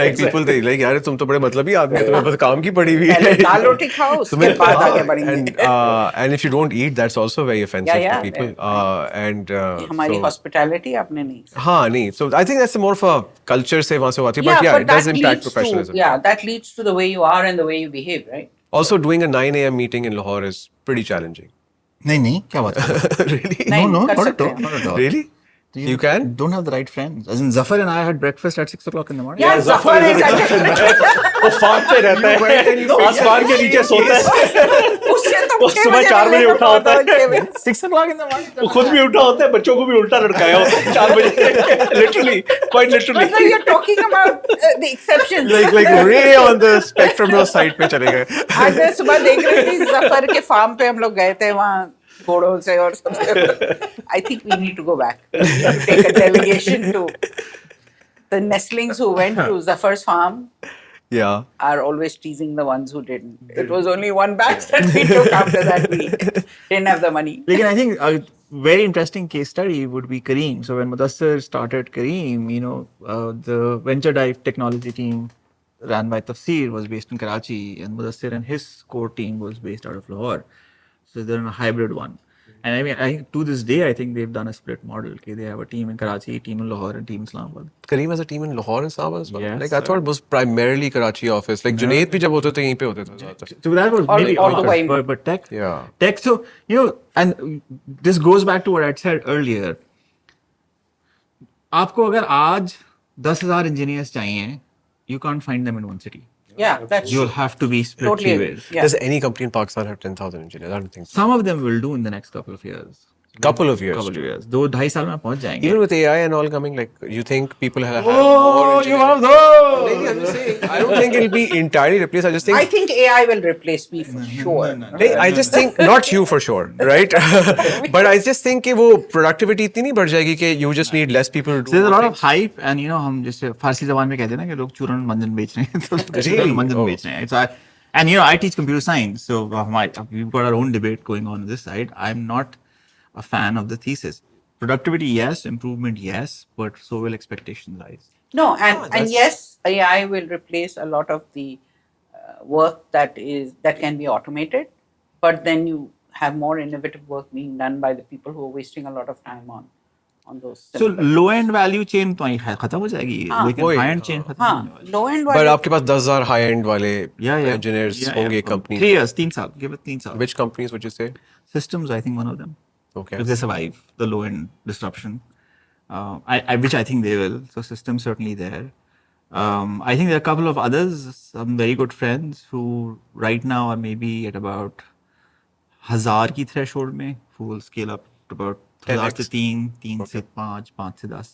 Like people think like यार तुम तो बड़े मतलबी आदमी हो, तुम्हें बस काम की पड़ी हुई है. पहले दाल रोटी खाओ, उसके बाद आगे बढ़ेंगे. And if you don't eat, that's also very offensive Yeah, to people. And हमारी so, hospitality आपने नहीं. हाँ नहीं. So I think that's more of a culture से वहाँ से होती है. But yeah, it does that impact leads professionalism. that leads to the way you are and the way you behave, right? Also, doing a 9 a.m. meeting in Lahore is pretty challenging. नहीं क्या बात है? Really? नहीं, No, कर not सकते at हैं. all. Not at all. Really? You can? Don't have the right friends. As in Zafar and I had breakfast at 6 o'clock in the morning. Yeah, Zafar is वो farm पे रहता है, आसमान के नीचे सोता है, उससे तो वो सुबह 4 बजे उठा होता है, 6 o'clock in the morning. वो खुद भी उठा होता है, बच्चों को भी उल्टा लटकाया होता है 4 बजे. Literally, quite literally. मतलब you're talking about the exceptions. like way on the spectrum of side पे चले गए. आज मैं सुबह देख रही थी जफर के फार्म पे हम लोग गए थे वहाँ घोड़ों से और सबसे. I think we need to go back. Take a delegation to the nestlings who went to Zafar's farm. Yeah. Are always teasing the ones who didn't. It was only one batch that we took. After that, we didn't have the money. Again, I think a very interesting case study would be Careem. So when Mudassir started Careem, the venture dive technology team ran by Tafsir was based in Karachi, and Mudassir and his core team was based out of Lahore. So they're in a hybrid one. And I mean, to this day, I think they've done a split model. Okay? They have a team in Karachi, a team in Lahore, and a team in Islamabad. Kareem has a team in Lahore and Islamabad as well. Yes, Like I thought it was primarily Karachi office. Like Junaid भी जब होते थे यहीं पे होते थे. So that was maybe all the office, way. but tech. Yeah. Tech. So and this goes back to what I said earlier. आपको अगर आज 10,000 engineers चाहिए, you can't find them in one city. Yeah, that's You'll have to be split totally. three ways. Yeah. Does any company in Pakistan have 10,000 engineers? I don't think so. Some of them will do in the next couple of years. Couple of years. Couple of years. 2-2.5 साल में पहुंच जाएंगे. Even with AI and all coming, like you think people have more Oh, you engineers? have those. Maybe I'm just saying. I don't think it'll be entirely replaced. I just think. I think AI will replace me for sure. नहीं, I just think not you for sure, right? But I just think कि वो productivity इतनी नहीं बढ़ जाएगी कि you just need less people to do. So there's a lot of hype, and हम जैसे फारसी ज़बान में कहते हैं ना कि लोग चूरन मंजन बेच रहे हैं, तो Really? मंजन Oh. बेच रहे हैं. So I teach computer science, so we've got our own debate going on this side. I'm not a fan of the thesis. Productivity, yes. Improvement, yes. But so will expectation rise. No, and yes, AI will replace a lot of the work that can be automated, but then you have more innovative work being done by the people who are wasting a lot of time on those. So low end value chain तो खत्म हो जाएगी, लेकिन वही, high end chain खत्म होने हाँ, वाली. low end But वाले. आपके पास 10,000 high end वाले engineers Yeah, होंगे yeah. companies. 3 years, 3 साल. Give it 3 साल. Which companies would you say? Systems, I think one of them. Okay. If they survive the low end disruption. which I think they will. So system's certainly there. I think there are a couple of others, some very good friends who right now are maybe at about 1000 की threshold में, who will scale up to about 1000 से 3, 3 से 5, 5 से 10.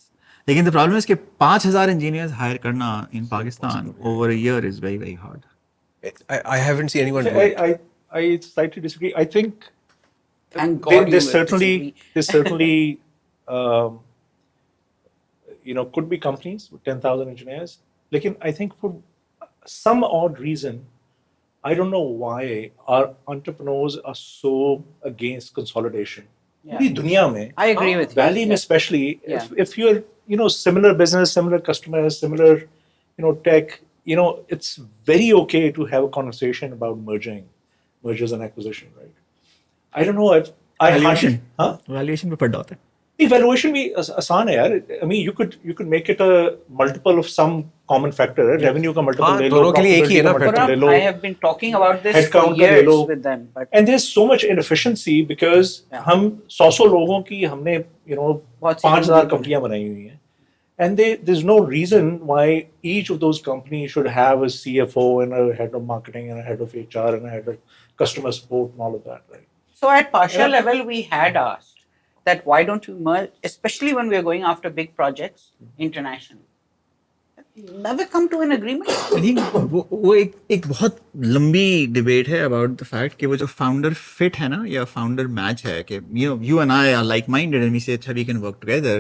लेकिन the problem is कि 5000 engineers hire करना in Pakistan over a year is very, very hard. I haven't seen anyone do it. I slightly disagree. I think Thank God you will there's certainly disagree. um, could be companies with 10,000 engineers. Like, I think for some odd reason, I don't know why our entrepreneurs are so against consolidation. Yeah. पूरी दुनिया में, I agree with you. Valley में Yes. especially, Yeah. if you're similar business, similar customers, similar tech, it's very okay to have a conversation about mergers and acquisition, right? I don't know if Valuation. Huh? Valuation पे पड़ जाता है. Evaluation भी आसान है यार. I mean, you could make it a multiple of some common factor. Revenue का multiple हाँ, ले लो, दोनों के लिए एक ही है ना profitability का Purab, multiple ले लो. I have been talking about this Headcount for का ले years low. with them, but And there's so much inefficiency because Yeah. हम 100 लोगों की हमने बहुत सी 5000 company कंपनियां बनाई हुई हैं. And there's no reason why each of those companies should have a CFO and a head of marketing and a head of HR and a head of customer support and all of that, right? so at partial level we had asked that why don't you merge, especially when we are going after big projects internationally. Never come to an agreement. I think वो एक बहुत लंबी debate है about the fact कि वो जो founder fit है ना या founder match है कि you and I are like minded and we say अच्छा we can work together.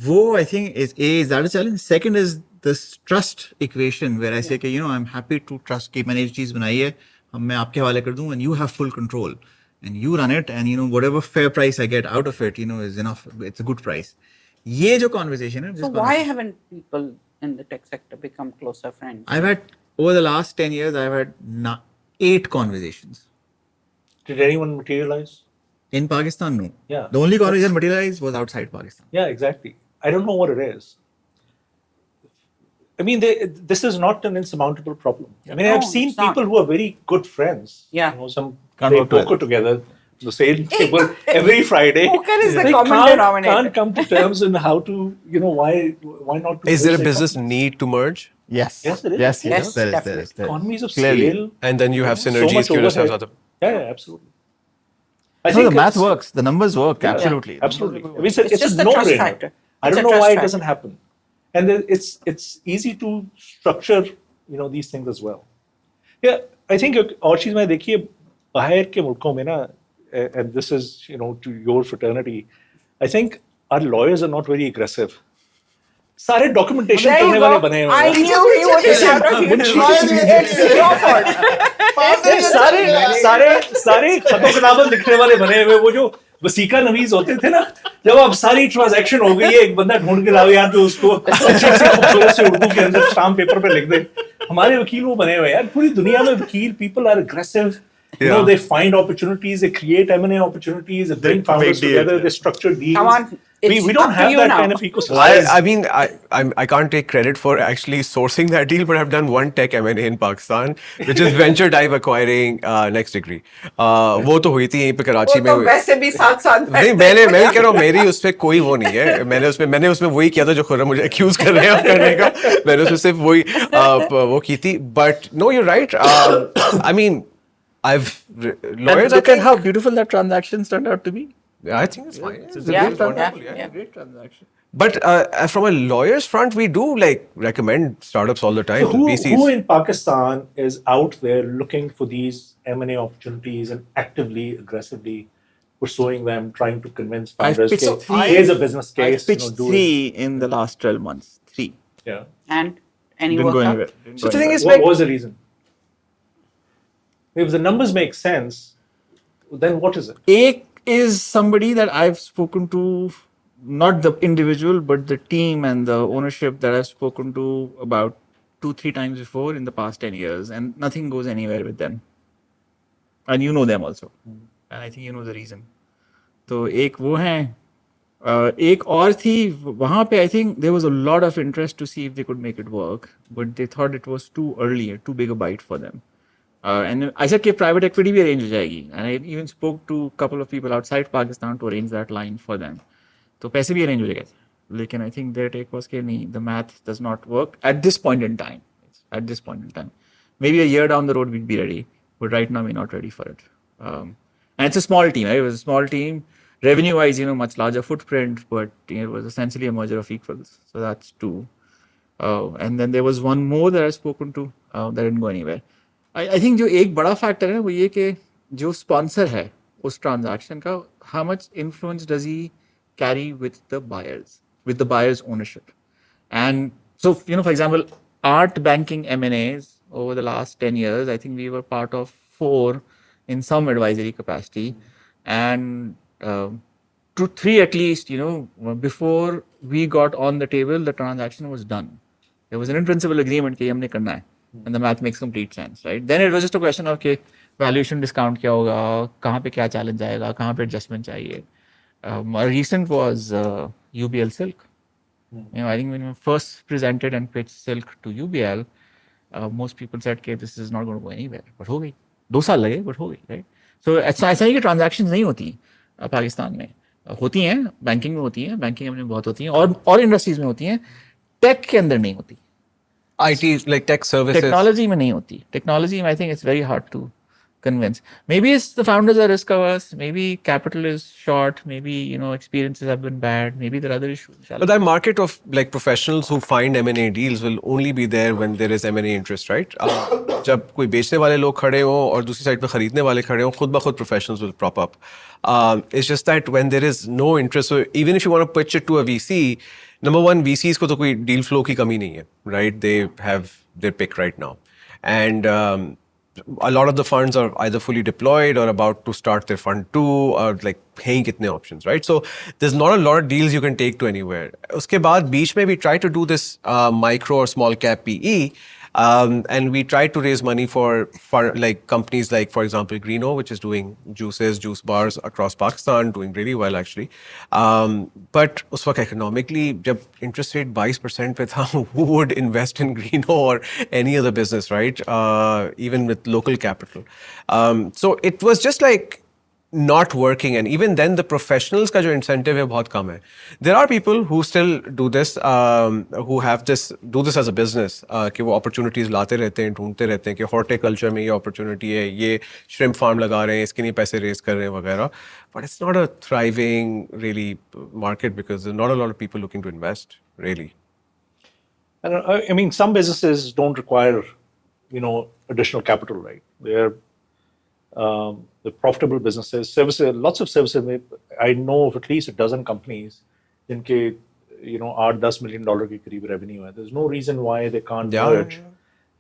वो I think is that a challenge. Second is this trust equation where I say कि I'm happy to trust कि मैंने ये चीज़ बनाई है, मैं आपके हवाले कर दूँ and you have full control and you run it and whatever fair price I get out of it is enough. It's a good price. ये जो conversation है. So why haven't people in the tech sector become closer friends? I've had over the last 10 years, I've had 8 conversations. Did anyone materialize? In Pakistan, no. Yeah. The only conversation materialized was outside Pakistan. Yeah, exactly. I don't know what it is. I mean, this is not an insurmountable problem. I mean, No, I've seen it's not. people who are very good friends. Yeah. Some Can't play work poker together, the same table every Friday. Poker is the They common denominator. can't come to terms in how to, why not? To Is there a merge their business companies. need to merge? Yes. Yes, there is. Yes, Yes, there is. definitely. Economies of Clearly. scale. And then you have So synergies. much कि just have overhead. other- Yeah, absolutely. I No, the math it's- works. The numbers work. Absolutely. Absolutely. I mean, It's it's just a the trust no-brainer. factor. I It's don't a know trust why it factor. doesn't happen. And then it's easy to structure, these things as well. Yeah, I think और चीज मैं देखिए बाहर के मुल्कों में ना, and this is to your fraternity, I think our lawyers are not very aggressive. सारे documentation There you करने वाले go. बने हुए I हैं. knew he would be out of here. It's your fault. सारे खतो किताबत लिखने वाले बने हुए, वो जो वसीका नवीज होते थे ना, जब अब सारी ट्रांजैक्शन हो गई है, एक बंदा ढूंढ के लाओ यार जो उसको अच्छे से खूबसूरत से उर्दू के अंदर स्टाम्प पेपर पे लिख दे. हमारे वकील वो बने हुए यार. पूरी दुनिया में वकील, people are aggressive. Yeah. They find opportunities, they create M&A opportunities, they bring founders deals, together, yeah. they structure deals. Come on, it's we don't up to have you that now. kind of ecosystem. I mean, I can't take credit for actually sourcing that deal, but I've done one tech M&A in Pakistan, which is Venture Dive acquiring Next Degree. वो तो हुई थी यहीं पे कराची में. वो तो वैसे भी साथ नहीं, मैं कह रहा हूँ मेरी उसपे कोई वो नहीं है. मैंने उसमें वही किया था जो खुर्रम मुझे एक्यूज कर रहे हैं करने का. मैंने उसमें सिर्फ वही वो की थी. But no, you're right. I mean, And lawyers. look at how beautiful that transactions turned out to be. I think it's fine. It's a Yeah, great wonderful, yeah. Great transaction. But from a lawyer's front, we do recommend startups all the time So to VCs. who in Pakistan is out there looking for these M&A opportunities and actively, aggressively pursuing them, trying to convince I've founders, pitched okay, three- here's a business I case, pitched do 3 in the last 12 months. 3. it. Yeah. And any Didn't go work anywhere. out? Didn't So go the thing anywhere. is, What was the reason? If the numbers make sense, then what is it? Ek is somebody that I've spoken to, not the individual, but the team and the ownership that I've spoken to about 2-3 times before in the past 10 years, and nothing goes anywhere with them. And you know them also. And I think you know the reason. तो एक वो हैं, एक और थी वहाँ पे. I think there was a lot of interest to see if they could make it work, but they thought it was too early, too big a bite for them. And I said कि private equity भी arrange हो जाएगी. And I even spoke to a couple of people outside Pakistan to arrange that line for them. तो पैसे भी arrange हो जाएंगे. लेकिन I think their take was कि नहीं, the math does not work at this point in time. At this point in time, maybe a year down the road we'd be ready, but right now we're not ready for it. And it's a small team. Right? It was a small team, revenue-wise, much larger footprint, but it was essentially a merger of equals. So that's two. And then there was one more that I've spoken to that didn't go anywhere. I think जो एक बड़ा factor है वो ये कि जो sponsor है उस transaction का, how much influence does he carry with the buyer's ownership? And so, for example, art banking M&As over the last 10 years, I think we were part of 4 in some advisory capacity, and 3 at least, before we got on the table, the transaction was done. There was an in-principle agreement कि हमने करना है, and the math makes complete sense, right? Then it was just a question of okay, valuation discount क्या होगा, कहाँ पे क्या challenge आएगा, कहाँ पे adjustment चाहिए. A recent was UBL Silk. I think when we first presented and pitched Silk to UBL, most people said कि this is not going to go anywhere. But हो गई. 2 साल लगे, but हो गई, right? So ऐसा नहीं कि transactions नहीं होती पाकिस्तान में. होती हैं, बैंकिंग में होती हैं, बैंकिंग में बहुत होती हैं, और इंडस्ट्रीज में होती हैं. टेक के अंदर नहीं होती. IT, like tech services. Technology में नहीं होती. टेक्नोलॉजी में I think it's very hard to convince. Maybe it's the founders are risk averse. Maybe capital is short. Maybe experiences have been bad. Maybe there are other issues. But that market of like professionals who find M&A deals will only be there when there is M&A interest, right? जब कोई बेचने वाले लोग खड़े हो और दूसरी side पे खरीदने वाले खड़े हो, खुद ब खुद professionals will prop up. It's just that when there is no interest, so even if you want to pitch it to a VC, number one, VCs को तो कोई deal flow की कमी नहीं है, right? They have their pick right now, and a lot of the funds are either fully deployed or about to start their fund 2 or like paying kitne options, right? So there's not a lot of deals you can take to anywhere. Uske baad beech mein we try to do this micro or small cap PE, and we try to raise money for like companies like, for example, Greeno, which is doing juice bars across Pakistan, doing really well actually. But us waqt economically, jab interest rate 22% pe tha, who would invest in Greeno or any other business, right? Even with local capital. So it was just like not working, and even then the professionals का जो incentive है बहुत कम है. There are people who still do this, who do this as a business, कि वो opportunities लाते रहते हैं, ढूंढते रहते हैं कि horticulture में ये opportunity है, ये shrimp farm लगा रहे हैं, इसके लिए पैसे raise कर रहे हैं वगैरह. But it's not a thriving really market because there's not a lot of people looking to invest really. I mean, some businesses don't require, additional capital, right? They're the profitable businesses, services, lots of services. I know of at least a dozen companies जिनके $8-10 million के करीब revenue है. There's no reason why they can't merge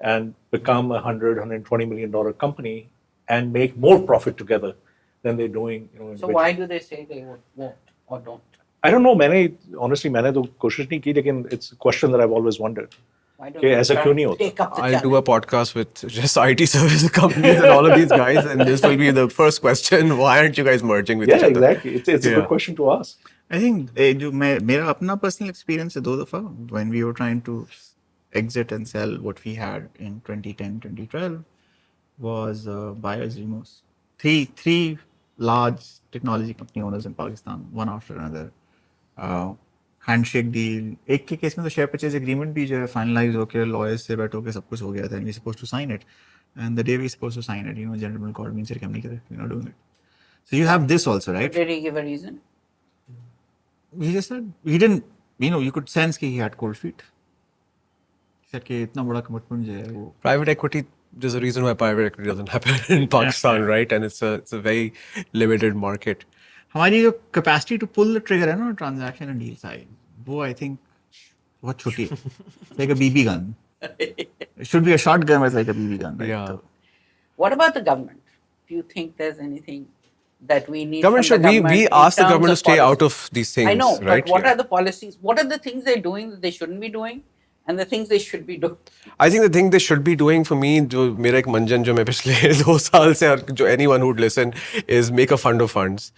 and become a $100-120 million company and make more profit together than they're doing. So why do they say they won't or don't? I don't know. मैंने तो कोशिश नहीं की, लेकिन it's a question that I've always wondered. Why don't Okay, you ऐसा try क्यों नहीं to होता? take up the I'll challenge? do a podcast with just IT service companies and all of these guys, and this will be the first question: why aren't you guys merging with each Yeah, other? exactly. It's a good question to ask. I think जो मेरा अपना personal experience है 2 दफा when we were trying to exit and sell what we had in 2010-2012 was buyers remorse. Three large technology company owners in Pakistan, one after another. Handshake deal, एक के case में तो share purchase agreement भी जो है finalise होकर lawyers से बैठ होकर सब कुछ हो गया था, and we suppose to sign it, and the day we suppose to sign it, gentleman code means कि हम नहीं करें, we not doing it. So you have this also, right? Did he give a reason? He just said he didn't, you could sense कि he had cold feet. He said कि इतना बड़ा commitment जो है वो Private equity, there's a reason why private equity doesn't happen in Pakistan, right? And it's a very limited market. हमारी जो capacity to pull the trigger है ना ट्रांजैक्शन एंड डील साइड, वो आई थिंक बहुत छोटी है. Like a BB gun. It should be a shotgun with like a BB gun, right? Yeah. What about the government? Do you think there's anything that we need? Government from should, the we government ask in the terms government to of stay policy? out of these things, I know, right? but what Yeah. are the policies? What are the things they're doing that they shouldn't be doing, and the things they should be doing? I think the thing they should be doing for me, जो मेरा एक मंजन जो मैं पिछले 2 साल से और जो anyone who'd listen is make a fund of funds.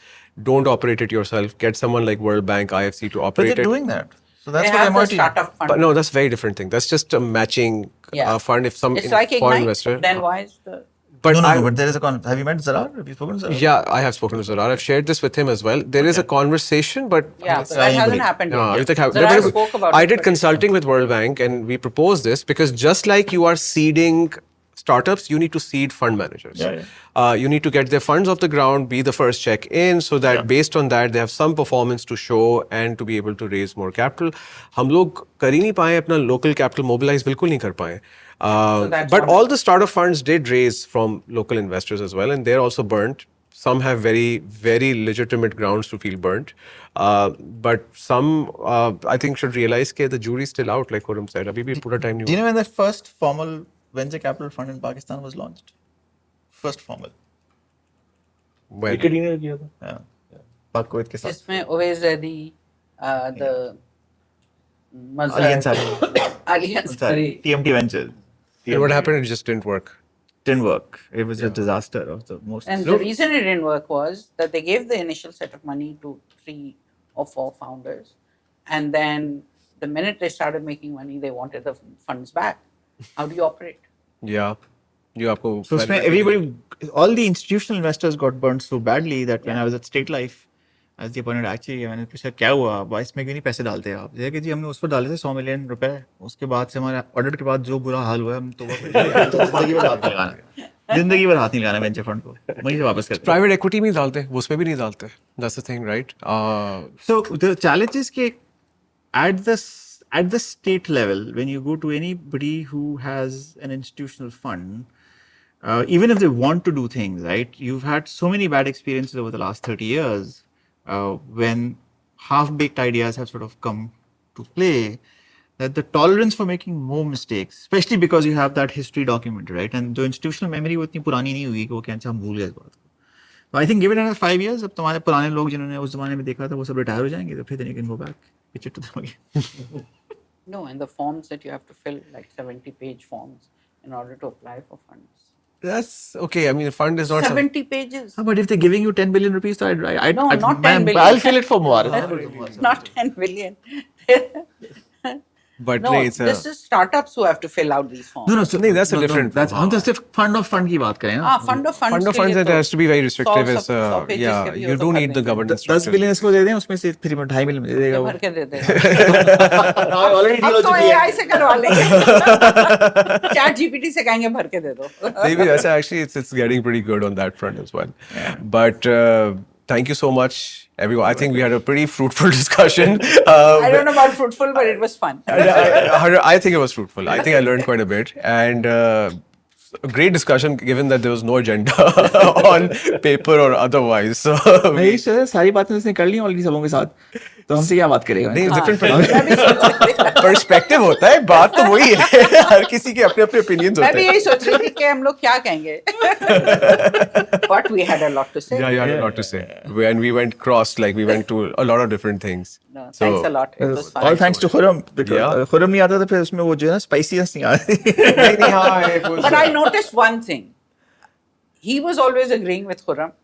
Don't operate it yourself. Get someone like World Bank, IFC to But operate they're it. doing that. So that's They what have the MRT. startup fund. But no, that's a very different thing. That's just a matching Yeah. fund. If some It's like foreign Ignite. investor, Then why is the But But there is a have you met Zarar? Have you spoken to Zarar? Yeah, I have spoken to Zarar. I've shared this with him as well. There is a conversation, but Yeah, so that hasn't happened No, yet. अभी तक Zarar because spoke about I it, did but- consulting with World Bank, and we proposed this because just like you are seeding startups, you need to seed fund managers. You need to get their funds off the ground, be the first check in, so that based on that they have some performance to show and to be able to raise more capital. हम लोग कर ही नहीं पाए अपना local capital mobilize बिल्कुल नहीं कर पाए. that's But one. all the startup funds did raise from local investors as well, and they're also burnt. Some have very, very legitimate grounds to feel burnt. But some, I think, should realize that the jury's still out, like Khurram said. Abhi bhi pura time Do you know when the first formal venture capital fund in Pakistan was launched? First formal. when? Cricket ही नहीं किया था. Yeah. Pak Kuwait ke sath. जिसमें Uwais Zedi, the Mazhar, Ali Ansari. Ali Ansari. TMT Ventures. And what happened? It just didn't work. Didn't work. It was a disaster of the most. And the reason it didn't work was that they gave the initial set of money to 3 or 4 founders. And then the minute they started making money, they wanted the funds back. How do you operate? Yeah. You आपको So everybody, all the institutional investors got burnt so badly that when I was at State Life, as the appointed actually, मैंने पूछा क्या हुआ, भाई इसमें क्यों नहीं पैसे डालते आप? जैसे कि जी हमने उस पर डाले थे 100 मिलियन रुपए, उसके बाद से हमारे ऑडिट के बाद जो बुरा हाल हुआ है, हम तो जिंदगी भर हाथ नहीं लगाना, जिंदगी भर हाथ नहीं लगाना वेंचर फंड को, वहीं से वापस करते. प्राइवेट इक्विटी में डालते हैं, उसमें भी नहीं डालते. That's the thing, right? So the challenge is कि at the state level, when you go to anybody who has an institutional fund, even if they want to do things, right? You've had so many bad experiences over the last 30 years when half-baked ideas have sort of come to play, that the tolerance for making more mistakes, especially because you have that history documented, right? And the institutional memory वो इतनी पुरानी नहीं हुई कि वो क्या हम भूल गए इस बात को. So I think give it another 5 years, अब तुम्हारे पुराने लोग जिन्होंने उस जमाने में देखा था वो सब रिटायर हो जाएंगे, तो फिर then you can go back, pitch it to them again. No, and the forms that you have to fill, like 70-page forms, in order to apply for funds. That's okay. I mean, the fund is not 70 pages. But if they're giving you 10 billion rupees, so I'd No, not 10 ma'am, billion. I'll fill it for more. Not 10 billion. But No, नहीं, it's this is startups who have to fill out these forms. No, so नहीं, that's a different- That's हम तो सिर्फ fund of fund की बात करें ना. Fund of funds. fund of के funds लिए that तो has to be very restrictive. 100 Is pages yeah, के भी you वो तो do भर need the देंगे. governance 10 structure. बिलियन इसको दे दें, उसमें से फिर 2.5 मिलियन दे देगा वो. भर के देते हैं. Already deal अब हो तो चुकी है. AI से करवा लेंगे. Chat GPT से कहेंगे भर के दे दो. Maybe that's actually it's getting pretty good on that front as well. But thank you so much, everyone. I think we had a pretty fruitful discussion. I don't know about fruitful, but it was fun. I think it was fruitful. I think I learned quite a bit, and a great discussion given that there was no agenda on paper or otherwise. So नहीं sir, सारी बातें उसने कर ली already सबों के साथ, तो हमसे क्या बात करेगा? नहीं, different मैं भी सोच रही थी- पर्सपेक्टिव होता है, बात तो वही है. हर किसी के अपने अपने opinions मैं होते भी हैं. यही सोच रही थी कि हम लोग क्या कहेंगे. But we had a lot to say. Yeah, you had a lot to say. And we went cross, like we went to a lot of different things. No, So- thanks a lot. It was fun. All thanks to Khurram. Yeah. Khurram नहीं आता तो फिर उसमें वो जो है ना spiciness नहीं आती. नहीं, नहीं, हाँ, it was- But I noticed one thing. He was always agreeing with Khurram.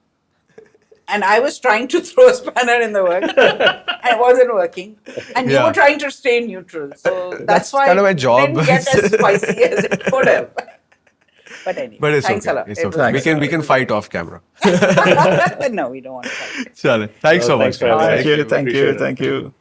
And I was trying to throw a spanner in the works. And it wasn't working. And you Yeah. were trying to stay neutral. So that's why kind of my job. it didn't get as spicy as it could have. But anyway, But it's thanks okay. a lot. It's It okay. was We can fight off camera. fun. No, we don't want to fight. Chale. Thanks so Thanks much. for having guys. us. Thank you.